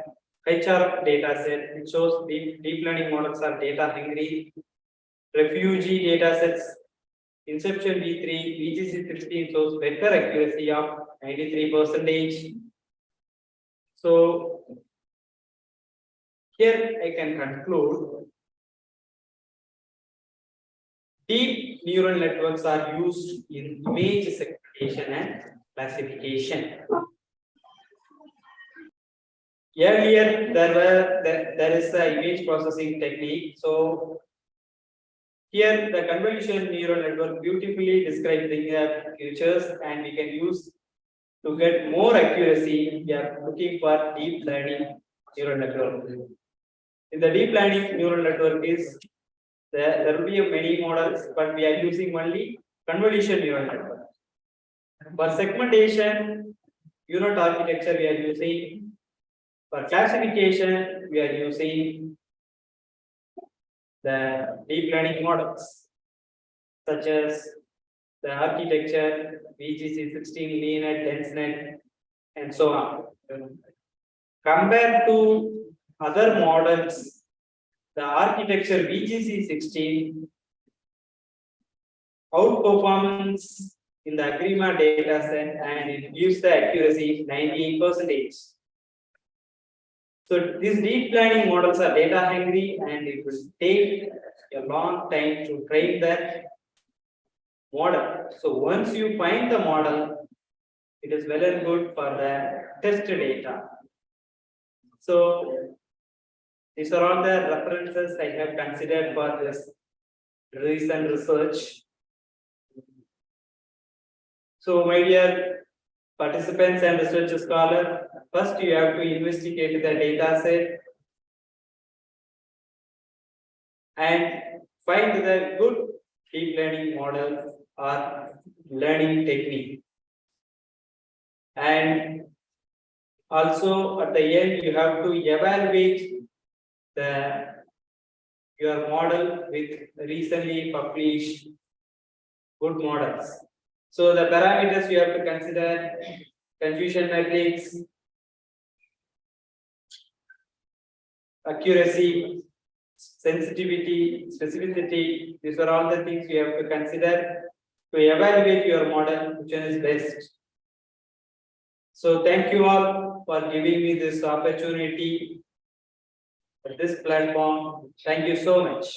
HR data set. It shows deep learning models are data hungry. Refugee data sets, Inception V3, VGC 16 shows better accuracy of 93%. So here I can conclude deep neural networks are used in image segmentation and classification. Earlier there is the image processing technique. So here the convolutional neural network beautifully describes the features, and we can use to get more accuracy. We are looking for deep learning neural network. In the deep learning neural network is there will be many models, but we are using only convolutional neural network. For segmentation, unit architecture we are using. For classification, we are using the deep learning models, such as the architecture, VGC 16, LeanNet, DenseNet, and so on. Compared to other models, the architecture VGC 16 outperformance in the Agrima data set, and it gives the accuracy 98%. So these deep learning models are data hungry, and it will take a long time to train that model. So once you find the model, it is well and good for the test data. So these are all the references I have considered for this recent research. So my dear participants and research scholar, first you have to investigate the data set and find the good deep learning model or learning technique. And also at the end, you have to evaluate your model with recently published good models. So the parameters you have to consider: confusion matrix, accuracy, sensitivity, specificity. These are all the things you have to consider to evaluate your model, which one is best. So thank you all for giving me this opportunity at this platform. Thank you so much.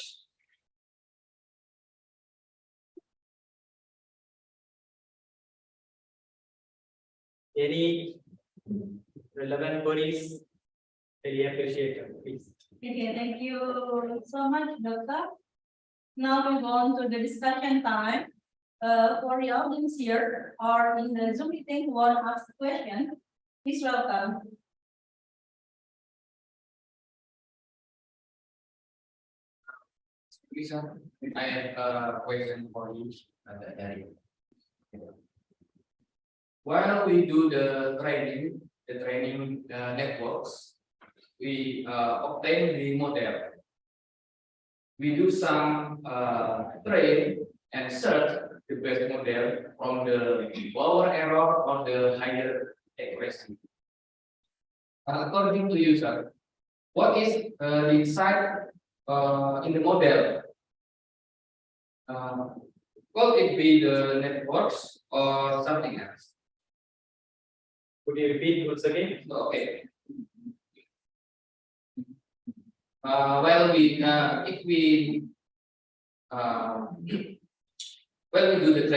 Any relevant queries? Really appreciate it, please. Okay, thank you so much, Doctor. Now we go on to the discussion time. For the audience here or in the Zoom meeting who want to ask a question, please welcome. Lisa, I have a question for you, Dari. While we do the training networks, we obtain the model. We do some train and search the best model from the lower error or the higher accuracy. According to you, sir, what is the insight in the model? Could it be the networks or something else? Could you repeat once again? Okay. Well, if we when we do the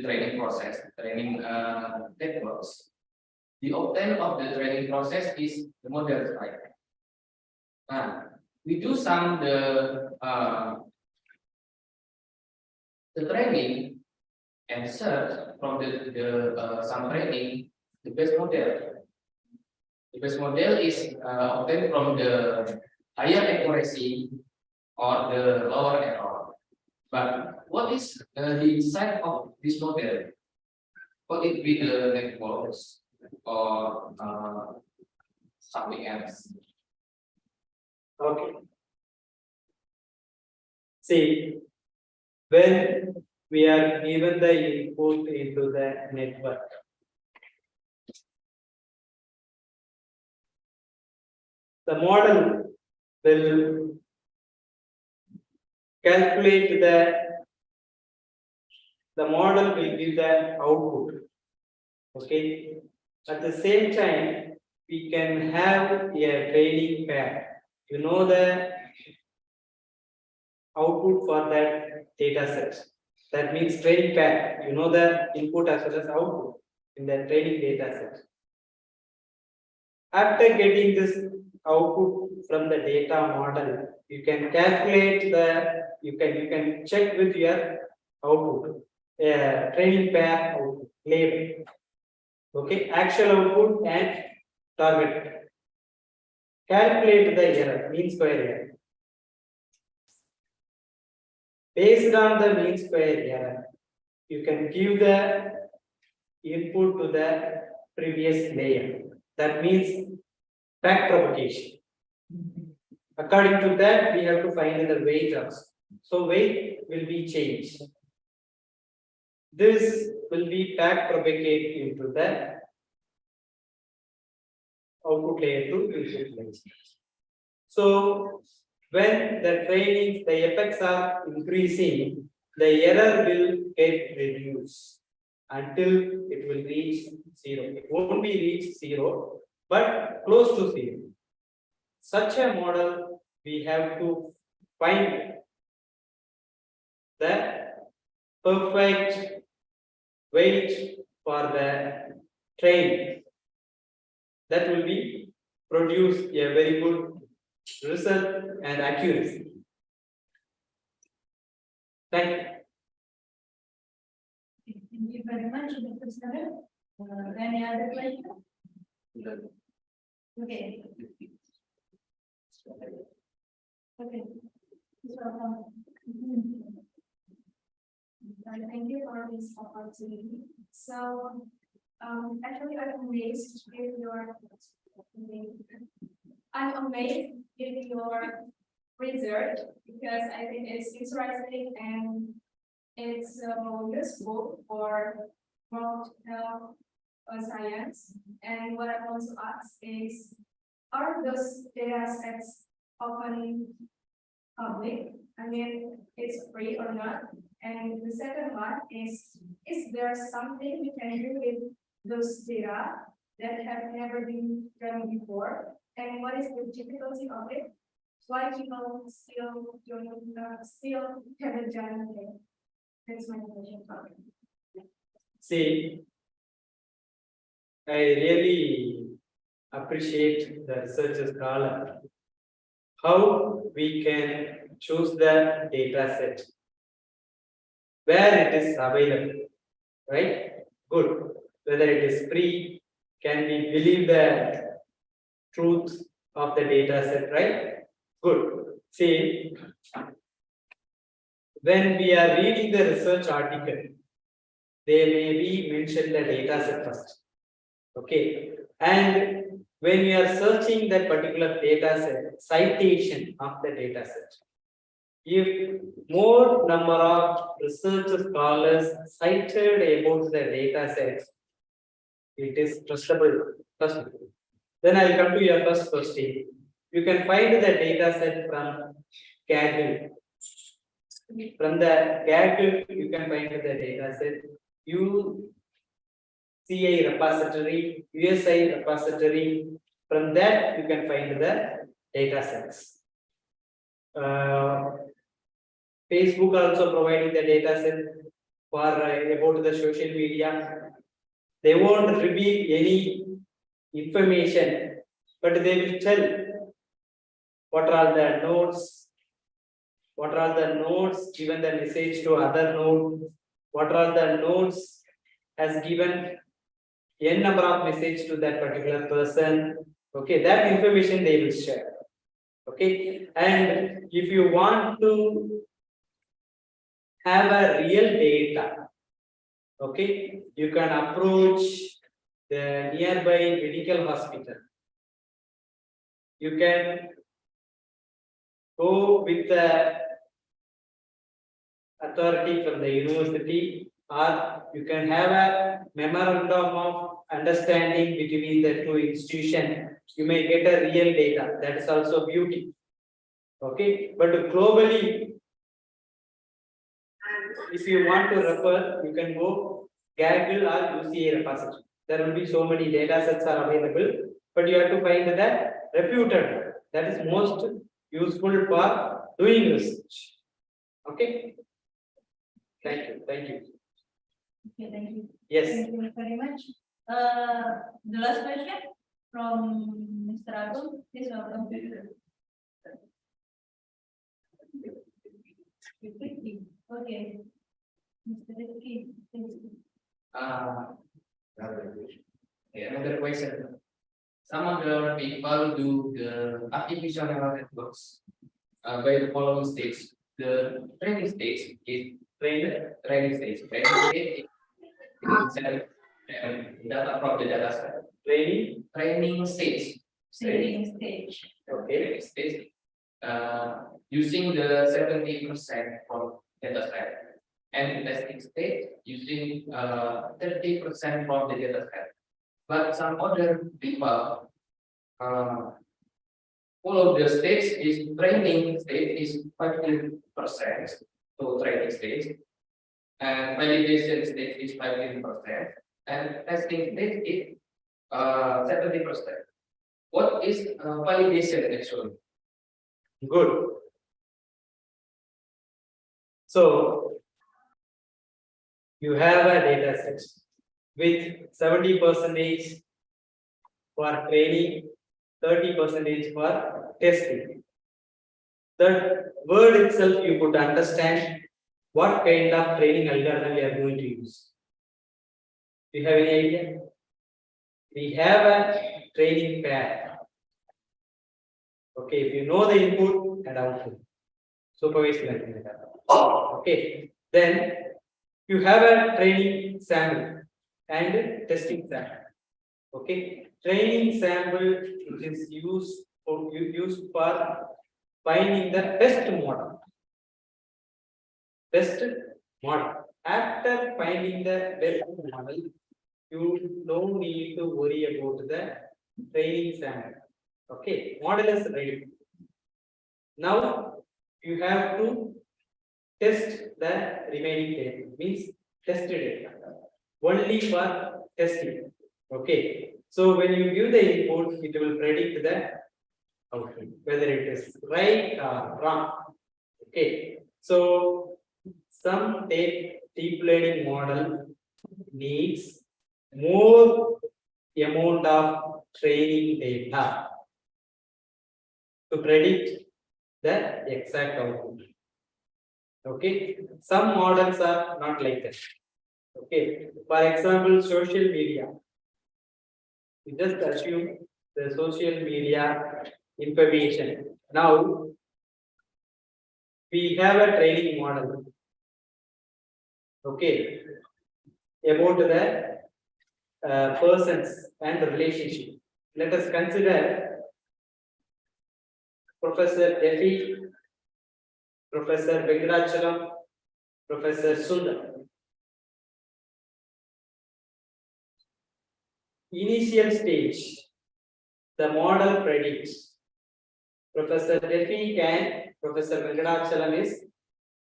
training process, networks, the obtain of the training process is the model, right? We do some the training and search from some training the best model. The best model is obtained from the higher accuracy or the lower error. But what is the insight of this model? Could it be the networks or something else? Okay. See, when we are given the input into the network, the model will calculate the model will give the output. Okay. At the same time, we can have a training pair. You know the output for that data set. That means training pair. You know the input as well as output in the training data set. After getting this output from the data model, you can calculate you can check with your output, training pair output label. Okay, actual output and target. Calculate the error, mean square error. Based on the mean square error, you can give the input to the previous layer. That means back propagation. According to that, we have to find the weight also. So weight will be changed. This will be back propagated into the output layer to input layer. So when the training, the effects are increasing, the error will get reduced until it will reach 0. It won't be reached 0, but close to 0. Such a model, we have to find the perfect weight for the training. That will be produce a very good result and accuracy. Thank you. Thank you very much, Dr. Sarah. Any other question? Okay. Okay. Thank you for this opportunity. So, actually, I'm amazed with your research because I think it's interesting and it's useful for science. And what I want to ask is, are those data sets open public? I mean, it's free or not? And the second one is there something you can do with those data that have never been done before? And what is the difficulty of it? Why people still haven't done anything? That's my question. See, I really appreciate the researcher scholar. How we can choose the data set where it is available, right? Good. Whether it is free, can we believe the truth of the data set, right? Good. See, when we are reading the research article, they may be mentioned the data set first. Okay. And when we are searching that particular data set, citation of the data set, if more number of research scholars cited about the data sets, it is trustable. Then I'll come to your first question. You can find the data set from Gaggle. From the Gaggle, you can find the data set. UCI repository, USI repository. From that, you can find the data sets. Facebook also providing the data set for about the social media. They won't reveal any information, but they will tell what are the nodes, what are the nodes given the message to other node, what are the nodes has given n number of message to that particular person. Okay, that information they will share. Okay, and if you want to have a real data, okay, you can approach the nearby medical hospital. You can go with the authority from the university, or you can have a memorandum of understanding between the two institutions. You may get a real data. That is also beauty. Okay, but globally, if you want to refer, you can go Gaggle or UCA repository. There will be so many data sets are available, but you have to find the reputed. That is most useful for doing research. Okay. Thank you. Thank you. Okay, thank you. Yes. Thank you very much. The last question from Mr. Agung. Please welcome to you. Okay. Mr. Rizky, please. Another question. Some of the people do the artificial neural networks by the following stage. The training stage is training stage. Training stage is data from the data set. Training stage. Training stage. Okay. Training stage. Using the 70% from data set. And testing stage using 30% from the data set. But some other people follow the stage is training stage is 15%, so training stage, and validation stage is 15%, and testing stage is 70%. What is validation actually? Good. So you have a data set with 70% for training, 30% for testing. The word itself you could understand what kind of training algorithm we are going to use. Do you have any idea? We have a training pair. Okay, if you know the input and output, supervised learning. Okay, then you have a training sample and testing sample. Okay, training sample is used for finding the best model. After finding the best model, you don't need to worry about the training sample. Okay, model is ready. Now you have to test the remaining data, means tested data only for testing. Okay, so when you give the input, it will predict the output, whether it is right or wrong. Okay, so some deep learning model needs more amount of training data to predict the exact output. Okay, some models are not like that. Okay, for example, social media. We just assume the social media information. Now we have a training model. Okay, about the persons and the relationship. Let us consider Professor Devi, Professor Venkatachalam, Professor Sundar. Initial stage, the model predicts Professor Devi and Professor Venkatachalam is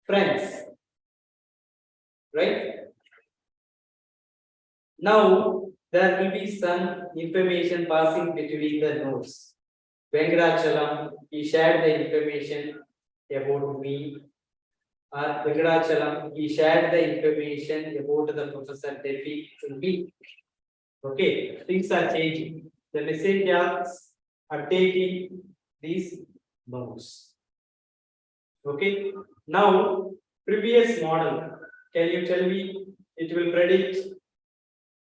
friends, right? Now there will be some information passing between the nodes. Venkatachalam, he shared the information about me, or Venkatachalam, he shared the information about the Professor Devi to me. Okay, things are changing. The messengers are taking these nodes. Okay, now previous model, can you tell me it will predict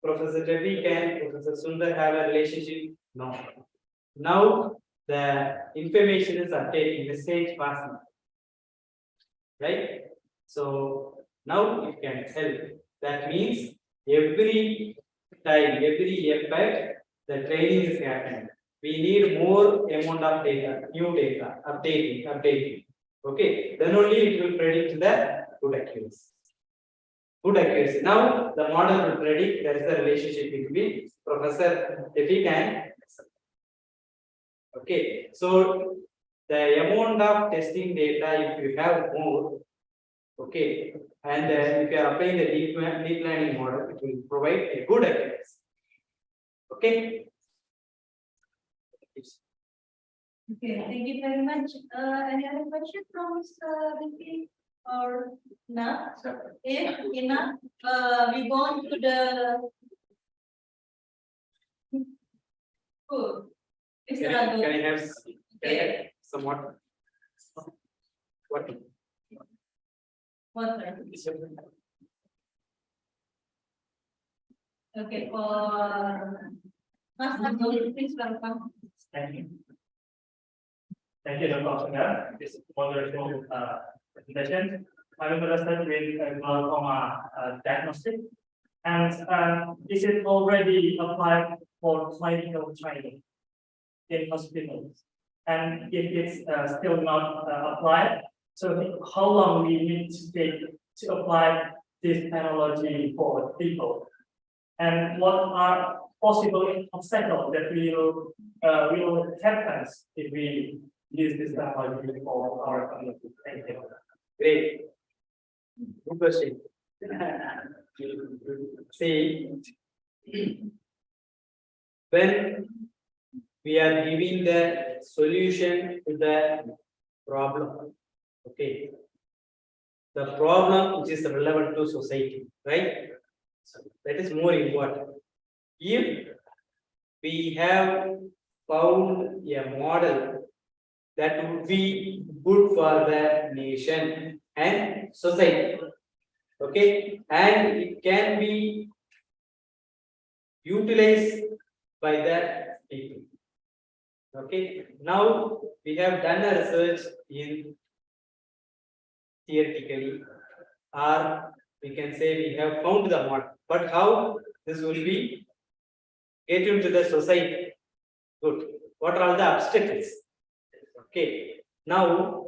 Professor Devi and Professor Sundar have a relationship? No. Now the information is updating, message passing. Right? So now you can tell. That means every time, every effect, the training is happening. We need more amount of data, new data, updating. Okay, then only it will predict the good accuracy. Good accuracy. Now the model will predict there is a relationship between Professor Devi and. Okay, so the amount of testing data, if you have more, okay, and if you are applying the deep learning model, it will provide a good accuracy. Okay. Okay, thank you very much. Any other question from Mr. Vicky or not? If enough, we go on to the. Cool. Mr. Agung. Can I have some water? Water. Water. Okay, for Mas Agung, please welcome. Thank you. Thank you, Dr. Oscar. This wonderful presentation. I will start with glaucoma diagnostic, and is it already applied for clinical training in hospitals? And if it's still not applied, so how long we need to take to apply this technology for people? And what are possible obstacles that will happen if we use this technology for our community? Thank you. Great. Good question. See, when we are giving the solution to the problem, okay, the problem which is relevant to society, right? So that is more important. If we have found a model that would be good for the nation and society, okay, and it can be utilized by the people. Okay, now we have done a research in theoretically, or we can say we have found the model, but how this will be get into the society? Good. What are all the obstacles? Okay, now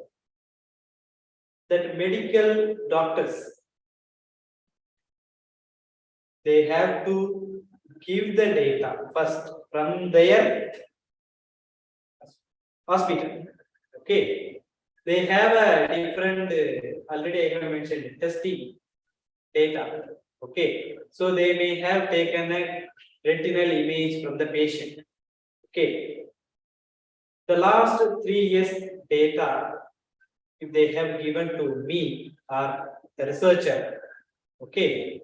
that medical doctors, they have to give the data first from their hospital. Okay, they have a different already I have mentioned testing data. Okay, so they may have taken a retinal image from the patient. Okay, the last 3 years data, if they have given to me or the researcher, okay,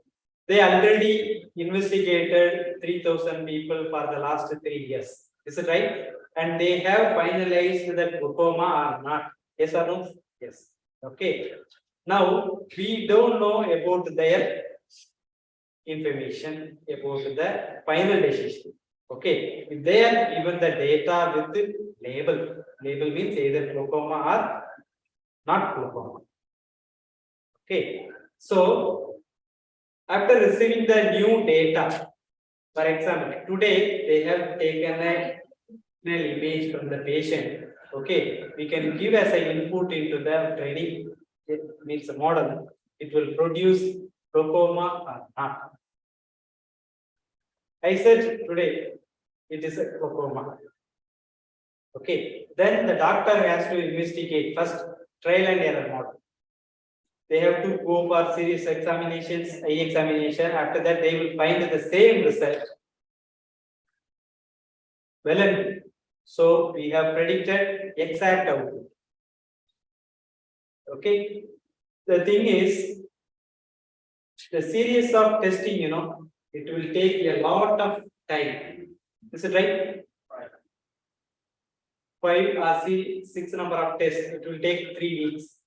They already investigated 3,000 people for the last 3 years. Is it right? And they have finalized that glaucoma or not. Yes or no? Yes. Okay. Now we don't know about their information about the final decision. Okay. If they are given the data with label, label means either glaucoma or not glaucoma. Okay. So after receiving the new data, for example, today they have taken an image from the patient. Okay, we can give as an input into the training. It means a model. It will produce glaucoma or not. I said today it is a glaucoma. Okay, then the doctor has to investigate first trial and error model. They have to go for serious examinations, eye examination. After that, they will find the same result. Well and good. So we have predicted exact output. Okay. The thing is, the series of testing, it will take a lot of time. Is it right? 5 or 6 number of tests. It will take 3 weeks.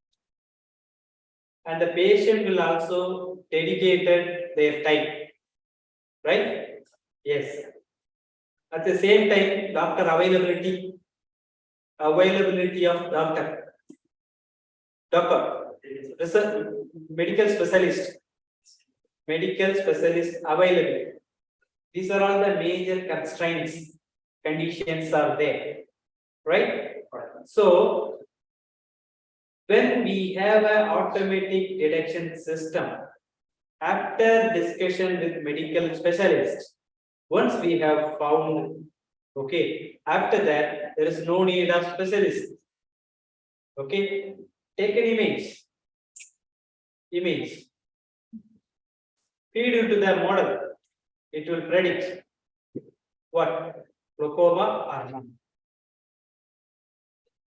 And the patient will also dedicated their time. Right? Yes. At the same time, doctor availability of doctor, medical specialist availability. These are all the major constraints, conditions are there, right? So when we have an automatic detection system, after discussion with medical specialists, once we have found, okay, after that there is no need of specialists. Okay, take an image, feed into the model, it will predict what glaucoma or not.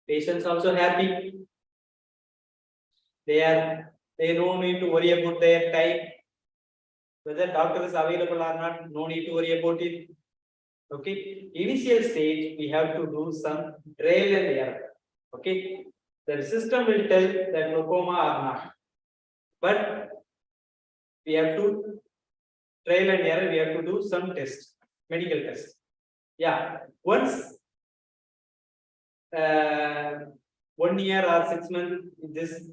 Patients also happy. They no need to worry about their time. Whether doctor is available or not, no need to worry about it. Okay, initial stage we have to do some trial and error. Okay, the system will tell that glaucoma or not, but we have to trial and error. We have to do some test, medical test. Yeah, once 1 year or 6 months, this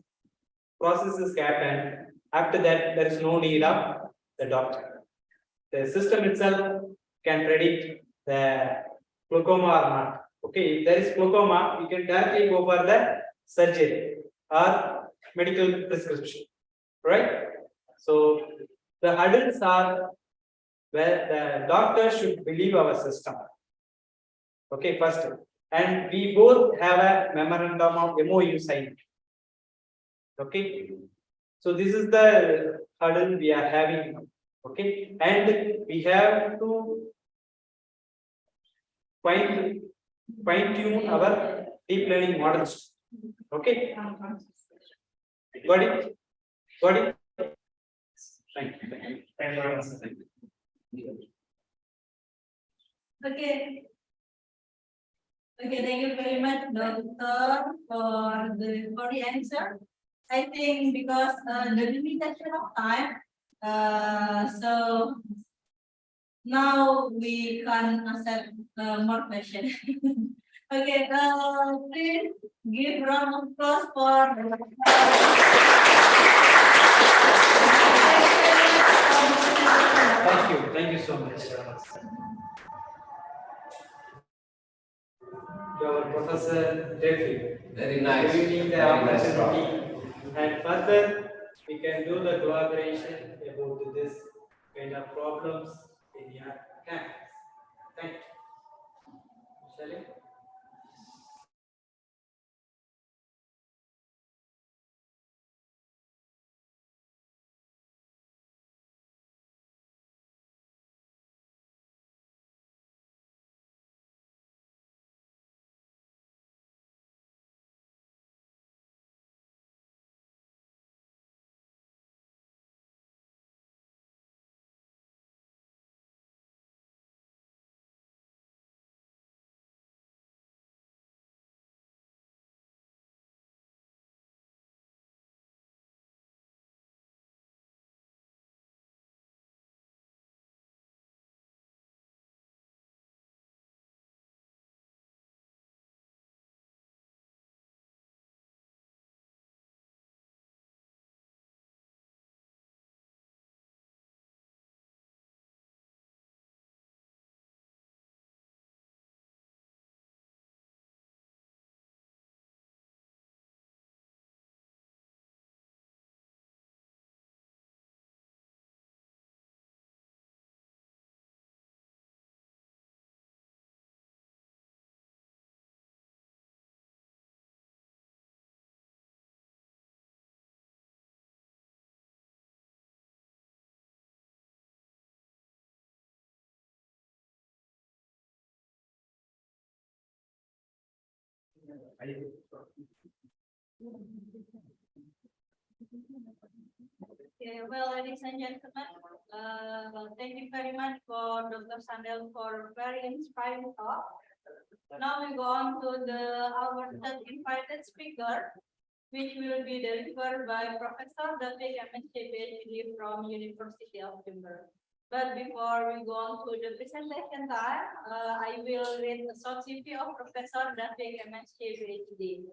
process is happened. After that, there is no need of the doctor. The system itself can predict the glaucoma or not. Okay, if there is glaucoma, we can directly go for the surgery or medical prescription, right? So the hurdles are where the doctor should believe our system. Okay, first, and we both have a memorandum of MOU signed. Okay, so this is the hurdle we are having. Okay, and we have to fine tune our deep learning models. Okay, got it? Thank you. Thank you very much. Okay. Okay, thank you very much, Doctor, for the answer. I think because the limitation of time, so now we can accept more questions. Okay, please give round of applause for Thank you so much. To our Professor Jeffrey. Very nice. Giving the Very nice talk. opportunity, and further we can do the collaboration about this kind of problems in your campus. Thank you. Shall we? Okay, well, ladies and gentlemen, thank you very much for Dr. Sandel for very inspiring talk. Now we go on to our third invited speaker, which will be delivered by Professor David PhD from University of Jember. But before we go on to the presentation time, I will read a short CV of Professor David PhD.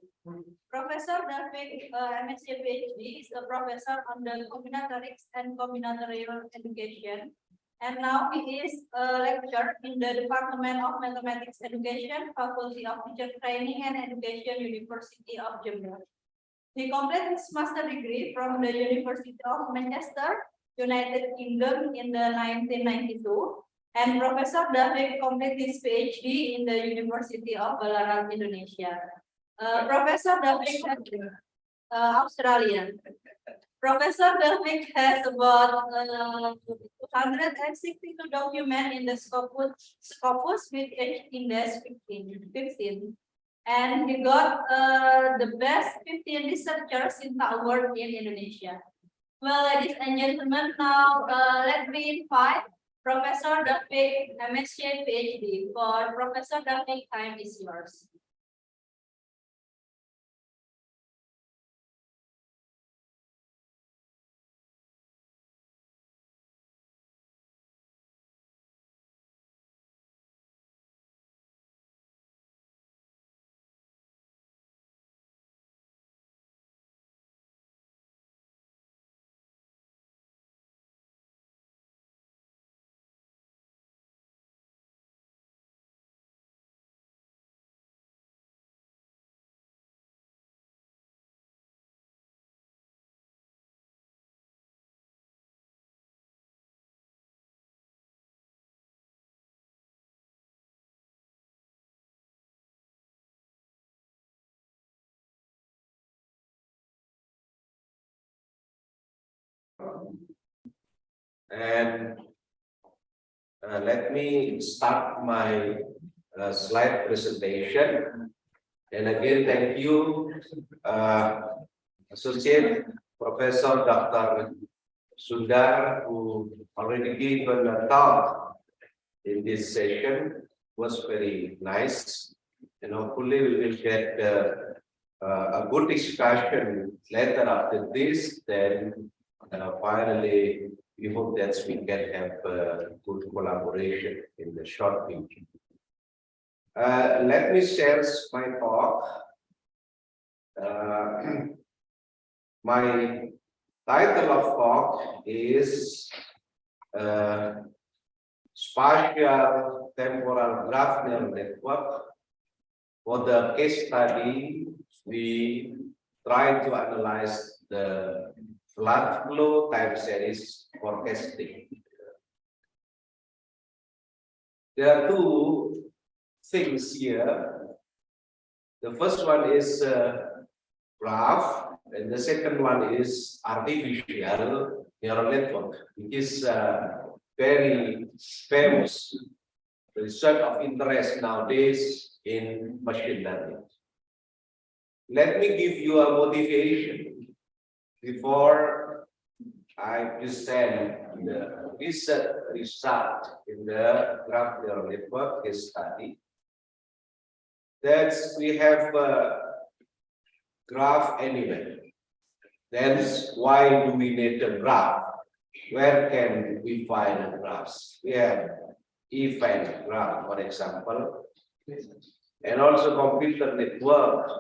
Professor David PhD is a professor on the combinatorics and combinatorial education. And now he is a lecturer in the Department of Mathematics Education, Faculty of Teacher Training and Education, University of Jember. He completed his master degree from the University of Manchester, United Kingdom in the 1992, and Professor David completed his PhD in the University of Ballarat, Indonesia. Professor David Australian. Professor David has about 262 documents in the Scopus with H index 15. And he got the best 15 researchers in the award in Indonesia. Well, ladies and gentlemen, now let me invite Professor David MSc PhD. For Professor David, time is yours. And let me start my slide presentation. And again, thank you, Associate Professor Dr. Sundar, who already given a talk in this session. Was very nice, and hopefully we will get a good discussion later after this. Then finally, we hope that we can have good collaboration in the short future. Let me share my talk. My title of talk is Spatial Temporal Graph Neural Network. For the case study, we try to analyze the flood flow time series forecasting. There are two things here. The first one is graph, and the second one is artificial neural network, which is very famous research of interest nowadays in machine learning. Let me give you a motivation before I present the research result in the graph neural network case study. That's we have a graph anywhere. That's why do we need a graph? Where can we find the graphs? We have event graph, for example, and also computer network.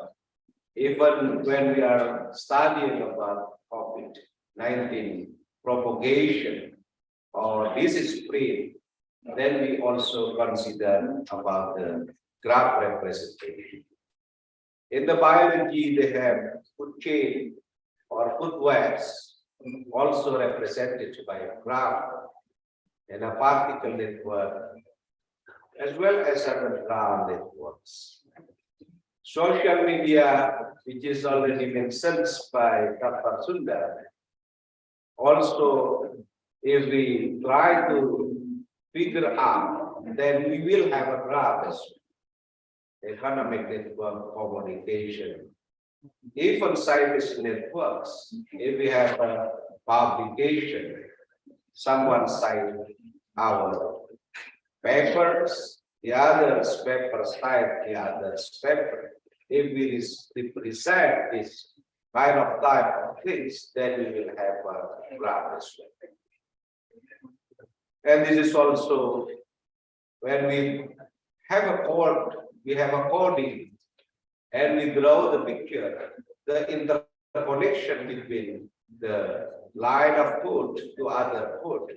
Even when we are studying about COVID-19 propagation or disease spread, then we also consider about the graph representation. In the biology, they have food chain or food webs, also represented by a graph and a particle network, as well as other graph networks. Social media, which is already mentioned by Dr. Sundar, also if we try to figure out, then we will have a graph as well. economic network communication. Even scientific networks, if we have a publication, someone cite our papers, the others paper cite the others paper. If we represent this kind of type of things, then we will have a graph as well. And this is also when we have a code, we have a coding, and we draw the picture, the interconnection between the line of code to other code.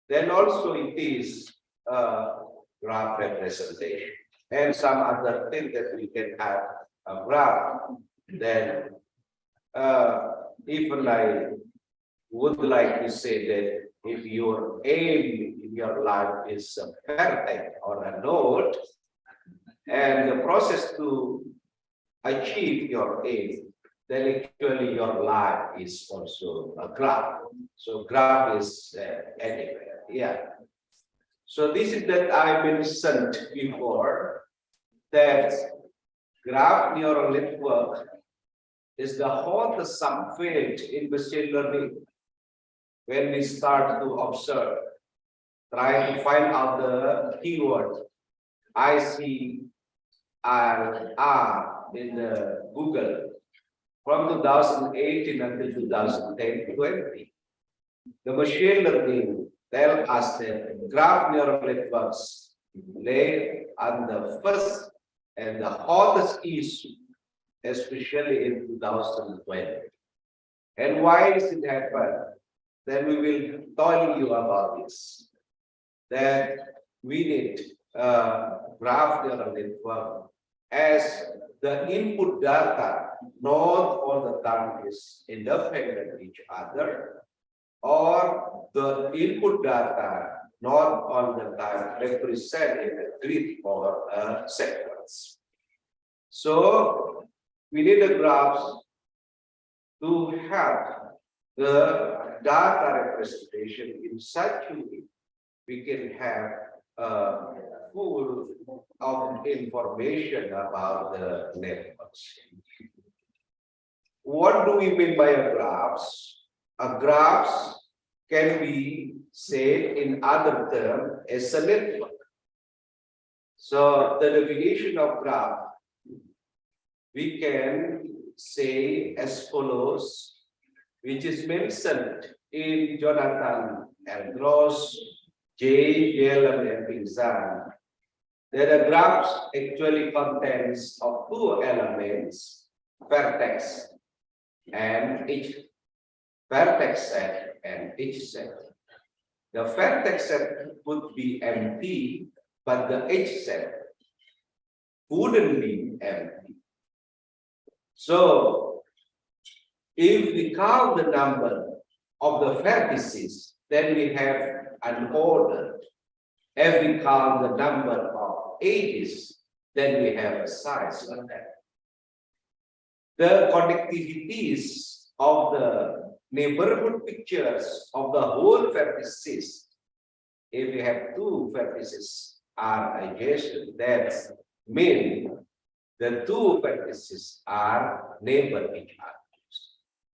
Then also it is a graph representation and some other thing that we can have a graph. Then even I would like to say that if your aim in your life is a vertex or a node, and the process to achieve your aim, then actually your life is also a graph. So graph is anywhere, yeah. So this is that I mentioned before, that graph neural network is the whole subfield in machine learning. When we start to observe, try to find out the keyword ICONNSMAL in the Google from 2018 until 2010-20. The machine learning tell us that graph neural networks lay on the first and the hottest issue, especially in 2020. And why does it happen? Then we will tell you about this. That we need graph neural network as the input data not all the time is independent of each other, or the input data not all the time represent in a grid or a sequence. So we need a graph to have the data representation in such a way we can have full of information about the networks. What do we mean by a graphs? A graphs can be said in other terms as a network. So the definition of graph we can say as follows, which is mentioned in Jonathan and Gross, J. Galen, and Pinzan, that a graph actually contains of two elements, vertex and edge, vertex set and edge set. The vertex set would be empty, but the edge set wouldn't be empty. So if we count the number of the vertices, then we have an order. If we count the number of edges, then we have a size like that. The connectivities of the neighborhood pictures of the whole vertices, if we have two vertices are adjacent, that means the two vertices are neighbor each other.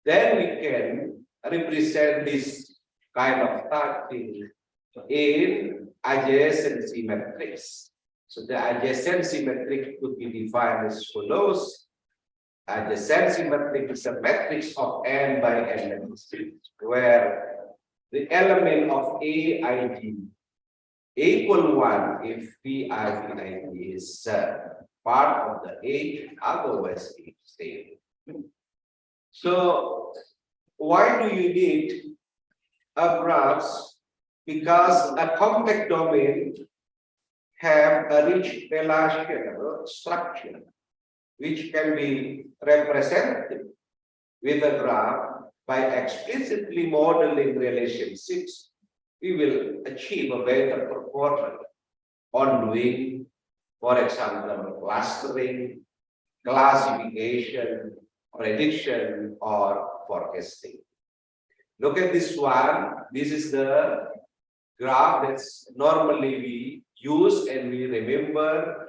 Then we can represent this kind of thing in adjacency matrix. So the adjacency matrix could be defined as follows. Adjacency matrix is a matrix of n by n matrix, where the element of aij equal 1 if pivij is part of the A, otherwise it's stable. So why do you need a graphs? Because a compact domain have a rich relational structure which can be represented with a graph by explicitly modeling relationships. We will achieve a better performance on doing, for example, clustering, classification, prediction, or forecasting. Look at this one. This is the graph that's normally we use and we remember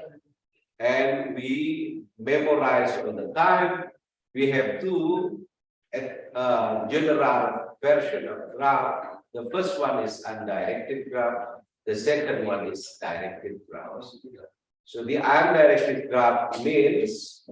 and we memorize all the time. We have two general version of graph. The first one is undirected graph. The second one is directed graph. So the undirected graph means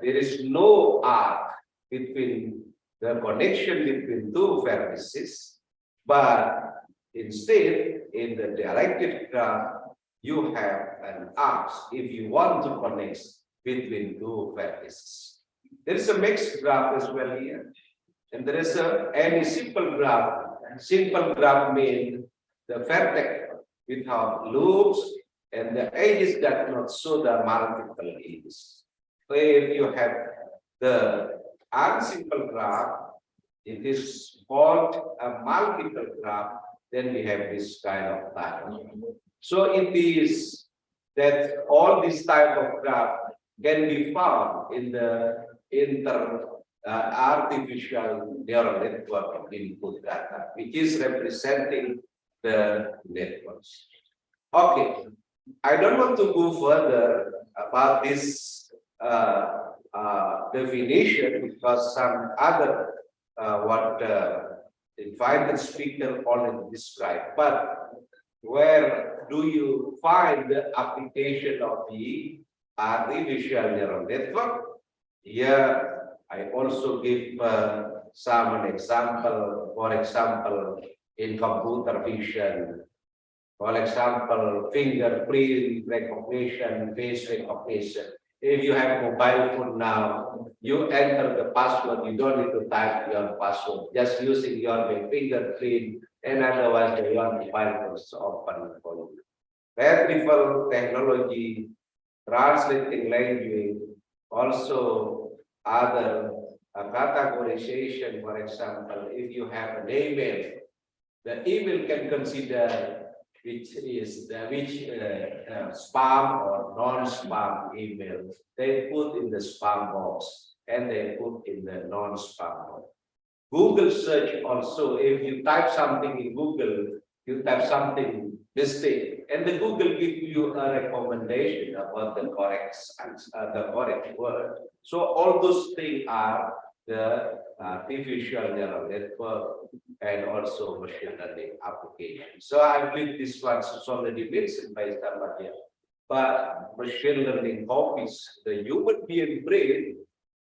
there is no arc between the connection between two vertices, but instead in the directed graph you have an arc if you want to connect between two vertices. There is a mixed graph as well here, and there is any simple graph. Simple graph means the vertex without loops and the edges that not show the multiple edges. So if you have the unsimple graph, it is called a multiple graph, then we have this kind of pattern. So it is that all this type of graph can be found in the artificial neural network of input data, which is representing the networks. Okay, I don't want to go further about this definition because some other invited speaker already described, but where do you find the application of the artificial neural network? Here, I also give some example, for example, in computer vision, for example, fingerprint recognition, face recognition. If you have mobile phone now, you enter the password, you don't need to type your password, just using your fingerprint, and otherwise your mobile phone is open for you. Retrieval technology, translating language, also other categorization, for example, if you have an email, the email can consider which is spam or non-spam email. They put in the spam box and they put in the non-spam box. Google search also, if you type something in Google, you type something mistake, and the Google give you a recommendation about the correct word. So all those things are the artificial neural network and also machine learning application. So I believe this one is already mentioned by somebody else. But machine learning copies the human being brain,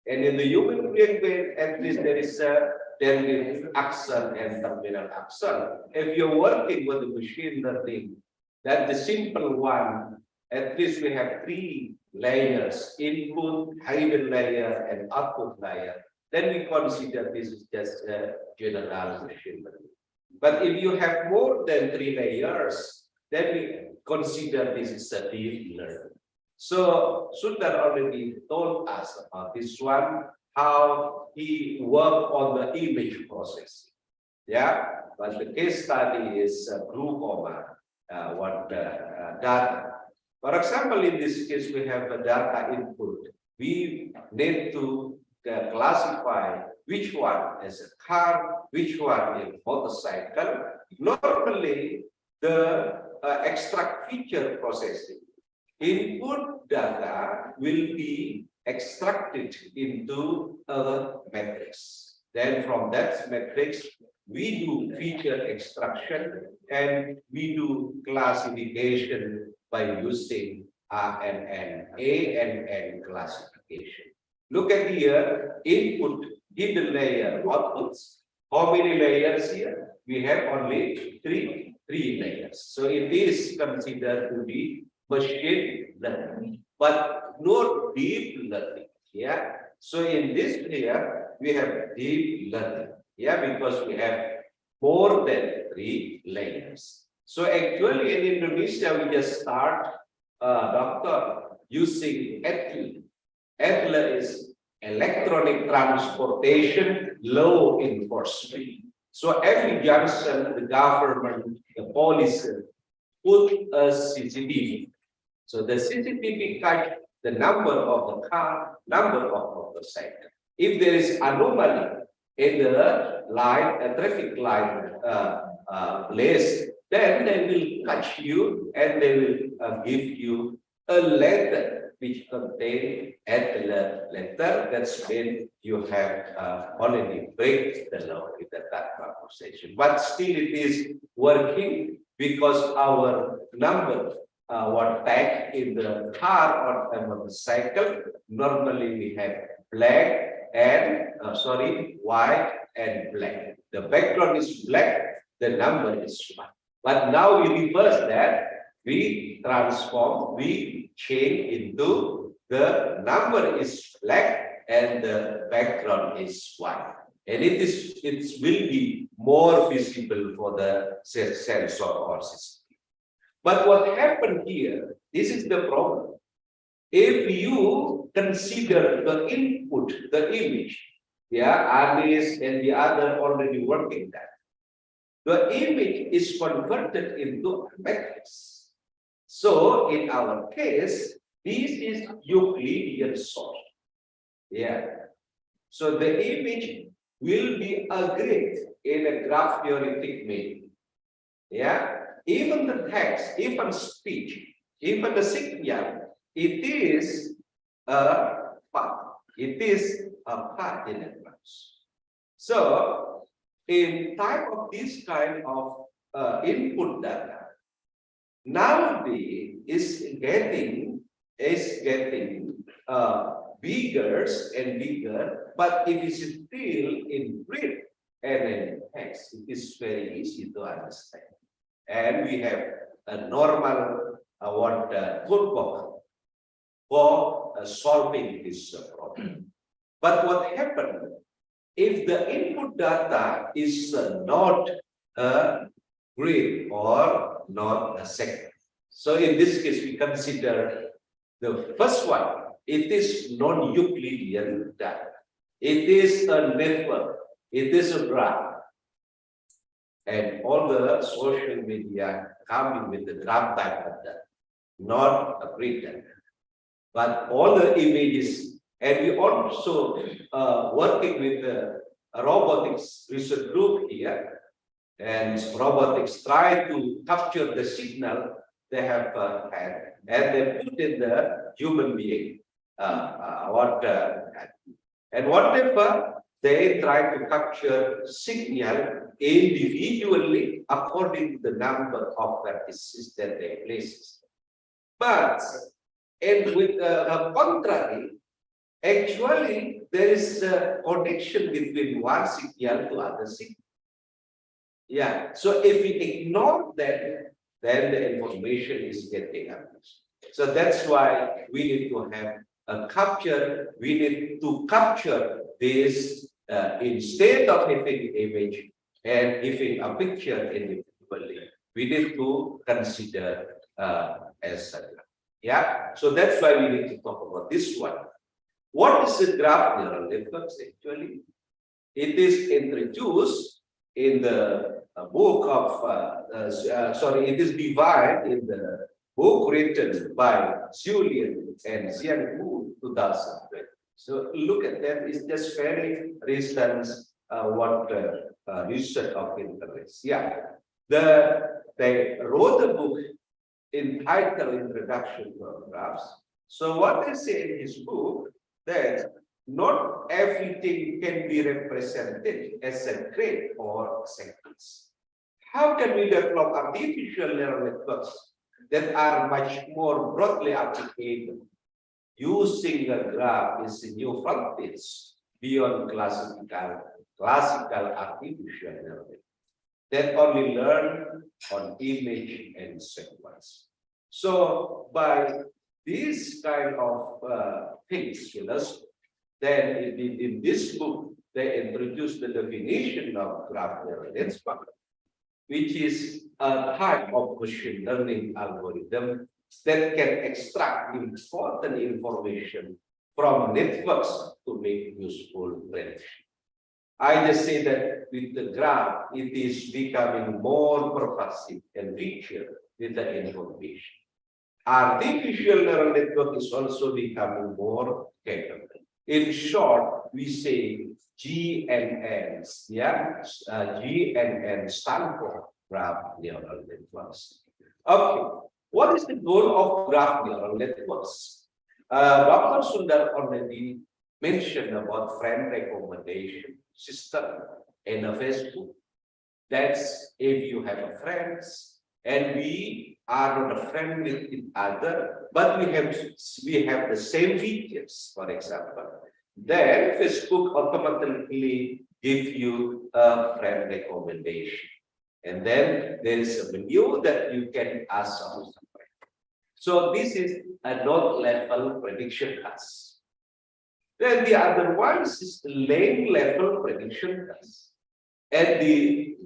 and in the human brain, at least there is a derivative axon and terminal axon. If you're working with the machine learning, that the simple one, at least we have three layers: input, hidden layer, and output layer. Then we consider this is just a general machine learning. But if you have more than three layers, then we consider this is a deep learning. So Sundar already told us about this one, how he worked on the image processing. Yeah, but the case study is glaucoma, data. For example, in this case, we have a data input. We need to classify which one is a car, which one is motorcycle. Normally, the extract feature processing input data will be extracted into a matrix. Then from that matrix, we do feature extraction and we do classification by using ANN classification. Look at here, input, hidden layer, outputs. How many layers here? We have only three layers. So it is considered to be machine learning, but not deep learning. Yeah. So in this here, we have deep learning. Yeah, because we have more than 3 layers. So actually in Indonesia, we just start, doctor, using ETL. ETL is electronic transportation law enforcement. So every junction, the government, the police put a CCTV. So the CCTV catch the number of the car, number of motorcycle. If there is anomaly in the light, traffic light place, then they will catch you and they will give you a letter which contain at the letter, that's when you have already break the law with the that proposition. But still it is working because our number, what tag in the car or motorcycle, normally we have black and white and black. The background is black, the number is white. But now we reverse that, we transform, we change into the number is black and the background is white. And it will be more visible for the sensor or system. But what happened here, this is the problem. If you consider the input, the image, Anis and the other already working that, the image is converted into a matrix. So in our case, this is Euclidean source. So the image will be a grid in a graph theoretic meaning. Even the text, even speech, even the signal, it is a part. It is a part in advance. So in type of this kind of input data, nowadays is getting bigger and bigger, but it is still in grid and in text. It is very easy to understand. And we have a normal toolbox for solving this problem. But what happened if the input data is not a grid or not a segment? So in this case, we consider the first one. It is non-Euclidean data. It is a network. It is a graph. And all the social media coming with the graph type of that, not a grid data. But all the images, and we also working with the robotics research group here, and robotics try to capture the signal they have had, and they put in the human being. And whatever they try to capture signal individually according to the number of vertices that they place. But and with the contrary, actually there is a connection between one signal to other signal. So if we ignore that, then the information is getting abused. So that's why we need to have a capture. We need to capture this instead of having image and having a picture individually. We need to consider as such. So that's why we need to talk about this one. What is the graph neural networks actually? It is introduced in the book of, it is divided in the book written by Julian and Xian Wu 2020. So look at that, it's just very recent research of interest. They wrote a book entitled Introduction to Graphs. So what they say in his book, that not everything can be represented as a grid or segments. How can we develop artificial neural networks that are much more broadly applicable? Using a graph is a new frontiers beyond classical artificial neural networks that only learn on image and sequence. So by this kind of things, then in this book, they introduce the definition of graph neural network, which is a type of machine learning algorithm that can extract important information from networks to make useful prediction. I just say that with the graph, it is becoming more pervasive and richer with the information. Artificial neural network is also becoming more capable. In short, we say GNNs. GNN stand for graph neural networks. Okay, what is the goal of graph neural networks? Dr. Sundar already mentioned about friend recommendation system in a Facebook. That's if you have a friends and we are not a friend with each other, but we have the same features, for example, then Facebook automatically give you a friend recommendation. And then there is a menu that you can ask someone. So this is a node level prediction task. Then the other one is lane level prediction task. And the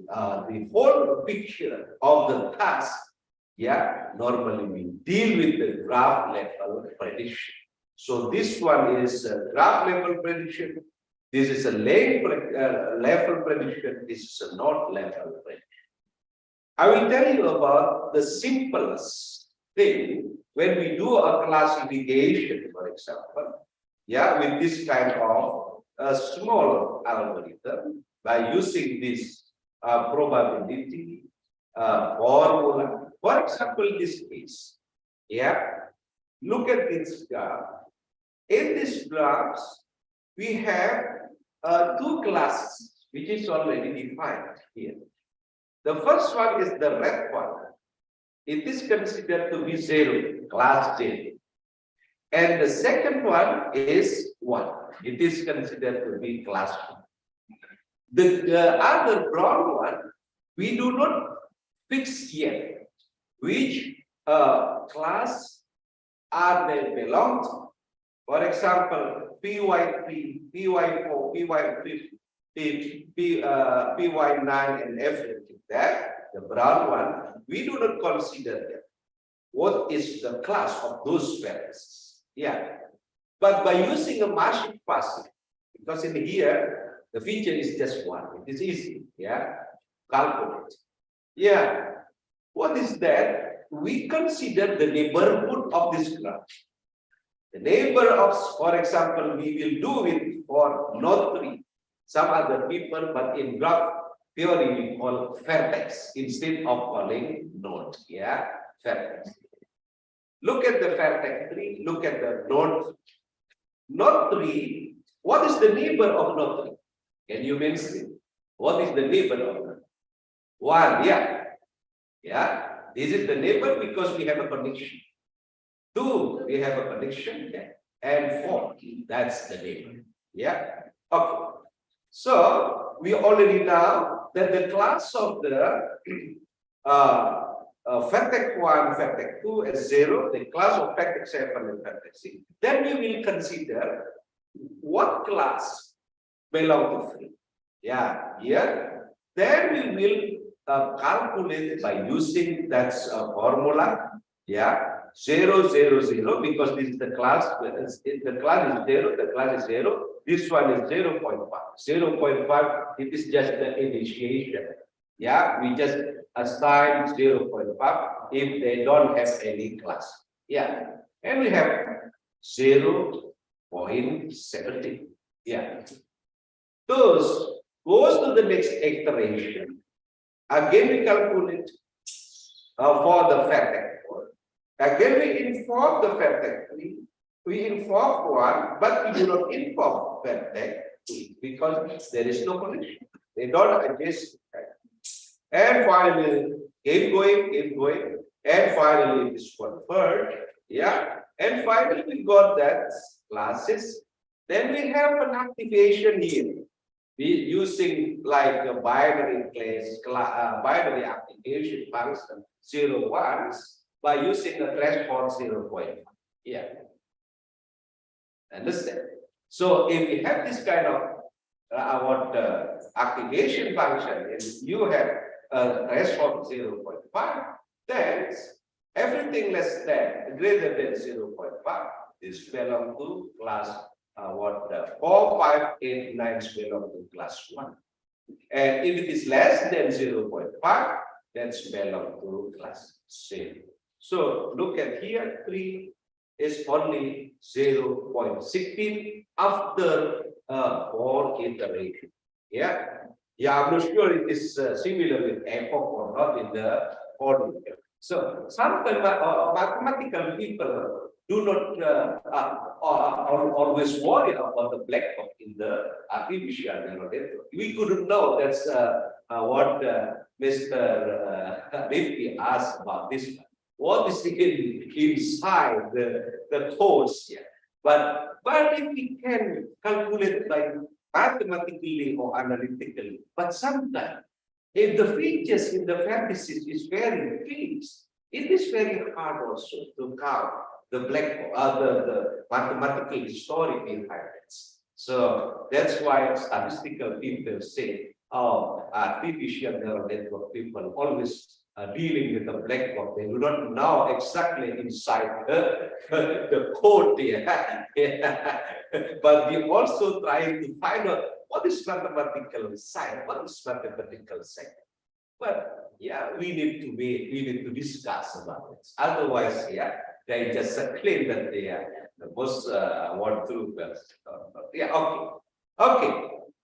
whole picture of the task, yeah, normally we deal with the graph level prediction. So this one is a graph level prediction. This is a lane level prediction. This is a node level prediction. I will tell you about the simplest thing when we do a classification, for example, yeah, with this kind of a small algorithm by using this probability formula. For example, this case, yeah, look at this graph. In this graphs, we have two classes, which is already defined here. The first one is the red one. It is considered to be 0, class 0. And the second one is 1. It is considered to be class 1. The other brown one, we do not fix yet which class are they belong to. For example, PUI-3, PUI-4, PUI-9 and everything. That the brown one, we do not consider that. What is the class of those variables? Yeah. But by using a machine passing, because in here, the feature is just one. It is easy. Yeah. Calculate. Yeah. What is that? We consider the neighborhood of this graph. The neighbor of, for example, we will do it for node 3. Some other people, but in graph theory, we call vertex instead of calling node. Yeah, vertex. Look at the vertex 3, look at the node. Node 3, what is the neighbor of node 3? Can you mention? What is the neighbor of node 3? 1, yeah. Yeah, this is the neighbor because we have a connection. 2, we have a connection. Yeah. And 4, that's the neighbor. Yeah, okay. So we already know that the class of the vertex 1, vertex 2 is 0, the class of vertex 7 and vertex 6. Then we will consider what class belong to 3. Yeah, here. Then we will calculate by using that formula. Yeah. 0, 0, 0, because this is the class, the class is 0, the class is 0, this one is 0.5. 0.5, it is just the initiation. Yeah, we just assign 0.5 if they don't have any class. Yeah, and we have 0.70. Yeah, those goes to the next iteration. Again, we calculate for the vertex. Again, we inform the vertex 3, we inform 1, but we do not inform vertex 3 because there is no connection. They don't adjust. And finally, keep going, and finally it is conferred. Yeah, and finally we got that classes. Then we have an activation here. We using like a binary binary activation function 0, 1s. By using the threshold 0.5. Yeah. Understand? So if we have this kind of activation function, and you have a threshold 0.5, then everything less than, greater than 0.5 is belong to class 4, 5, 8, 9 belong to class 1. And if it is less than 0.5, that's belong to class 0. So look at here, 3 is only 0.16 after 4 iteration. Yeah, yeah, I'm not sure it is similar with epoch or not in the order. So sometimes mathematical people do not always worry about the black box in the artificial neural network. We couldn't know. That's what Mr. Rifki asked about this one. What is inside the codes here? But if we can calculate by mathematically or analytically, but sometimes if the features in the vertices is very fixed, it is very hard also to count the the mathematical story behind it. So that's why statistical people say, oh, artificial neural network people always dealing with the black box. They do not know exactly inside the code here. But we also try to find out what is mathematical side, what is mathematical side. But yeah, we need to discuss about it. Otherwise, yeah, they just claim that they are the most want to. Yeah, okay.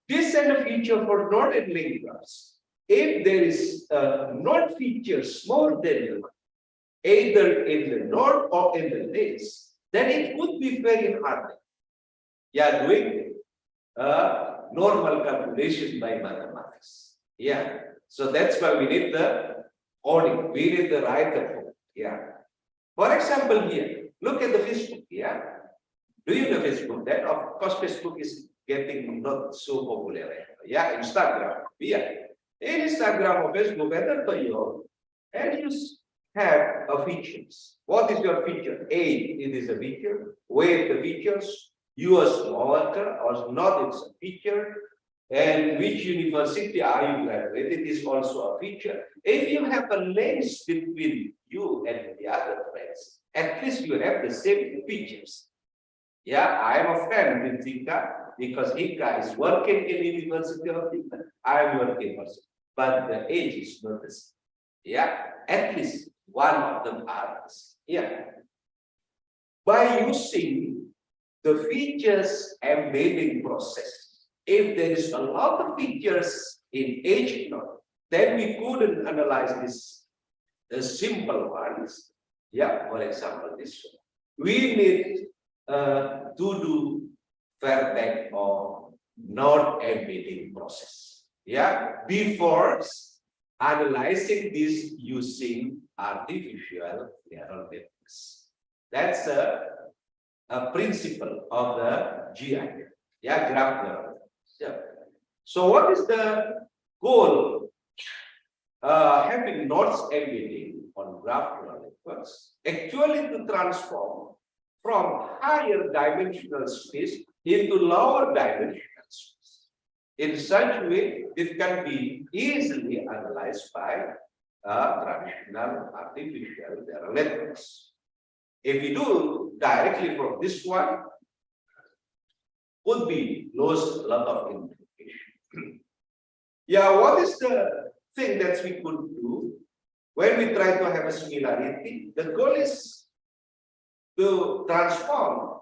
This and the feature for node and link graphs. If there is node features more than one, either in the node or in the list, then it would be very hard. Yeah, doing normal calculation by mathematics. Yeah. So that's why we need the coding. We need the right code. Yeah. For example, here, look at the Facebook. Yeah. Do you know Facebook? That of course Facebook is getting not so popular. Yeah, Instagram. Yeah. In Instagram or Facebook, enter you and you have a features. What is your feature? A, it is a feature. Weight the features. US worker or not, it's a feature. And which university are you graduated is also a feature. If you have a link between you and the other friends, at least you have the same features. Yeah, I am a friend with Hika because Hika is working in the University of Hika. I am working also, but the age is not the same. Yeah, at least one of them are the same. Yeah, by using the features embedding process. If there is a lot of features in each node, then we couldn't analyze the simple ones. Yeah, for example, this one. We need to do vertex or node embedding process. Yeah, before analyzing this using artificial neural networks. That's a principle of the GI. Yeah, graph neural. Yeah. So what is the goal? Having nodes embedding on graph neural networks, actually to transform from higher dimensional space into lower dimensional space. In such a way, it can be easily analyzed by traditional artificial neural networks. If we do directly from this one, would be lose a lot of information. Yeah, what is the thing that we could do when we try to have a similarity? The goal is to transform,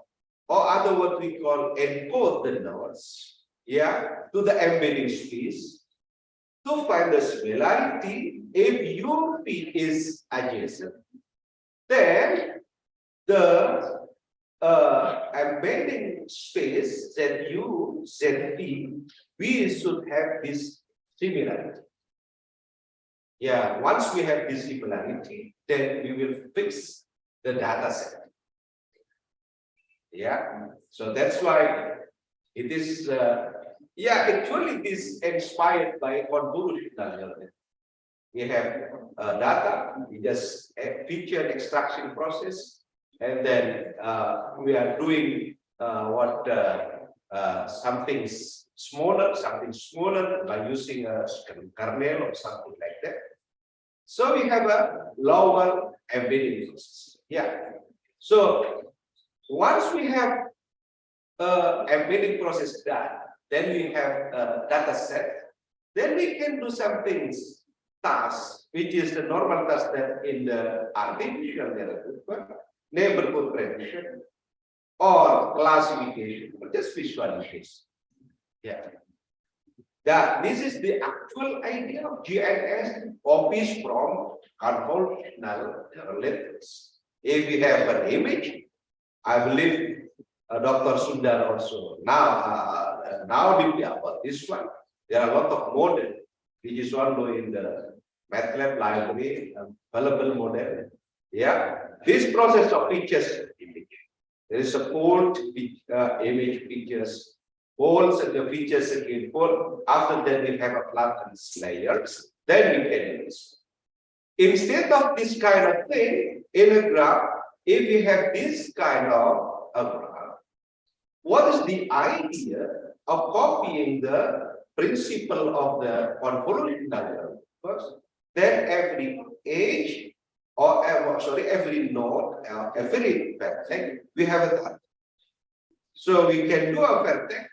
or other what we call encode the nodes, yeah, to the embedding space to find the similarity. If UP is adjacent, then the embedding space ZU, ZP, we should have this similarity. Yeah, once we have this similarity, then we will fix the data set. Yeah, so that's why it is, yeah, actually it is inspired by convolutional neural network. We have data, we just feature extraction process, and then we are doing something smaller by using a kernel or something like that. So we have a lower embedding process. Yeah. So once we have embedding process done, then we have a data set. Then we can do some things, tasks, which is the normal task that in the artificial neural network, neighborhood prediction, or classification, or just visualization. Yeah. This is the actual idea of GNS copies from convolutional neural networks. If we have an image, I believe Dr. Sundar also. Now deeply about this one. There are a lot of model, which is also in the MATLAB library, available model. Yeah, this process of pictures image. There is a fold image pictures, folds and the features again fold. After that, we have a flattened layers. Then we can use. Instead of this kind of thing in a graph, if we have this kind of a graph, what is the idea of copying the principle of the convolutional first? Then every edge or every node, every vertex, we have a target. So we can do a vertex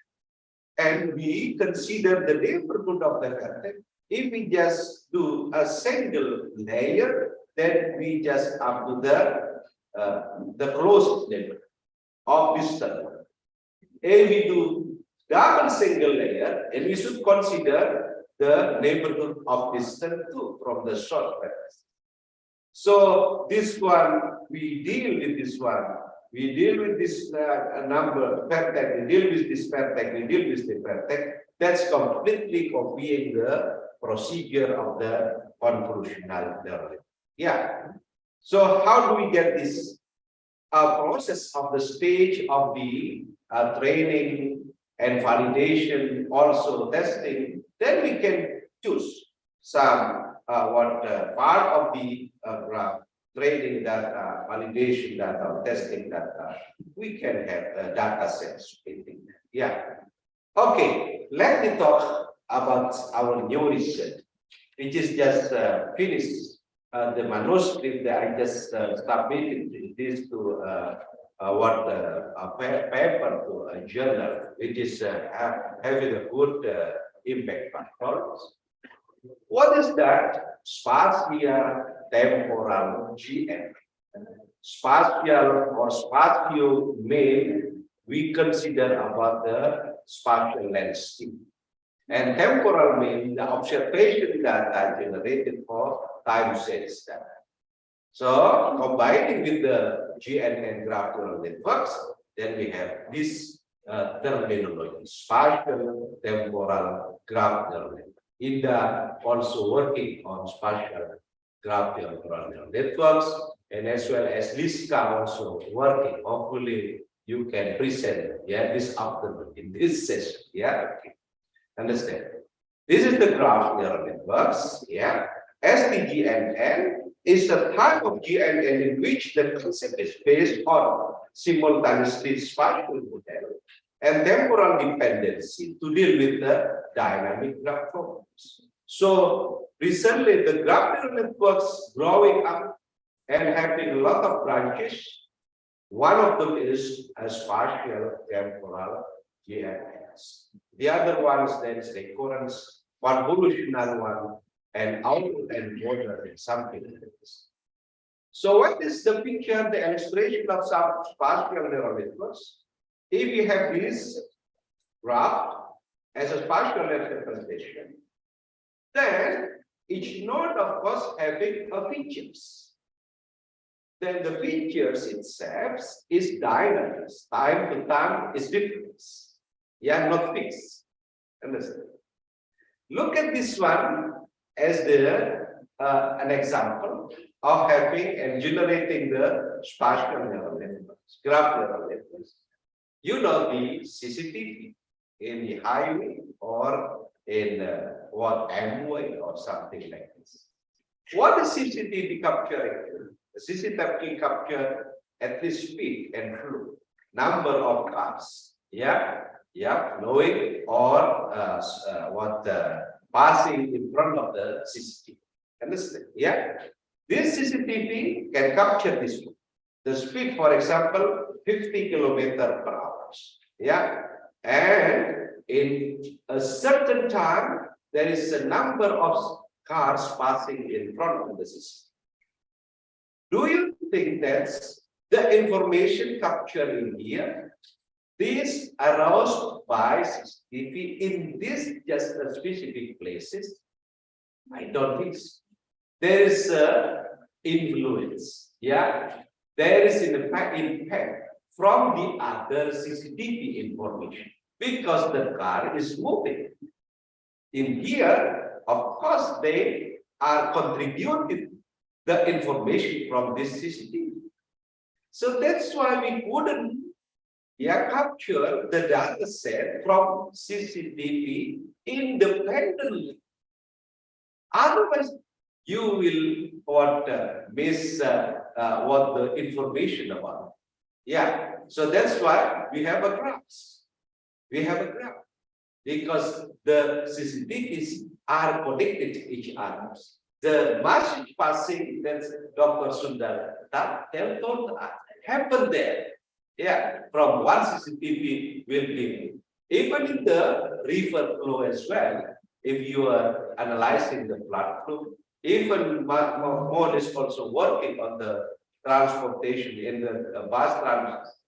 and we consider the neighborhood of the vertex. If we just do a single layer, then we just up to the closest neighborhood of this term. If we do double single layer, and we should consider the neighborhood of distance too from the short vertex. So this one, we deal with this one. We deal with this number vertex, we deal with this vertex, we deal with the vertex. That's completely copying the procedure of the convolutional learning. Yeah. So how do we get this process of the stage of the training and validation, also testing? Then we can choose some part of the graph, training data, validation data, testing data. We can have data sets. Yeah. Okay, let me talk about our new research, which is just finished. The manuscript that I just submitted this to a paper to a journal, which is having a good impact factors. What is that? Spatial temporal GN. Spatial or spatio main, we consider about the spatial landscape. And temporal means the observation data generated for time series data. So combining with the GNN graph neural networks, then we have this terminology, spatial temporal graph neural network. INDA also working on spatial graph neural networks, and as well as LISCA also working. Hopefully you can present this afternoon in this session. Yeah, okay. Understand? This is the graph neural networks. Yeah, STGNN is the type of GNN in which the concept is based on simultaneously spatial model and temporal dependency to deal with the dynamic graph problems. So recently the graph neural networks growing up and having a lot of branches. One of them is a spatial temporal GNNs. The other ones, there is recurrence, convolutional one, and output and border and something like this. So what is the picture, the illustration of some spatial neural networks? If we have this graph as a spatial representation, then each node, of course, having a features. Then the features itself is dynamic. Time to time is different. Yeah, not fixed. Understand? Look at this one as an example of having and generating the spatial neural networks, graph neural networks. You know the CCTV in the highway or in Amway or something like this. What is CCTV capturing? The CCTV capture at least speed and flow, number of cars. Yeah, flowing or passing in front of the CCTV. Understand? Yeah. This CCTV can capture this one. The speed, for example, 50 km/h. Yeah. And in a certain time, there is a number of cars passing in front of the CCTV. Do you think that's the information captured in here? This aroused by CCTV in this just specific places? I don't think so. There is influence. Yeah. There is in fact impact from the other CCTV information because the car is moving. In here, of course, they are contributing the information from this CCTV. So that's why we couldn't capture the data set from CCTV independently. Otherwise, you will miss what the information about. Yeah, so that's why we have a graph. We have a graph because the CCTVs are connected to each other. The message passing that Dr. Sundar told us happened there. Yeah, from one CCTV will be even in the river flow as well. If you are analyzing the flood flow, even more is also working on the transportation in the bus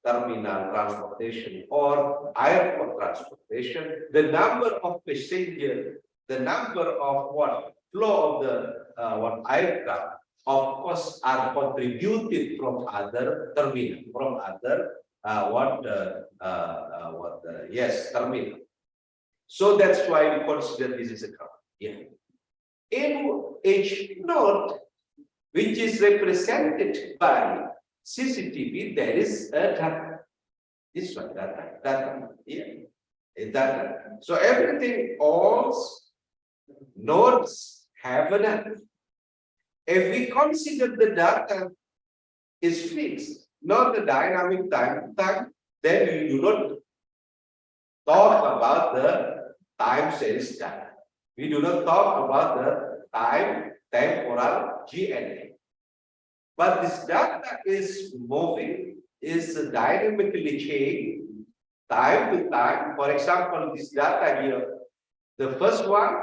terminal transportation or airport transportation. The number of passengers, the number of flow of the aircraft, of course, are contributed from other terminal, from other terminal. So that's why we consider this is a crowd. Yeah. In each node, which is represented by CCTV, there is a data. This one, data. Yeah. A data. So everything, all nodes have a data. If we consider the data is fixed, not the dynamic time, then we do not talk about the time series data. We do not talk about the time temporal GNA. But this data is moving, is dynamically changing time to time. For example, this data here, the first one,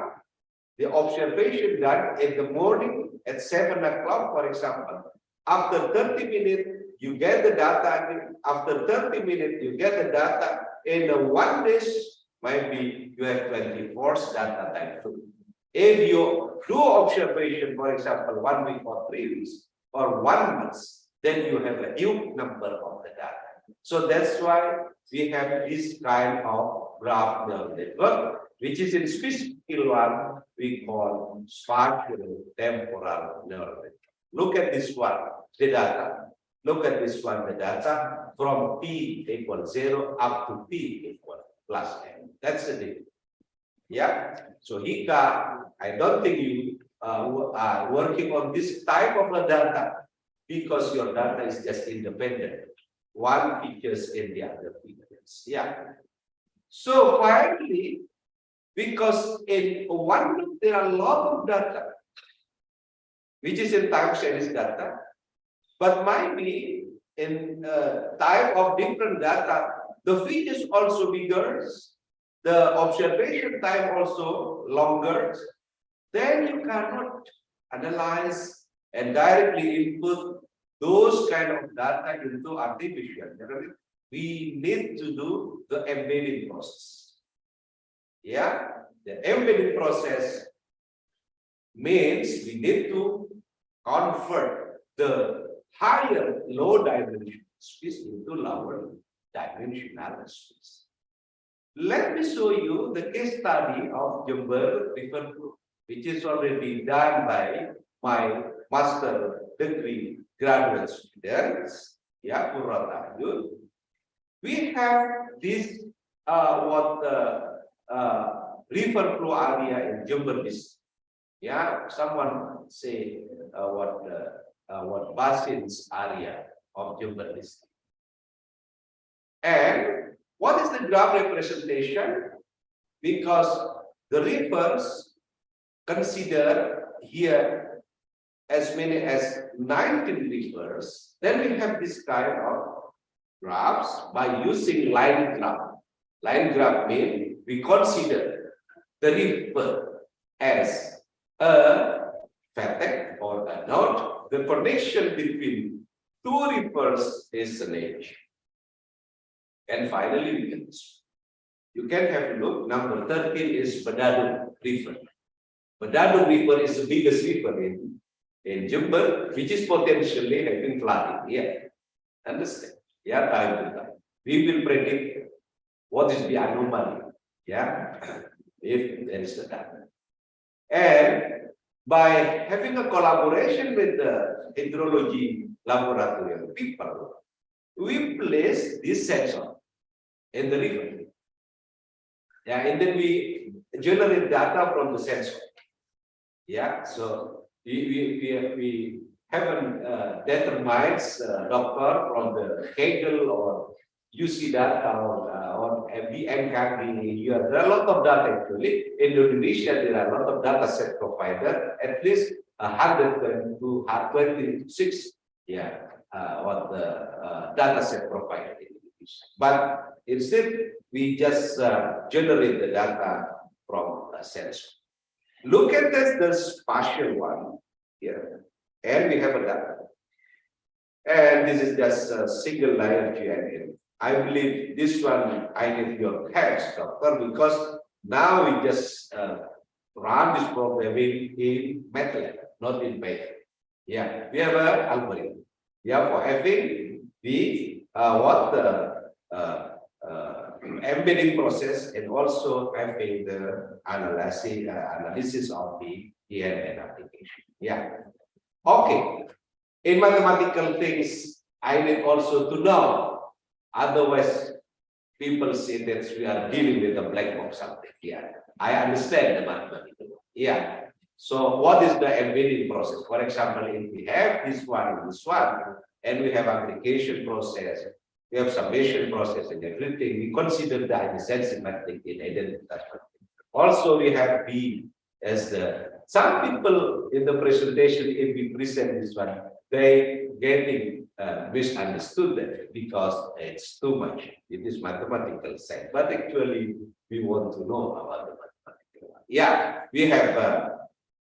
the observation done in the morning at 7 o'clock, for example. After 30 minutes, you get the data. After 30 minutes, you get the data. In 1 day, maybe you have 24 data time. If you do observation, for example, 1 week or 3 weeks or 1 month, then you have a huge number of the data. So that's why we have this kind of graph neural network, which is in physical one we call spatial temporal neural network. Look at this one, the data. Look at this one, the data from t equals 0 up to t equals plus n. That's the data. Yeah. So Hika, I don't think you are working on this type of a data because your data is just independent. One features in the other features. Yeah. So finally, because in one loop there are a lot of data, which is in time series data, but might be in type of different data, the features also bigger, the observation time also longer, then you cannot analyze and directly input those kind of data into artificial. We need to do the embedding process. Yeah, the embedding process means we need to convert the higher low dimensional space into lower dimensional space. Let me show you the case study of Jember River Flow, which is already done by my master degree graduate students. Yeah, we have this river flow area in Jember district. Yeah, someone say what basins area of Jember district. And what is the graph representation? Because the rivers consider here as many as 19 rivers, then we have this kind of graphs by using line graph. Line graph means we consider the river as a vertex or a node. The connection between two rivers is an edge. And finally, you can have a look. Number 13 is Badadun River. Badadun River is the biggest river in Jember, which is potentially having flooding. Yeah, understand? Yeah, time to time. We will predict what is the anomaly. Yeah, if there is a data. And by having a collaboration with the hydrology laboratory people, we place this sensor in the river. Yeah, and then we generate data from the sensor. Yeah, so we haven't determined doctor from the Kegel or UC data or BMKG. There are a lot of data actually. In Indonesia, there are a lot of data set provider, at least 120 to 126. Yeah, what the data set provider in Indonesia. But instead, we just generate the data from a sensor. Look at this, the spatial one here, and we have a data. And this is just a single layer GIS. I believe this one I need your help, doctor, because now we just run this programming in MATLAB, not in Python. Yeah, we have an algorithm. Yeah, for having the embedding process and also having the analysis of the ENN application. Yeah. Okay. In mathematical things, I need also to know. Otherwise, people say that we are dealing with a black box something. Yeah. I understand the mathematical. Yeah. So what is the embedding process? For example, if we have this one and this one, and we have application process, we have summation process and everything, we consider that as mathematics in identity. Also, we have B as the, some people in the presentation, if we present this one, they getting misunderstood that because it's too much. It is mathematical side, but actually we want to know about the mathematical one. Yeah, we have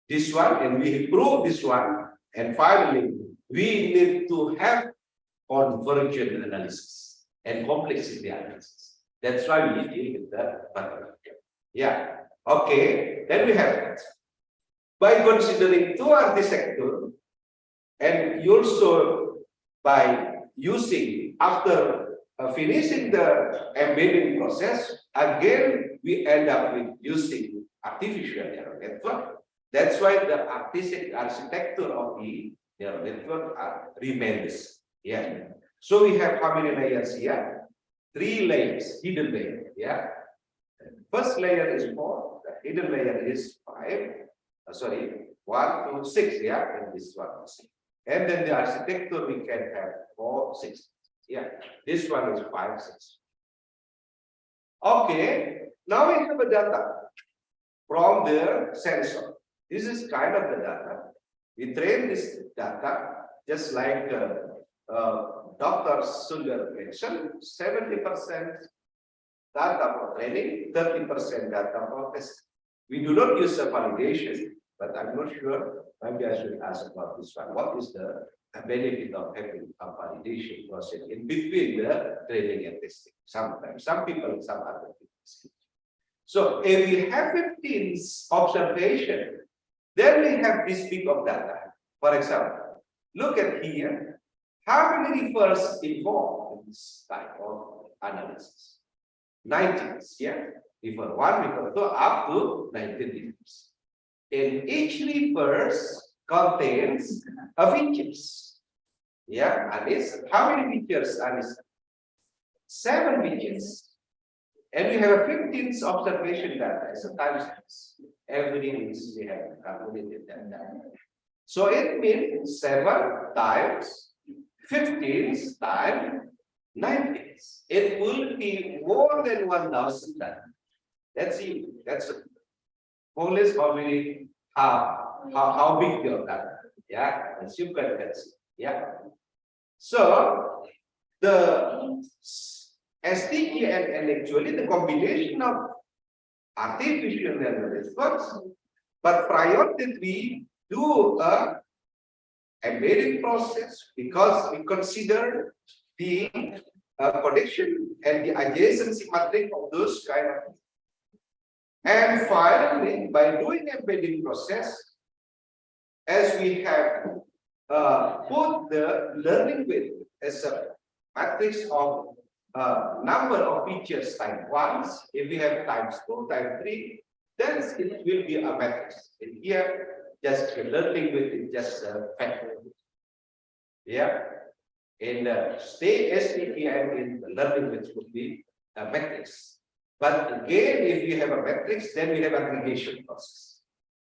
this one and we improve this one, and finally we need to have convergent analysis and complexity analysis. That's why we deal with the mathematical. Yeah. Okay. Then we have that. By considering two architecture, and also by using after finishing the embedding process, again we end up with using artificial neural network. That's why the architecture of the neural network remains. Yeah. So we have how many layers here? 3 layers, hidden layer. Yeah. First layer is 4. The hidden layer is 5. Sorry, 1 to 6. Yeah, and this one is 6. And then the architecture we can have 4, 6. Yeah, this one is 5, 6. Okay. Now we have a data from the sensor. This is kind of the data. We train this data just like Dr. Sunder mentioned, 70% data for training, 30% data for testing. We do not use a validation, but I'm not sure. Maybe I should ask about this one. What is the benefit of having a validation process in between the training and testing? Sometimes, some people, some other people. So if we have 15 observation, then we have this peak of data. For example, look at here. How many rivers involved in this type of analysis? 19, yeah? River 1, river 2, up to 19 rivers. And each river contains a features. Yeah, and it's how many features? And it's 7 features. And we have a 15th observation data. So times everything is we have calculated that data. So it means 7 times 15 times 19. It will be more than 1,000 data. Let's see. That's more or less how many how big your data. Yeah, as you can see. Yeah. So the SDK and actually the combination of artificial neural networks, but prior that we do a embedding process because we consider the connection and the adjacency matrix of those kind of things. And finally, by doing embedding process, as we have put the learning width as a matrix of number of features times 1. If we have times 2, times 3, then it will be a matrix. And here, just learning with it, just a factor. Yeah. In the state STTM in the learning which would be a matrix. But again, if you have a matrix, then we have aggregation process.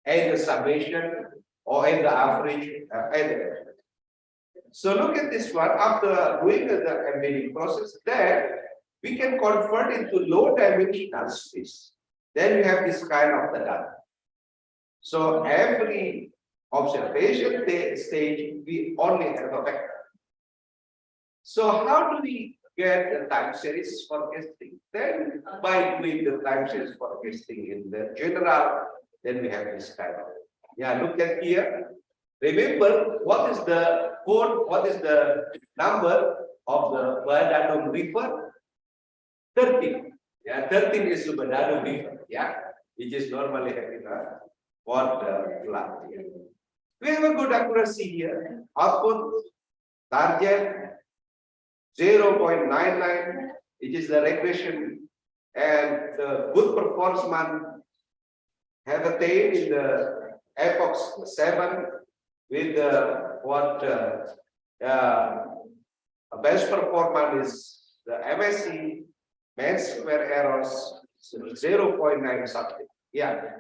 And the summation or in the average and the average. So look at this one. After doing the embedding process, then we can convert into low dimensional space. Then we have this kind of the data. So every observation stage, we only have a vector. So how do we get the time series forecasting? Then by doing the time series forecasting in the general, then we have this kind of. Yeah, look at here. Remember what is the code? What is the number of the Badadong River? 13. Yeah, 13 is the Badadong River. Yeah, which is normally having a water flood. We have a good accuracy here. Output target 0.99, which is the regression, and the good performance have attained in the epoch 7 with best performance is the MSE mean square errors 0.9 something. Yeah,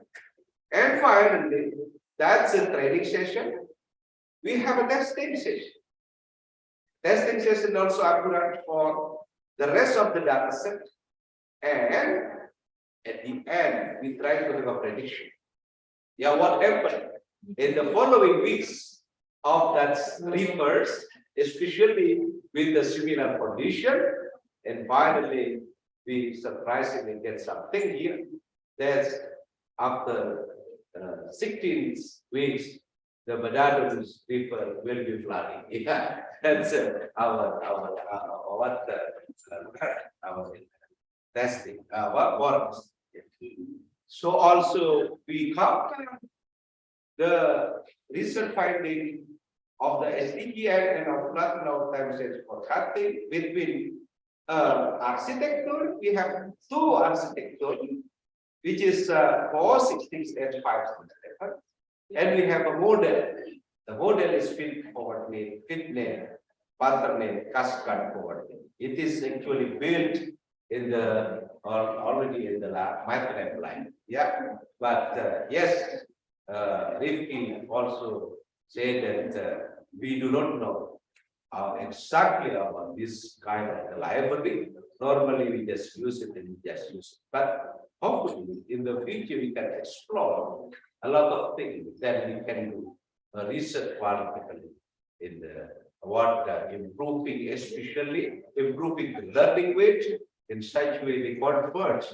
and finally, that's a training session. We have a testing session. Testing session also accurate for the rest of the data set. And at the end, we try to have a prediction. Yeah, what happened in the following weeks of that reverse, especially with the similar condition. And finally, we surprisingly get something here. That's after 16 weeks, the Badadong River will be flooding. Yeah, that's our testing. What so also we count the recent finding of the SDGI and of flood now time series forecasting between architecture. We have two architecture, which is 460 and 567. And we have a model. The model is feed forward name, pattern name, cascade forward name. It is actually built in the already in the MATLAB line. Yeah, but yes, Rifki also said that we do not know exactly about this kind of library. Normally, we just use it and we just use it. But hopefully, in the future, we can explore a lot of things that we can do research qualitatively in the improving, especially improving the learning rate in such way we converge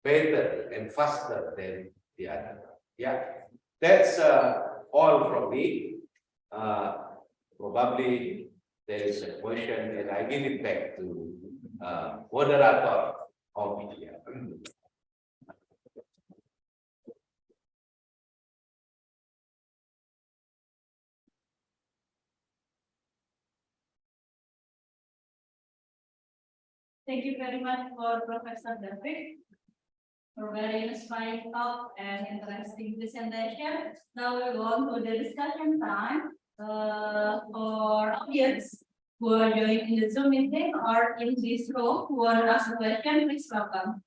better and faster than the other. Yeah, that's all from me. Probably there is a question, and I give it back to moderator of media. Thank you very much for Professor David for very inspiring talk and interesting presentation. Now we go on to the discussion time for audience who are joining the Zoom meeting or in this room who want to ask a question. Please welcome.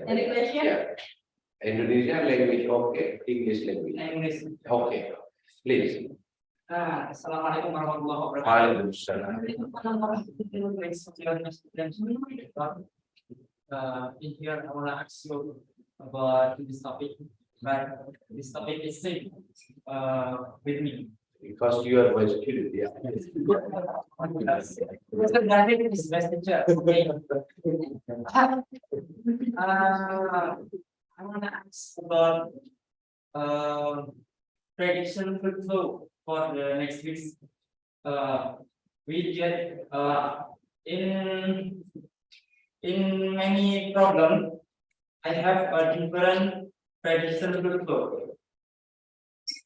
Any question? Yeah. Indonesian language okay, English language. English. Okay, please. Assalamualaikum warahmatullahi wabarakatuh. Waalaikumsalam. In here, I want to ask you about this topic, but this topic is same with me. Because you are my student, yeah. Professor David is best teacher. Okay. I want to ask about prediction flow for the next weeks. We get in many problem. I have a different prediction flow.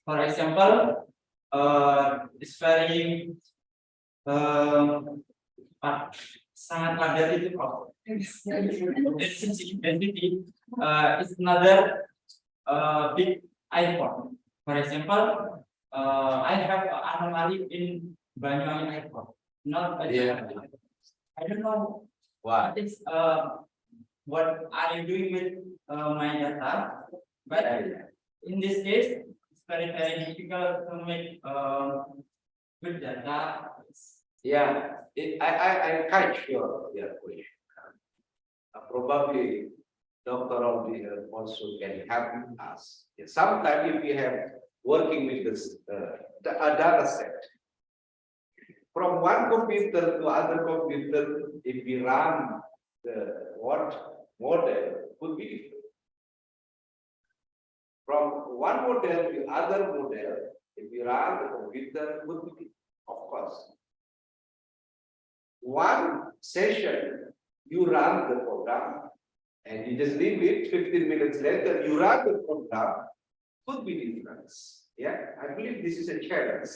For example, it's very sangat padat itu kok. Identity is another big icon. For example, I have an anomaly in Banyuwangi icon. Not Banyuwangi. I don't know Why? what are you doing with my data, but in this case, it's very difficult to make good data. Yeah, I catch your question. Probably Dr. Aldi also can help us. Sometimes if we have working with this a data set from one computer to other computer, if we run the what model could be different. From one model to other model, if we run the computer could be different, of course. One session, you run the program and you just leave it 15 minutes later, you run the program, could be different. Yeah, I believe this is a challenge.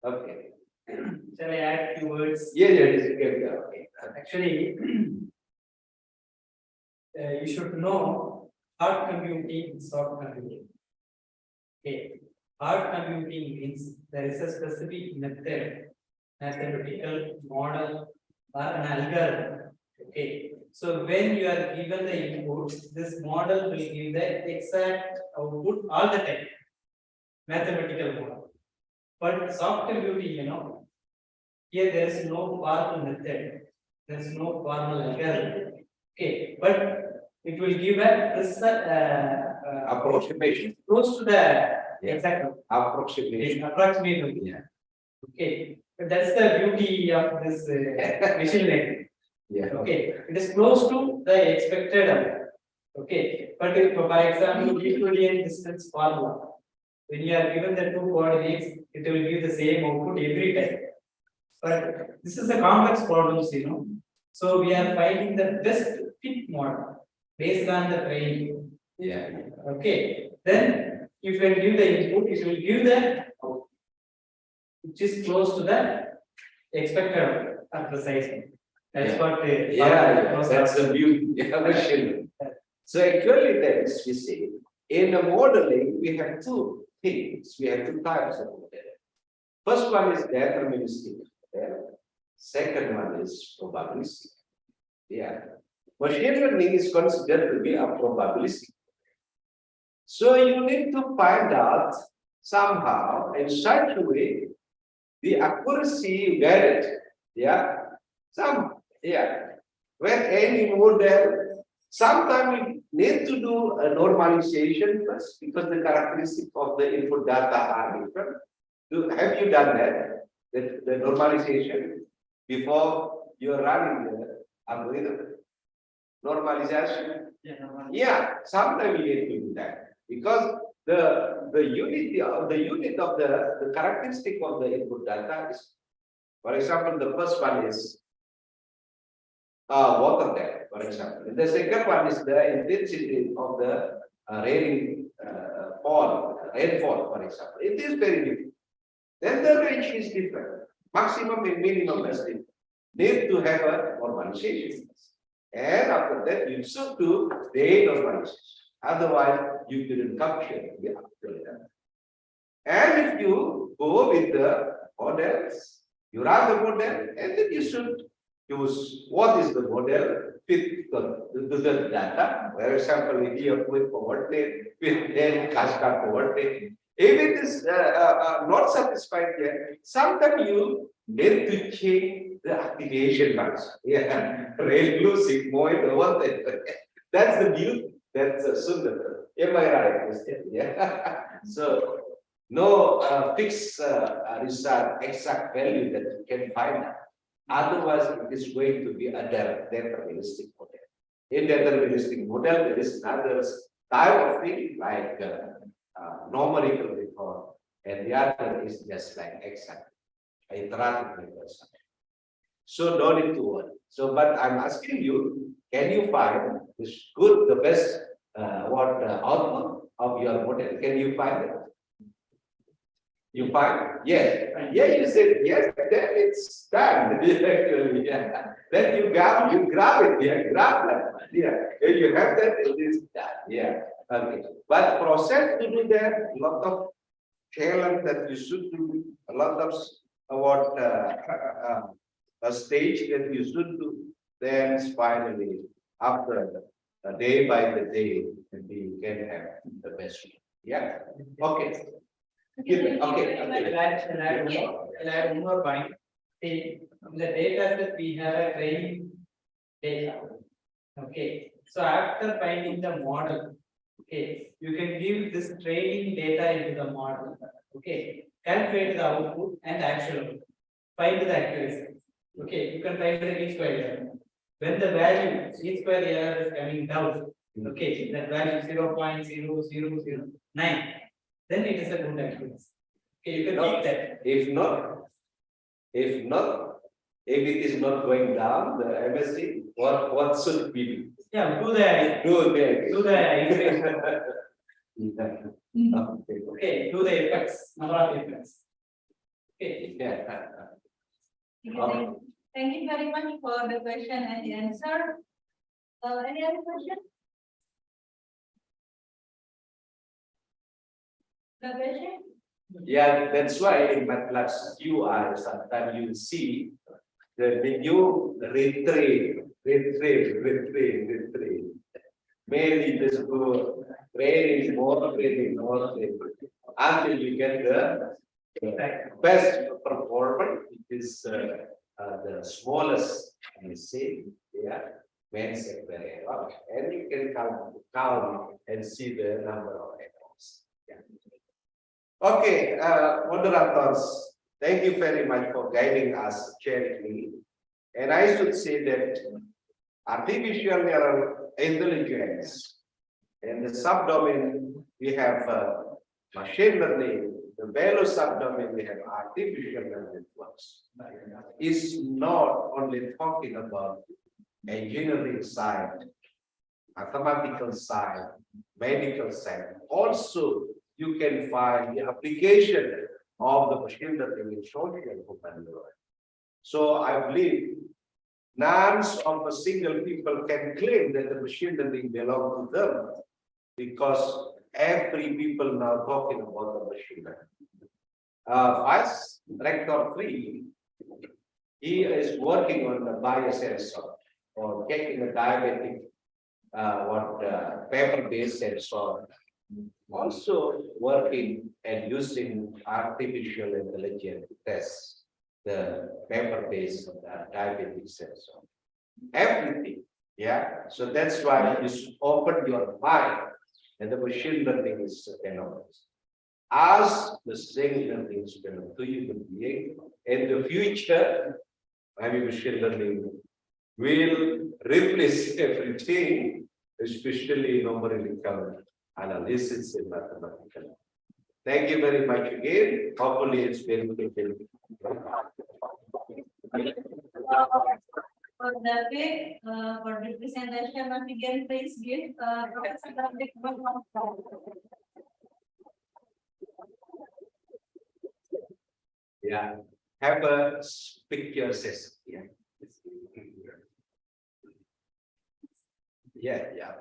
Okay. Shall I add few words? Yeah, okay. Actually, you should know hard computing and soft computing. Okay, hard computing means there is a specific method, mathematical model, or an algorithm. Okay, so when you are given the input, this model will give the exact output all the time. Mathematical model. But soft computing, here there is no formal method, there is no formal algorithm. Okay, but it will give a Approximation. close to the exact Approximation. approximate. Yeah. Okay, but that's the beauty of this machine learning. Yeah. Okay, it is close to the expected amount. Okay, but if, for example, Euclidean distance formula, when you are given the two coordinates, it will give the same output every time. But this is a complex problem, So we are finding the best fit model based on the training. Yeah. Okay, then if you give the input, it will give the output, which is close to the expected or precise. That's what That's the beauty. So actually, that is we see in the modeling we have two things. We have two types of model. First one is deterministic model. Second one is probabilistic. Yeah. Machine learning is considered to be a probabilistic. So you need to find out somehow in such a way the accuracy you get it. Yeah. When any model, sometimes we need to do a normalization first because the characteristics of the input data are different. Have you done that? The normalization before you are running the algorithm? Normalization? Yeah, sometimes we need to do that because the unit of the characteristic of the input data is, for example, the first one is water depth, for example. And the second one is the intensity of the rainfall, for example. It is very different. Then the range is different. Maximum and minimum estimate need to have a normalization. And after that, you should do the normalization. Otherwise, you couldn't capture the actual data. And if you go with the models, you run the model, and then you should use what is the model fit the data. For example, if you put coordinate with then cascade coordinate. If it is not satisfied yet, sometimes you need to change the activation marks. Yeah, red, blue, sigmoid, or what? That's the beauty. That's Sundar. Am I right? Yeah. So no fixed result, exact value that you can find out. Otherwise, it is going to be a deterministic model. In deterministic model, there is another type of thing like numerical record, and the other is just like exact, iterative reconstruction. So no need to worry. So, but I'm asking you, can you find the best output of your model? Can you find it? You find? Yes. Yeah, you said yes, then it's done. Actually, yeah. Then you grab it, yeah, grab that. Yeah. If you have that, it is done. Yeah. Okay. But process to do that, a lot of challenge that you should do, a lot of what a stage that you should do, then finally after day by the day, we can have the best. Yeah. Okay. Okay. I'll add one more point. See, in the data set we have a training data. Okay, so after finding the model, okay, you can give this training data into the model. Okay, calculate the output and actual. Find the accuracy. Okay, you can find the least square error. When the value least square error is coming down, okay, that value 0.0009, then it is a good accuracy. Okay, you can keep that. If not, if it is not going down, the MSC, what should we do? Yeah, do the iteration. Okay, do the effects, number of effects. Okay. Yeah. Thank you very much for the question and the answer. Any other question? The question? Yeah, that's why in MATLAB UI, sometimes you see the menu retrain. Maybe just go training more, until you get the best performance, which is the smallest, you see, yeah, main sector error, and you can count and see the number of errors. Yeah. Okay, moderators, thank you very much for guiding us gently. And I should say that artificial intelligence and the subdomain we have machine learning, the value subdomain we have artificial networks. Is not only talking about engineering side, mathematical side, medical side. Also, you can find the application of the machine learning in social human learning. So I believe none of a single people can claim that the machine learning belongs to them, because every people now talking about the machine learning. Vice Rector 3, he is working on the biosensor or taking a diabetic paper-based sensor. Also working and using artificial intelligence to test the paper-based diabetic sensor. Everything, yeah. So that's why you should open your mind, and the machine learning is phenomenal. As the same learning is phenomenal to human being, in the future, maybe machine learning will replace everything, especially numerical analysis and mathematical. Thank you very much again. Hopefully it's been fulfilling. For the presentation, once again, please give Professor David. Yeah, have a picture session. Yeah. Yeah.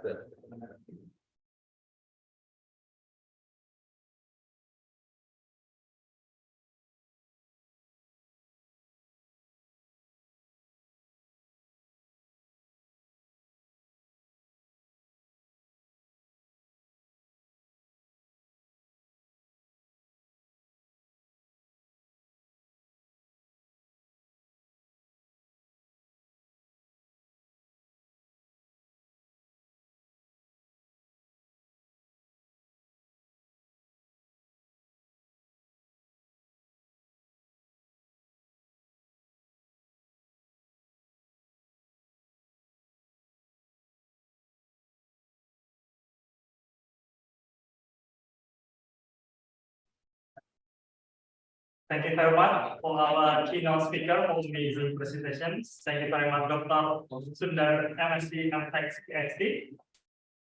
Thank you very much for our keynote speaker for amazing presentations. Thank you very much, Dr. Sundar, MSc, MTech, PhD,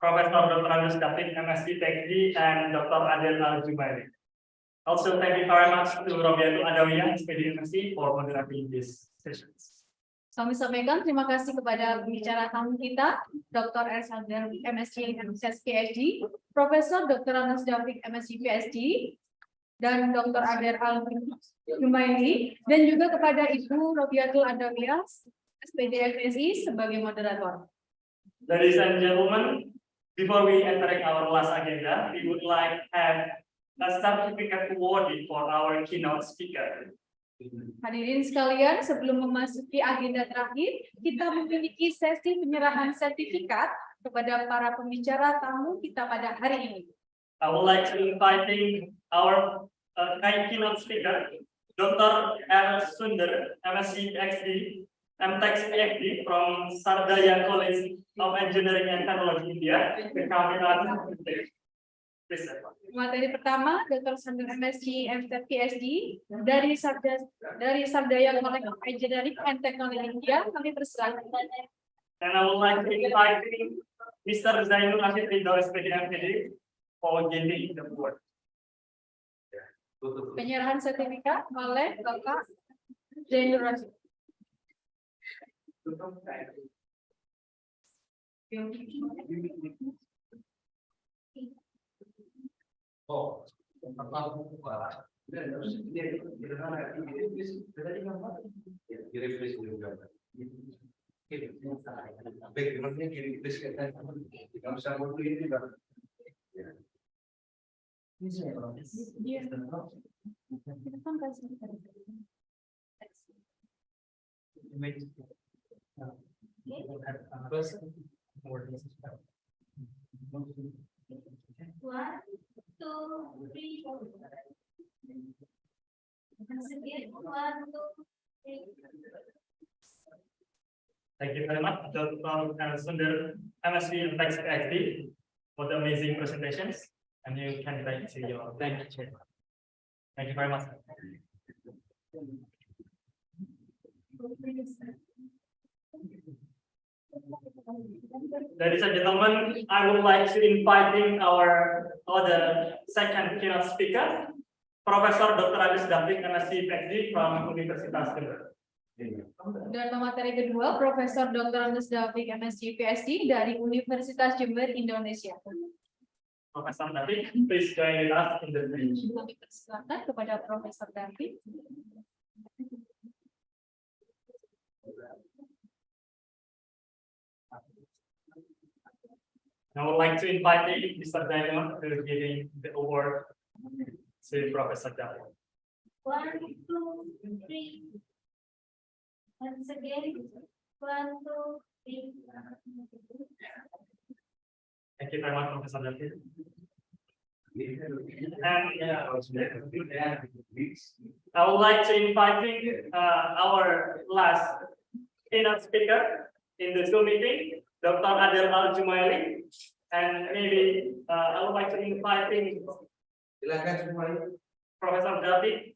Professor Dr. Agus David, MSc, PhD, and Dr. Adel Al-Jubairi. Also, thank you very much to Robiatul Adawiyah, SPD for moderating this sessions. Kami sampaikan terima kasih kepada pembicara tamu kita, Dr. Ersander, MSc PhD, Profesor Dr. Anas Dafiq, MSc PhD, dan Dr. Ader Al-Jumaili, dan juga kepada Ibu Robiatul Adawiyah, SPD FSI sebagai moderator. Ladies and gentlemen, before we entering our last agenda, we would like to have a certificate awarding for our keynote speaker. Hadirin sekalian, sebelum memasuki agenda terakhir, kita memiliki sesi penyerahan sertifikat kepada para pembicara tamu kita pada hari ini. I would like to invite our keynote speaker, Dr. R. Sunder, MSc PhD, MTech PhD from Sardaya College of Engineering and Technology, India, to come with us. Materi pertama, Dr. Sunder, MSc MTech PhD dari Sardaya College of Engineering and Technology, India. Kami persilakan. And I would like to invite Mr. Zainul Rashid Ridho, SPD MPD, for giving the award. Penyerahan sertifikat oleh Bapak Zainul Rashid. Oh, backgroundnya kiri please kan nggak usah mau ini kan. One, two, three. Once again, 1, 2, 3. Thank you very much, Dr. Sunder, MSc MTech PhD, for the amazing presentations. And you can back to your lecture. Thank you very much. Ladies and gentlemen, I would like to invite our other second keynote speaker, Profesor Dr. Anas Dafiq, MSc PhD from Universitas Jember. Dan pemateri kedua, Profesor Dr. Anas Dafiq, MSc PhD dari Universitas Jember, Indonesia. Profesor Dafiq, please join with us in the stage. Kami persilakan kepada Profesor Dafiq. I would like to invite Mr. Diamond to giving the award to Professor Dafiq. 1, 2, 3. Once again, 1, 2, 3. Thank you very much, Professor Dafiq. I would like to invite our last keynote speaker in the Zoom meeting, Dr. Adel Al-Jumaili, and maybe I would like to invite Professor Dafiq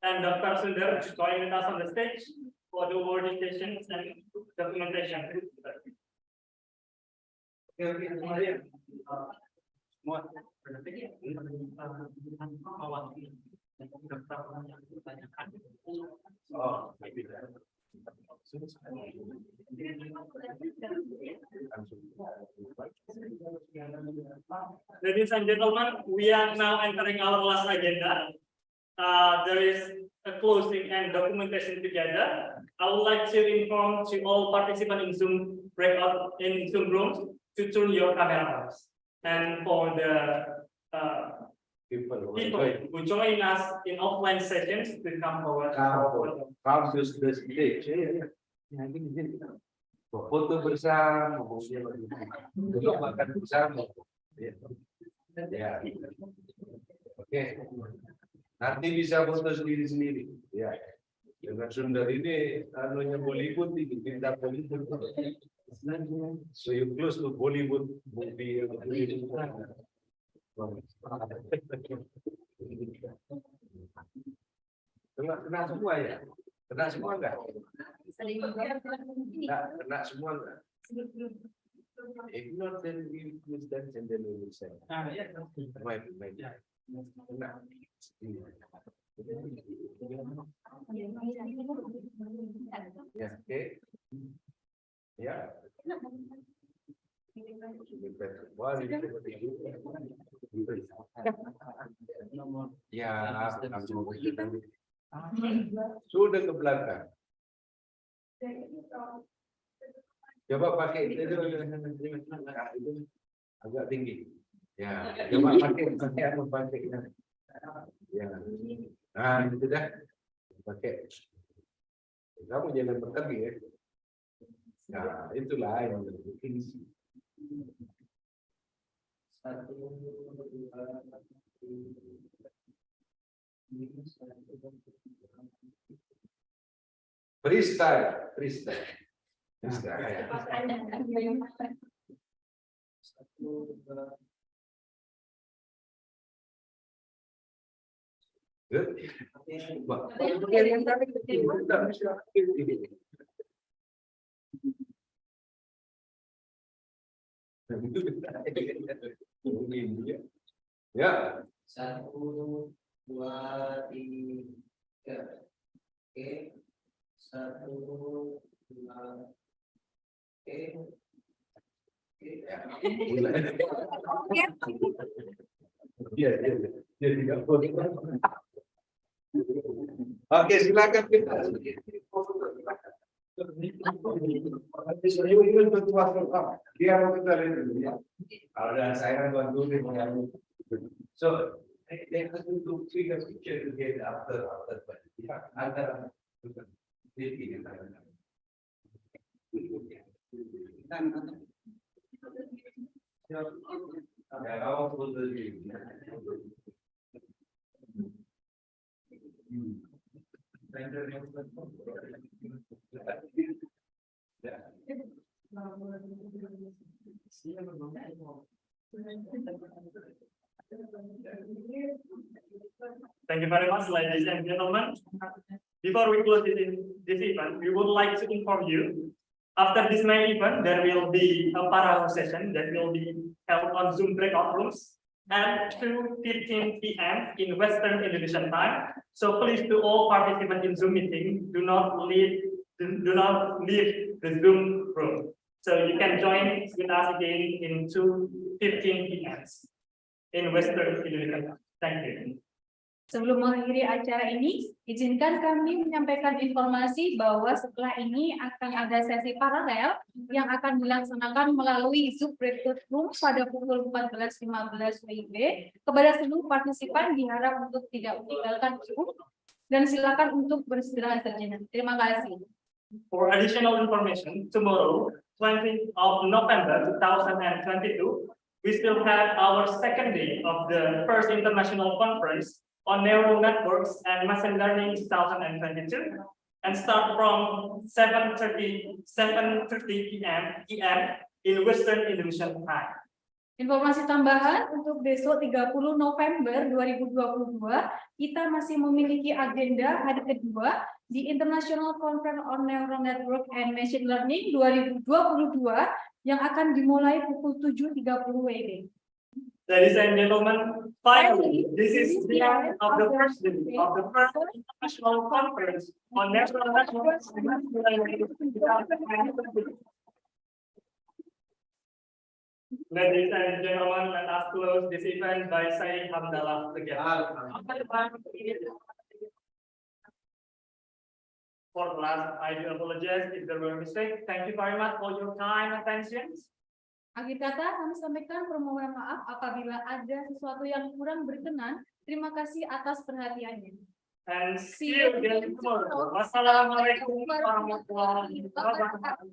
and Dr. Sunder to join us on the stage for the awarding sessions and documentation. Ladies and gentlemen, we are now entering our last agenda. There is a closing and documentation together. I would like to inform to all participants in Zoom breakout in Zoom rooms to turn your camera on. And for the people who join us in offline sessions to come forward. Come to the stage. Foto bersama, duduk makan bersama. Ya. Oke. Nanti bisa foto sendiri-sendiri. Ya. Dengan Sundar ini anunya Bollywood tinggi, tindak Bollywood. So you close to Bollywood movie. Kena semua ya? Kena semua enggak? Kena semua enggak? If not, then we use that and then we will say. Right. Ya, oke. Ya. Ya, sudah ke belakang. Coba pakai itu agak tinggi. Ya, coba pakai apa pakai. Ya. Nah, itu dah. Pakai. Kamu jangan berkali ya. Nah, itulah yang penting. Freestyle, freestyle. Freestyle. Good. Ya. 1, 2, 3. Oke. 1, 2. Oke. Dia tidak boleh. Oke, silakan kita. Dia mau kita lihat dulu ya. Kalau saya kan bantu dia mengambil. So, they have to take a picture together after Thank you very much, ladies and gentlemen. Before we close this event, we would like to inform you, after this main event, there will be a parallel session that will be held on Zoom breakout rooms at 2:15 p.m. in Western Indonesian time. So please, to all participants in Zoom meeting, do not leave the Zoom room. So you can join with us again in 2:15 p.m. in Western Indonesian time. Thank you. Sebelum mengakhiri acara ini, izinkan kami menyampaikan informasi bahwa setelah ini akan ada sesi paralel yang akan dilaksanakan melalui Zoom breakout room pada pukul 14.15 WIB. Kepada seluruh partisipan diharap untuk tidak meninggalkan Zoom dan silakan untuk beristirahat sejenak. Terima kasih. For additional information, tomorrow, 20th of November 2022, we still have our second day of the first international conference on neural networks and machine learning 2022, and start from 7:30 p.m. in Western Indonesian time. Informasi tambahan untuk besok 30 November 2022, kita masih memiliki agenda hari kedua di International Conference on Neural Network and Machine Learning 2022 yang akan dimulai pukul 7.30 WIB. Ladies and gentlemen, finally, this is the end of the first day of the first international conference on neural networks and machine learning 2022. Ladies and gentlemen, let us close this event by saying Hamdalah together. For the last, I do apologize if there were mistakes. Thank you very much for your time and attention. Akhir kata, kami sampaikan permohonan maaf apabila ada sesuatu yang kurang berkenan. Terima kasih atas perhatiannya. And see you again tomorrow. Wassalamualaikum warahmatullahi wabarakatuh.